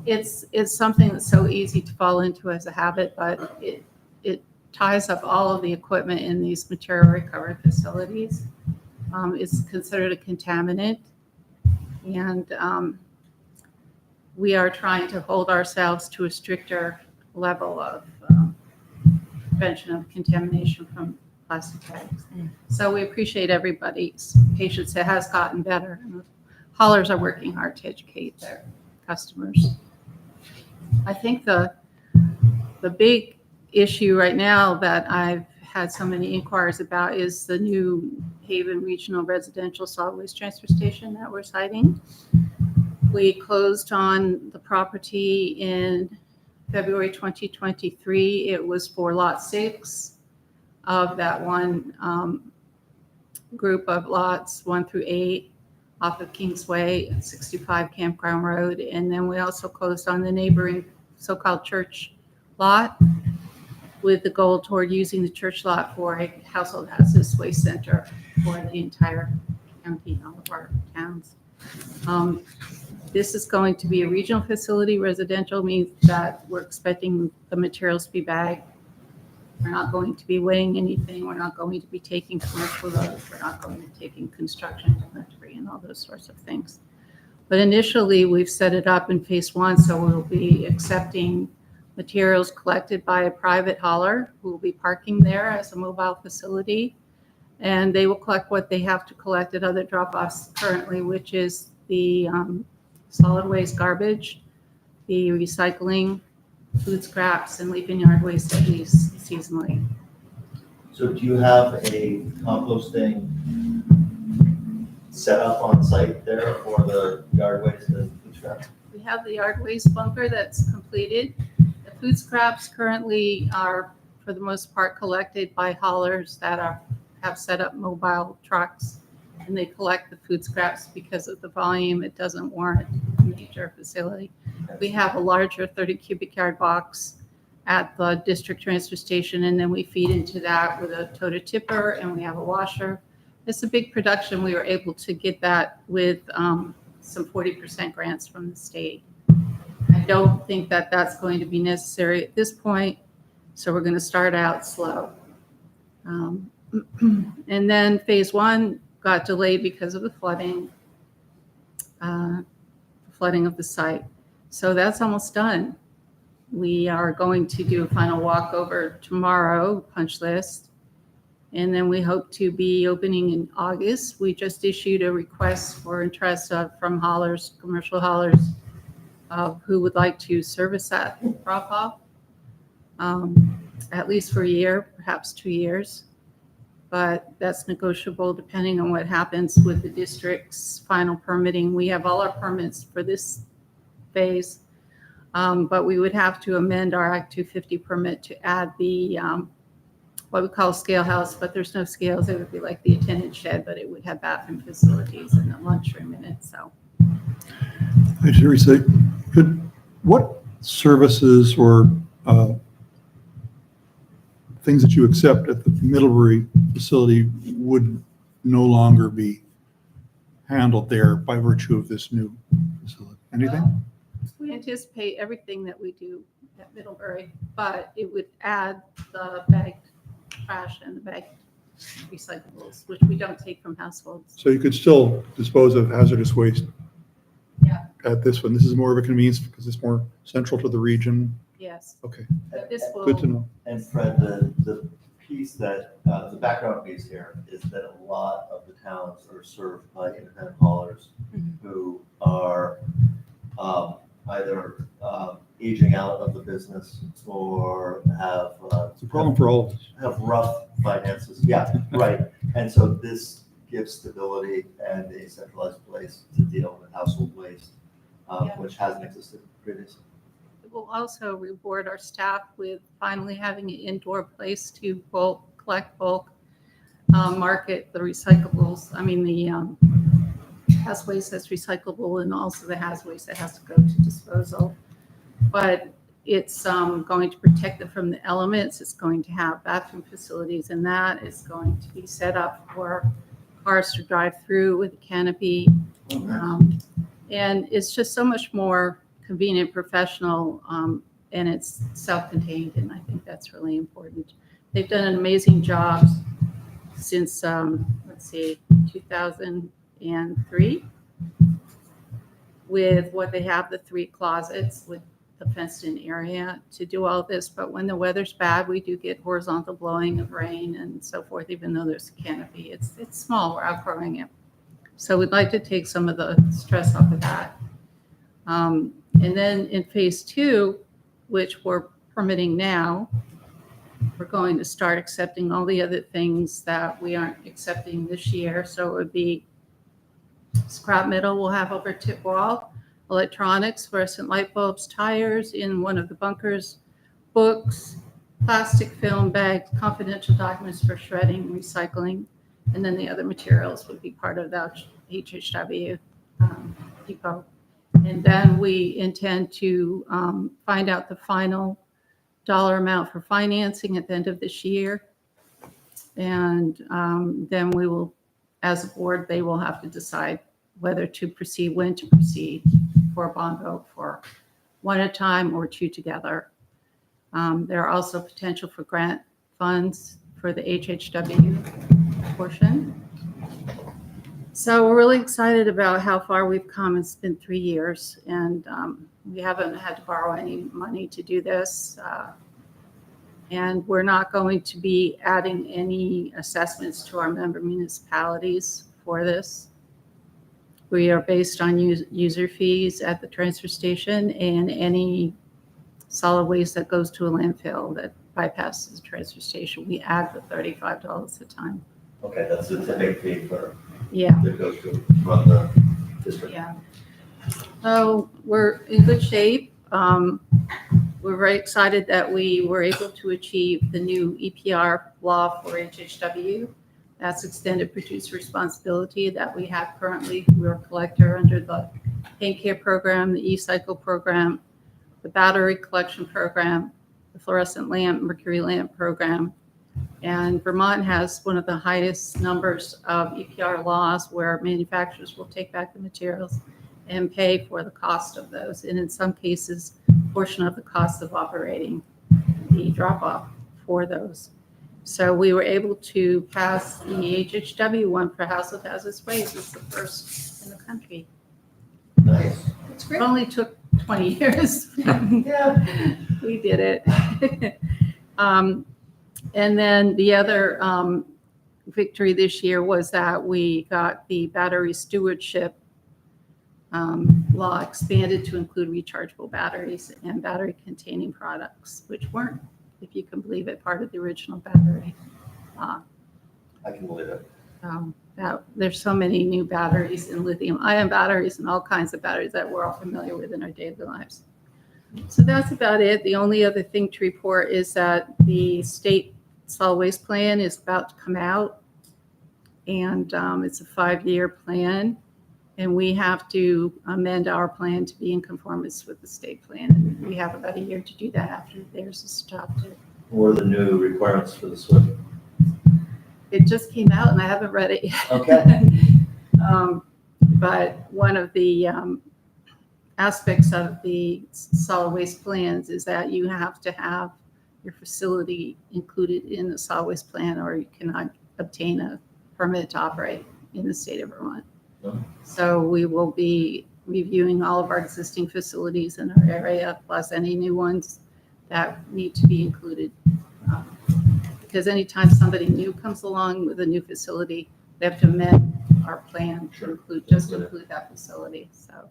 It's something that's so easy to fall into as a habit, but it ties up all of the equipment in these material recovery facilities. It's considered a contaminant, and we are trying to hold ourselves to a stricter level of prevention of contamination from plastic bags. So we appreciate everybody's patience. It has gotten better. And the haulers are working hard to educate their customers. I think the big issue right now that I've had so many inquiries about is the new Haven Regional Residential Solid Waste Transfer Station that we're siting. We closed on the property in February 2023. It was for Lot 6 of that one group of lots, 1 through 8, off of Kingsway and 65 Campground Road. And then we also closed on the neighboring so-called church lot with the goal toward using the church lot for a household hazardous waste center for the entire county, all of our towns. This is going to be a regional facility. Residential means that we're expecting the materials to be bagged. We're not going to be weighing anything. We're not going to be taking commercial loads. We're not going to be taking construction delivery and all those sorts of things. But initially, we've set it up in phase 1, so we'll be accepting materials collected by a private hauler who will be parking there as a mobile facility. And they will collect what they have to collect at other drop-offs currently, which is the solid waste garbage, the recycling, food scraps, and leaving yard waste at least seasonally. So do you have a composting set up on site there for the yard waste and food scraps? We have the yard waste bunker that's completed. The food scraps currently are, for the most part, collected by haulers that have set up mobile trucks, and they collect the food scraps because of the volume. It doesn't warrant a major facility. We have a larger 30 cubic yard box at the district transfer station, and then we feed into that with a toter tipper, and we have a washer. It's a big production. We were able to get that with some 40% grants from the state. I don't think that that's going to be necessary at this point, so we're going to start out slow. And then phase 1 got delayed because of the flooding of the site. So that's almost done. We are going to do a final walkover tomorrow, punch list, and then we hope to be opening in August. We just issued a request for interest from haulers, commercial haulers, who would like to service that drop-off, at least for a year, perhaps 2 years. But that's negotiable depending on what happens with the district's final permitting. We have all our permits for this phase, but we would have to amend our Act 250 permit to add the what we call scale house, but there's no scales. It would be like the attendant shed, but it would have bathroom facilities and a lunchroom in it. So, Hey, Teresa, what services or things that you accept at the Middlebury facility would no longer be handled there by virtue of this new facility? Anything? we anticipate everything that we do at Middlebury, but it would add the bagged trash and the bagged recyclables, which we don't take from households. So you could still dispose of hazardous waste at this one. This is more of a convenience because it's more central to the region. Yes. Okay. But this will. Good to know. And Fred, the piece that, the background piece here is that a lot of the towns are served by independent haulers who are either aging out of the business or have It's a problem for all of us. have rough finances. Yeah, right. And so this gives stability and a centralized place to deal with household waste, which hasn't existed previously. It will also reward our staff with finally having an indoor place to collect bulk, market the recyclables. I mean, the has waste that's recyclable and also the has waste that has to go to disposal. But it's going to protect them from the elements. It's going to have bathroom facilities, and that is going to be set up for cars to drive through with a canopy. And it's just so much more convenient, professional, and it's self-contained, and I think that's really important. They've done an amazing job since, 2003 with what they have, the 3 closets with the fenced-in area to do all this. But when the weather's bad, we do get horizontal blowing of rain and so forth, even though there's a canopy. It's small, we're outgrowing it. So we'd like to take some of the stress off of that. And then in phase 2, which we're permitting now, we're going to start accepting all the other things that we aren't accepting this year. So it would be scrap metal we'll have over tip wall. electronics, fluorescent light bulbs, tires in one of the bunkers, books, plastic film bags, confidential documents for shredding, recycling, and then the other materials would be part of that HHW depot. And then we intend to find out the final dollar amount for financing at the end of this year. And then we will, as a board, they will have to decide whether to proceed, when to proceed for a bond vote for one at a time or two together. There are also potential for grant funds for the HHW portion. So we're really excited about how far we've come. It's been 3 years, and we haven't had to borrow any money to do this. And we're not going to be adding any assessments to our member municipalities for this. We are based on user fees at the transfer station and any solid waste that goes to a landfill that bypasses the transfer station. We add the $35 a ton. Okay, that's the typical fee for, Yeah. that goes to run the district. Yeah. So we're in good shape. We're very excited that we were able to achieve the new EPR law for HHW. That's extended producer responsibility that we have currently. We're a collector under the paint care program, the e-cycle program, the battery collection program, the fluorescent lamp, mercury lamp program. And Vermont has one of the highest numbers of EPR laws where manufacturers will take back the materials and pay for the cost of those. And in some cases, a portion of the cost of operating the drop-off for those. So we were able to pass the HHW one for household hazardous waste. It's the first in the country. Nice. It's great. It only took 20 years. Yeah. We did it. And then the other victory this year was that we got the battery stewardship law expanded to include rechargeable batteries and battery containing products, which weren't, if you can believe it, part of the original battery law. I can believe it. There's so many new batteries and lithium-ion batteries and all kinds of batteries that we're all familiar with in our daily lives. So that's about it. The only other thing to report is that the state solid waste plan is about to come out, and it's a 5-year plan, and we have to amend our plan to be in conformance with the state plan. And we have about a year to do that after theirs is adopted. What are the new requirements for the SWIFT? It just came out, and I haven't read it yet. Okay. But one of the aspects of the solid waste plans is that you have to have your facility included in the solid waste plan, or you cannot obtain a permit to operate in the state of Vermont. No. So we will be reviewing all of our existing facilities in our area, plus any new ones that need to be included. Because anytime somebody new comes along with a new facility, they have to amend our plan to include that facility. So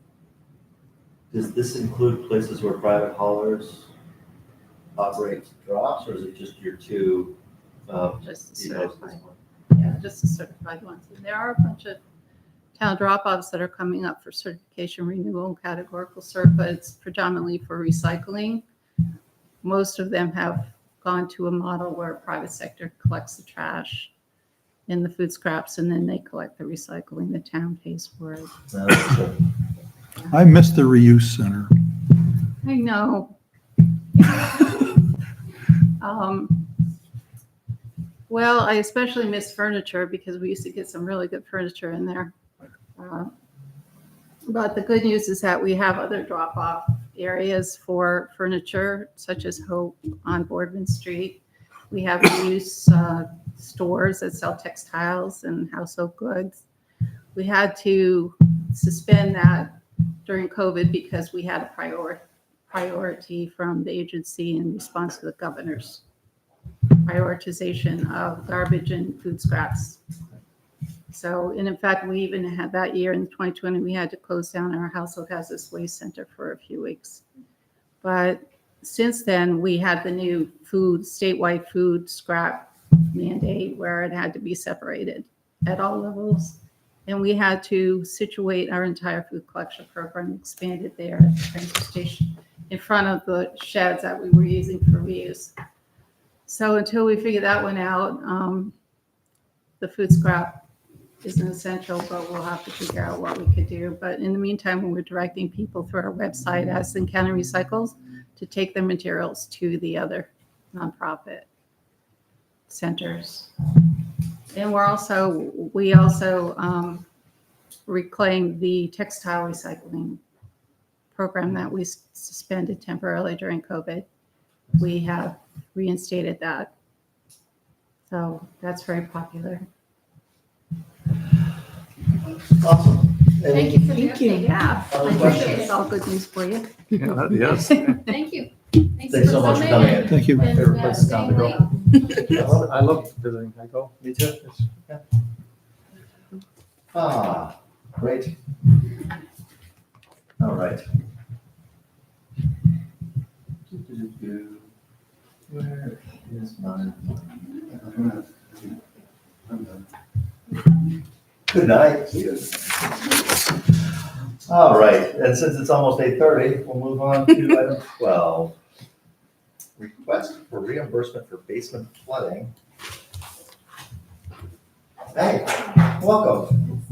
Does this include places where private haulers operate drops, or is it just your two? Just the certified. Yeah, just the certified ones. And there are a bunch of town drop-offs that are coming up for certification renewal and categorical cert, but it's predominantly for recycling. Most of them have gone to a model where private sector collects the trash and the food scraps, and then they collect the recycling. The town pays for it. I miss the reuse center. I know. Well, I especially miss furniture because we used to get some really good furniture in there. But the good news is that we have other drop-off areas for furniture, such as Hope on Boardman Street. We have reuse stores that sell textiles and household goods. We had to suspend that during COVID because we had a priority from the agency in response to the governor's prioritization of garbage and food scraps. So, and in fact, we even had that year in 2020, we had to close down our household hazardous waste center for a few weeks. But since then, we had the new statewide food scrap mandate where it had to be separated at all levels. And we had to situate our entire food collection program, expanded there at the transfer station in front of the sheds that we were using for reuse. So until we figure that one out, the food scrap isn't essential, but we'll have to figure out what we could do. But in the meantime, we're directing people through our website as County Recycles to take their materials to the other nonprofit centers. And we also reclaimed the textile recycling program that we suspended temporarily during COVID. We have reinstated that. So that's very popular. Awesome. Thank you for the Thank you. update. Yeah, I Other appreciate questions? it's all good news for you. Yeah, yes. Thank you. Thanks so much for coming in. Thank you. And, Favorite place in town to go. staying late. I love visiting. I go. Me too. Yeah. Ah, great. All right. Where is my? Good night. All right, and since it's almost 8:30, we'll move on to item 12. Request for reimbursement for basement flooding. Hey, welcome.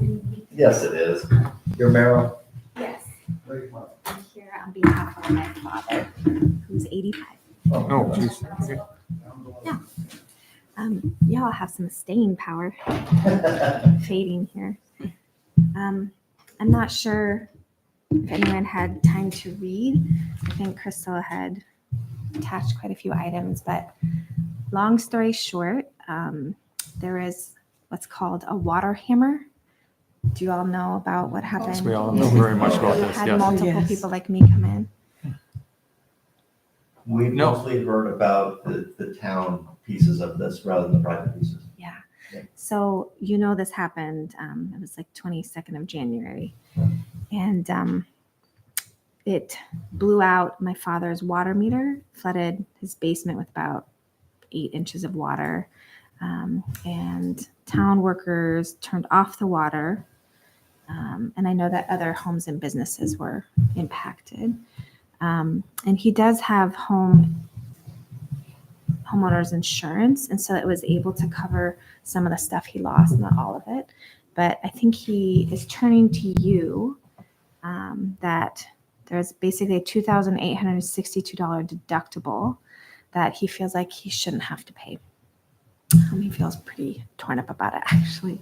Yes, it is. You're Meryl? Yes, Where are you from? I'm here on behalf of my father, who's 85. Oh, geez. Okay. Yeah. Y'all have some staying power fading here. I'm not sure if anyone had time to read. I think Crystal had attached quite a few items, but long story short, there is what's called a water hammer. Do you all know about what happened? Yes, we all know very much about We this, had yes. multiple Yes. people like me come in. We've No. mostly heard about the town pieces of this rather than the private pieces. Yeah. Yeah. So, this happened, it was like 22nd of January. And it blew out my father's water meter, flooded his basement with about 8 inches of water. And town workers turned off the water. And I know that other homes and businesses were impacted. And he does have homeowners insurance, and so it was able to cover some of the stuff he lost, not all of it. But I think he is turning to you that there's basically a $2,862 deductible that he feels like he shouldn't have to pay. He feels pretty torn up about it, actually.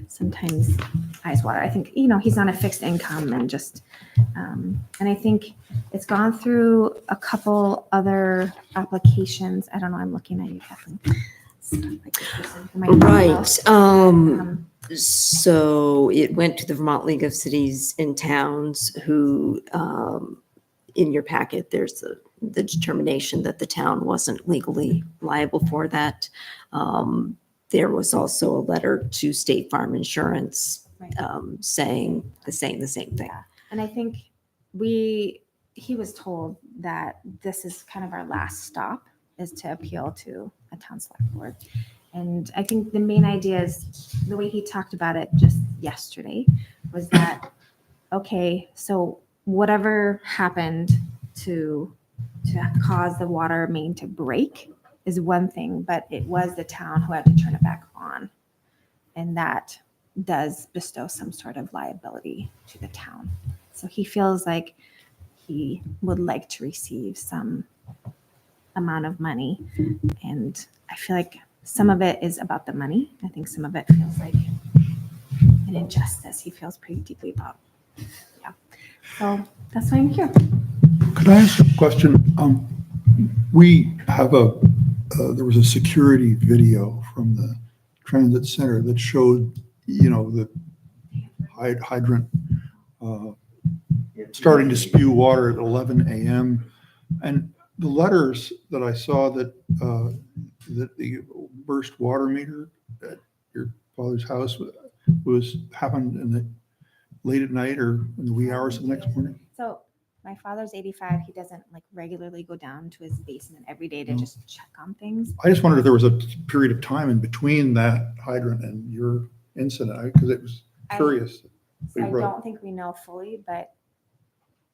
Sometimes eyes water. I think, he's on a fixed income and just, and I think it's gone through a couple other applications. I don't know, I'm looking at you, Kathleen. Right. So it went to the Vermont League of Cities and Towns who, in your packet, there's the determination that the town wasn't legally liable for that. There was also a letter to State Farm Insurance saying the same thing. Yeah. And I think he was told that this is kind of our last stop is to appeal to a town select board. And I think the main idea is the way he talked about it just yesterday was that, okay, so whatever happened to cause the water main to break is one thing, but it was the town who had to turn it back on. And that does bestow some sort of liability to the town. So he feels like he would like to receive some amount of money. And I feel like some of it is about the money. I think some of it feels like an injustice he feels pretty deeply about. Yeah. So that's why I'm here. Could I ask a question? We have there was a security video from the transit center that showed, the hydrant starting to spew water at 11 a.m. And the letters that I saw that the burst water meter at your father's house happened late at night or in the wee hours of the next morning. So my father's 85. He doesn't regularly go down to his basement every day to just check on things. I just wondered if there was a period of time in between that hydrant and your incident, because it was curious. So I Right. don't think we know fully, but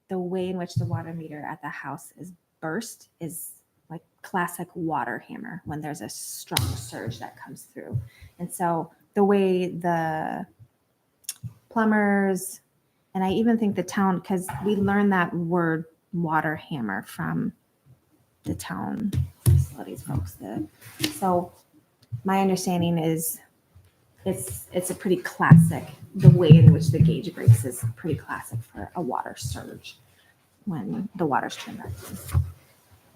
the way in which the water meter at the house is burst is like classic water hammer when there's a strong surge that comes through. And so the way the plumbers, and I even think the town, because we learned that word water hammer from the town facilities folks. So my understanding is it's a pretty classic, the way in which the gauge breaks is pretty classic for a water surge when the water's turned up.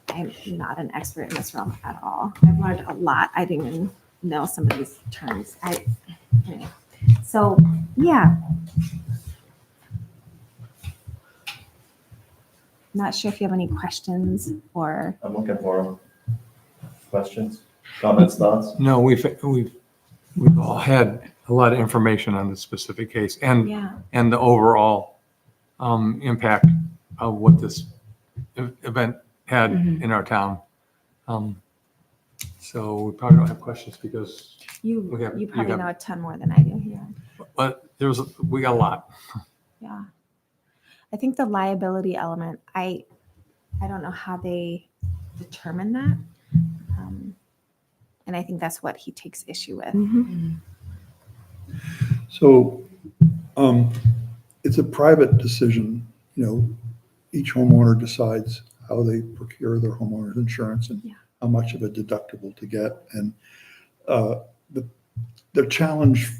I'm not an expert in this realm at all. I've learned a lot. I didn't even know some of these terms. Anyway. So yeah. Not sure if you have any questions or. I'm looking for them. Questions, comments, thoughts? No, we've all had a lot of information on this specific case and the overall impact of what this event had in our town. So we probably don't have questions because you probably know a ton more than I do. Yeah. But we got a lot. Yeah. I think the liability element, I don't know how they determine that. And I think that's what he takes issue with. So it's a private decision. Each homeowner decides how they procure their homeowner's insurance and how much of a deductible to get. And the challenge,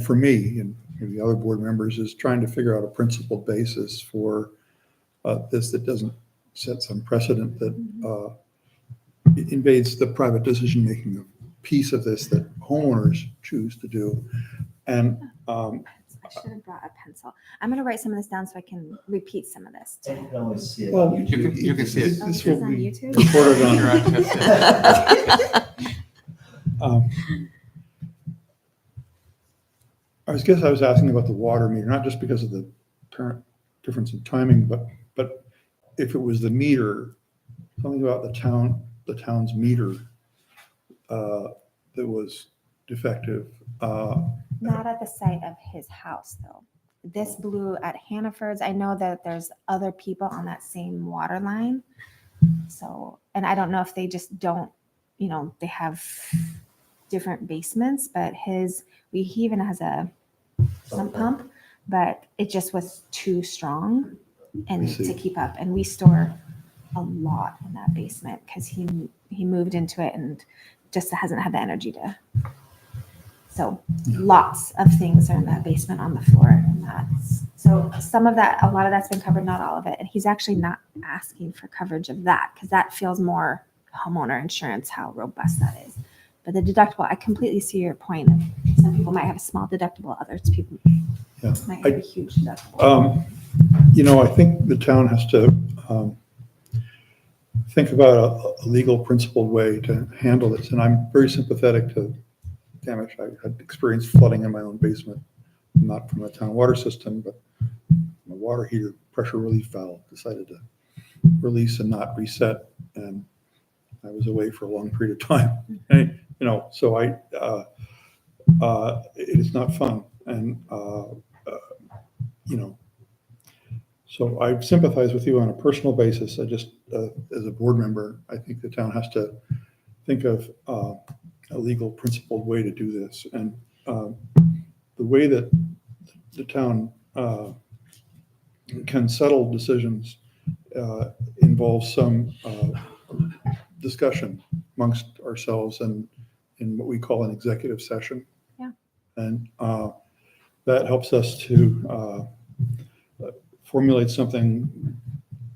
for me and the other board members is trying to figure out a principled basis for this that doesn't set some precedent that invades the private decision-making piece of this that homeowners choose to do. And I should have brought a pencil. I'm going to write some of this down so I can repeat some of this. You can always see it. Well, you can see it. This This will is on be YouTube? recorded on. I guess I was asking about the water meter, not just because of the apparent difference in timing, but if it was the meter, something about the town's meter that was defective. Not at the site of his house, though. This blew at Hannaford's. I know that there's other people on that same water line. So, and I don't know if they just don't, they have different basements, but he even has a sump pump, but it just was too strong and to keep up. And we store a lot in that basement because he moved into it and just hasn't had the energy to. So lots of things are in that basement on the floor, and so some of that, a lot of that's been covered, not all of it. And he's actually not asking for coverage of that because that feels more homeowner insurance, how robust that is. But the deductible, I completely see your point. Some people might have a small deductible, others people might have a huge deductible. I think the town has to think about a legal principled way to handle this. And I'm very sympathetic to damage. I had experienced flooding in my own basement, not from the town water system, but my water heater pressure relief valve decided to release and not reset. And I was away for a long period of time. And, so it is not fun. And, so I sympathize with you on a personal basis. I just, as a board member, I think the town has to think of a legal principled way to do this. And the way that the town can settle decisions involves some discussion amongst ourselves and in what we call an executive session. Yeah. And that helps us to formulate something,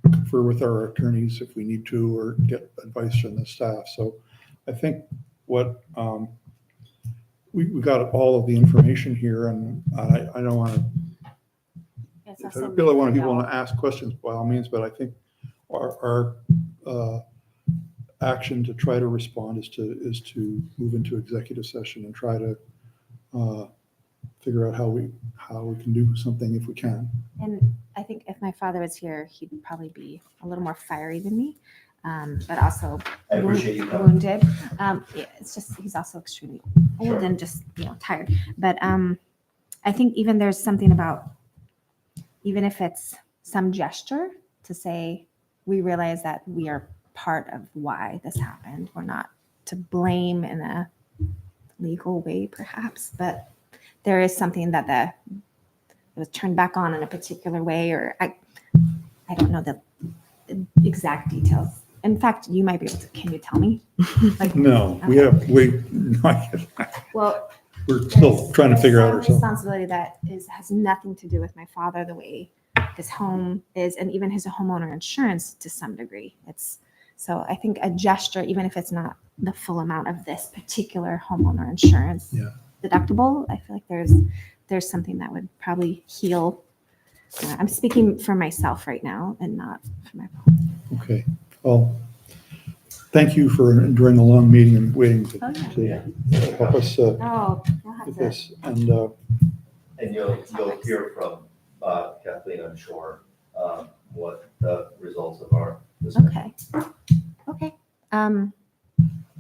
confer with our attorneys if we need to, or get advice from the staff. So I think what we got all of the information here, and I don't want to. If I really want people to ask questions, by all means, but I think our action to try to respond is to move into executive session and try to figure out how we can do something if we can. And I think if my father was here, he'd probably be a little more fiery than me, but also I appreciate you coming. wounded. It's just he's also extremely old and just tired. But I think even there's something about, even if it's some gesture to say, we realize that we are part of why this happened. We're not to blame in a legal way, perhaps, but there is something that it was turned back on in a particular way, or I don't know the exact details. In fact, you might be able to. Can you tell me? No, Well, we're still trying to figure out there's ourselves. some responsibility that has nothing to do with my father, the way his home is, and even his homeowner insurance to some degree. So I think a gesture, even if it's not the full amount of this particular homeowner insurance deductible, I feel like there's something that would probably heal. I'm speaking for myself right now and not for my father. Okay, well, thank you for enduring the long meeting and waiting to help us with this. And you'll hear from Kathleen, I'm sure, what the results of our discussion. Okay.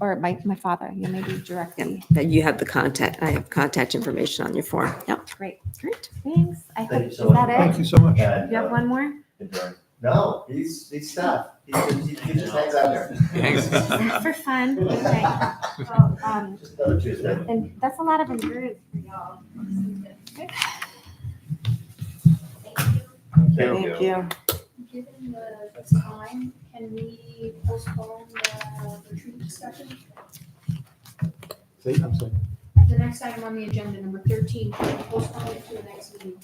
Or my father, you maybe directly. That you have the contact, I have contact information on your form. Yep. Great. Thanks. I Thank hope, you is so much. that it? Thank you so much. Do you have one more? No, he's staff. He just hangs out here. For fun. Okay. Well, Just another Tuesday. and that's a lot of endurance for y'all. Thank you. Given the time, can we postpone the retreat discussion? I'm sorry. The next item on the agenda, number 13, can we postpone it to the next meeting?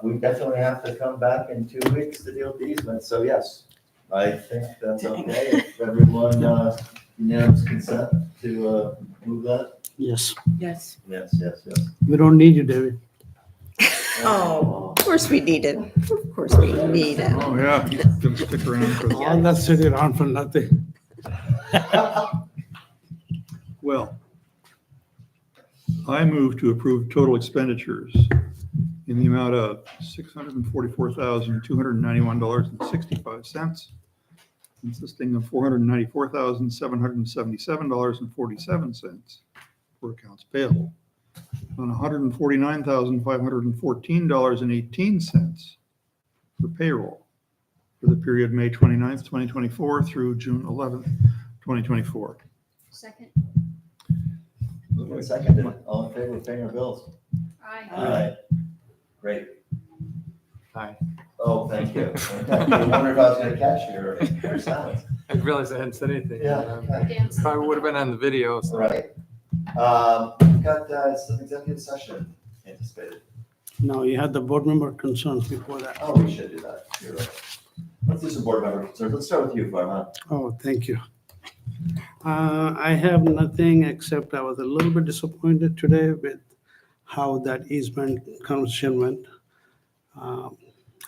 We definitely have to come back in 2 weeks to deal with the easement, so yes, I think that's okay. If everyone unanimous consent to move that? Yes. Yes. Yes. We don't need you, David. Oh, of course we need it. Of course we need it. Oh, yeah, gonna stick around for All that sitting around for nothing. Well, I move to approve total expenditures in the amount of $644,291.65, consisting of $494,777.47 for accounts payable, on $149,514.18 for payroll for the period May 29th, 2024 through June 11th, 2024. Second. Moved and seconded. All in favor of paying our bills? Aye. Great. Hi. Oh, thank you. I wonder if I was gonna catch your silence. I realized I hadn't said anything. Yeah. Probably would have been on the video, so. Right. We've got some executive session anticipated. No, you had the board member concerns before that. Oh, we should do that. You're right. Let's do some board member concerns. Let's start with you, Farhan. Oh, thank you. I have nothing except I was a little bit disappointed today with how that easement conversation went. I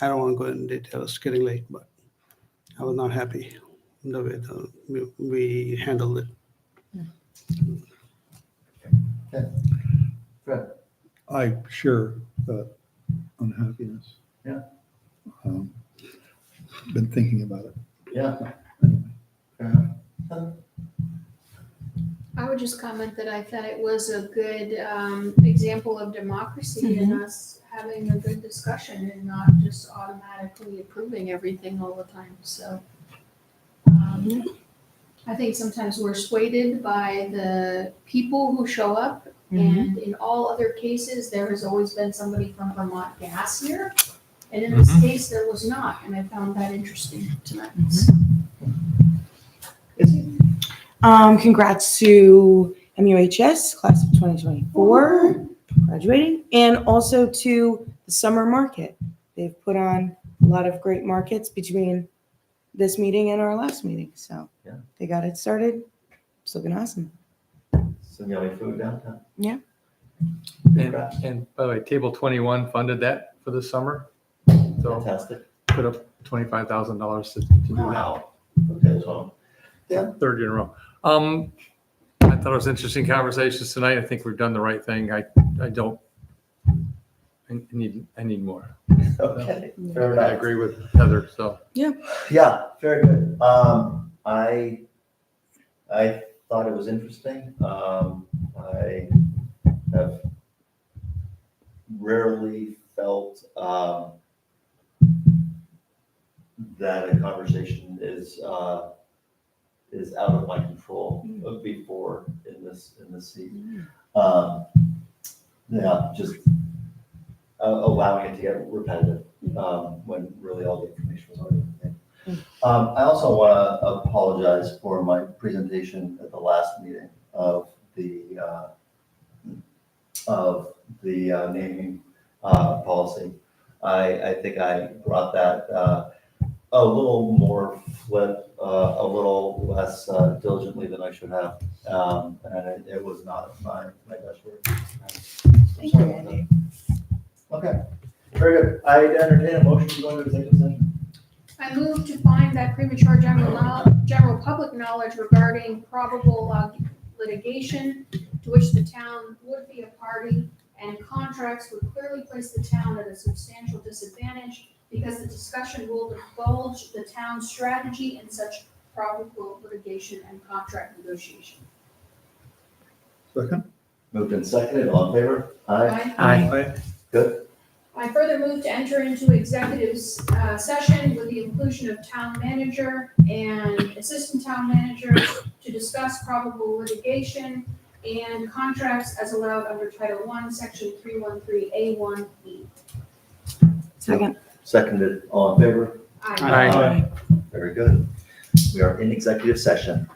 don't want to go in detail, it's getting late, but I was not happy the way we handled it. Fred. I share that unhappiness. Yeah. Been thinking about it. Yeah. I would just comment that I thought it was a good example of democracy and us having a good discussion and not just automatically approving everything all the time. So I think sometimes we're swayed by the people who show up, and in all other cases, there has always been somebody from Vermont Gas here. And in this case, there was not, and I found that interesting tonight. Congrats to MUHS, class of 2024, graduating, and also to the summer market. They've put on a lot of great markets between this meeting and our last meeting. So they got it started. It's looking awesome. Some yummy food downtown. Yeah. And by the way, Table 21 funded that for the summer. So fantastic. Put up $25,000 to do that. Wow. Okay, so third year in a row. I thought it was interesting conversations tonight. I think we've done the right thing. I need more. Okay, fair I enough. agree with Heather, so. Yeah, very good. I thought it was interesting. I have rarely felt that a conversation is out of my control before in this seat. Yeah, just allowing it to get repetitive when really all the information was already there. I also want to apologize for my presentation at the last meeting of the naming policy. I think I brought that a little more flip, a little less diligently than I should have, and it was not my best work. Thank you, Andy. Okay, very good. I entertain a motion to go into executive session. I move to find that premature general public knowledge regarding probable litigation to which the town would be a party and contracts would clearly place the town at a substantial disadvantage because the discussion will divulge the town's strategy in such probable litigation and contract negotiation. Second? Moved and seconded, all in favor? Aye. Aye. Good. I further move to enter into executive session with the inclusion of town manager and assistant town manager to discuss probable litigation and contracts as allowed under Title I, Section 313A1E. Second. Seconded, all in favor? Aye. Very good. We are in executive session.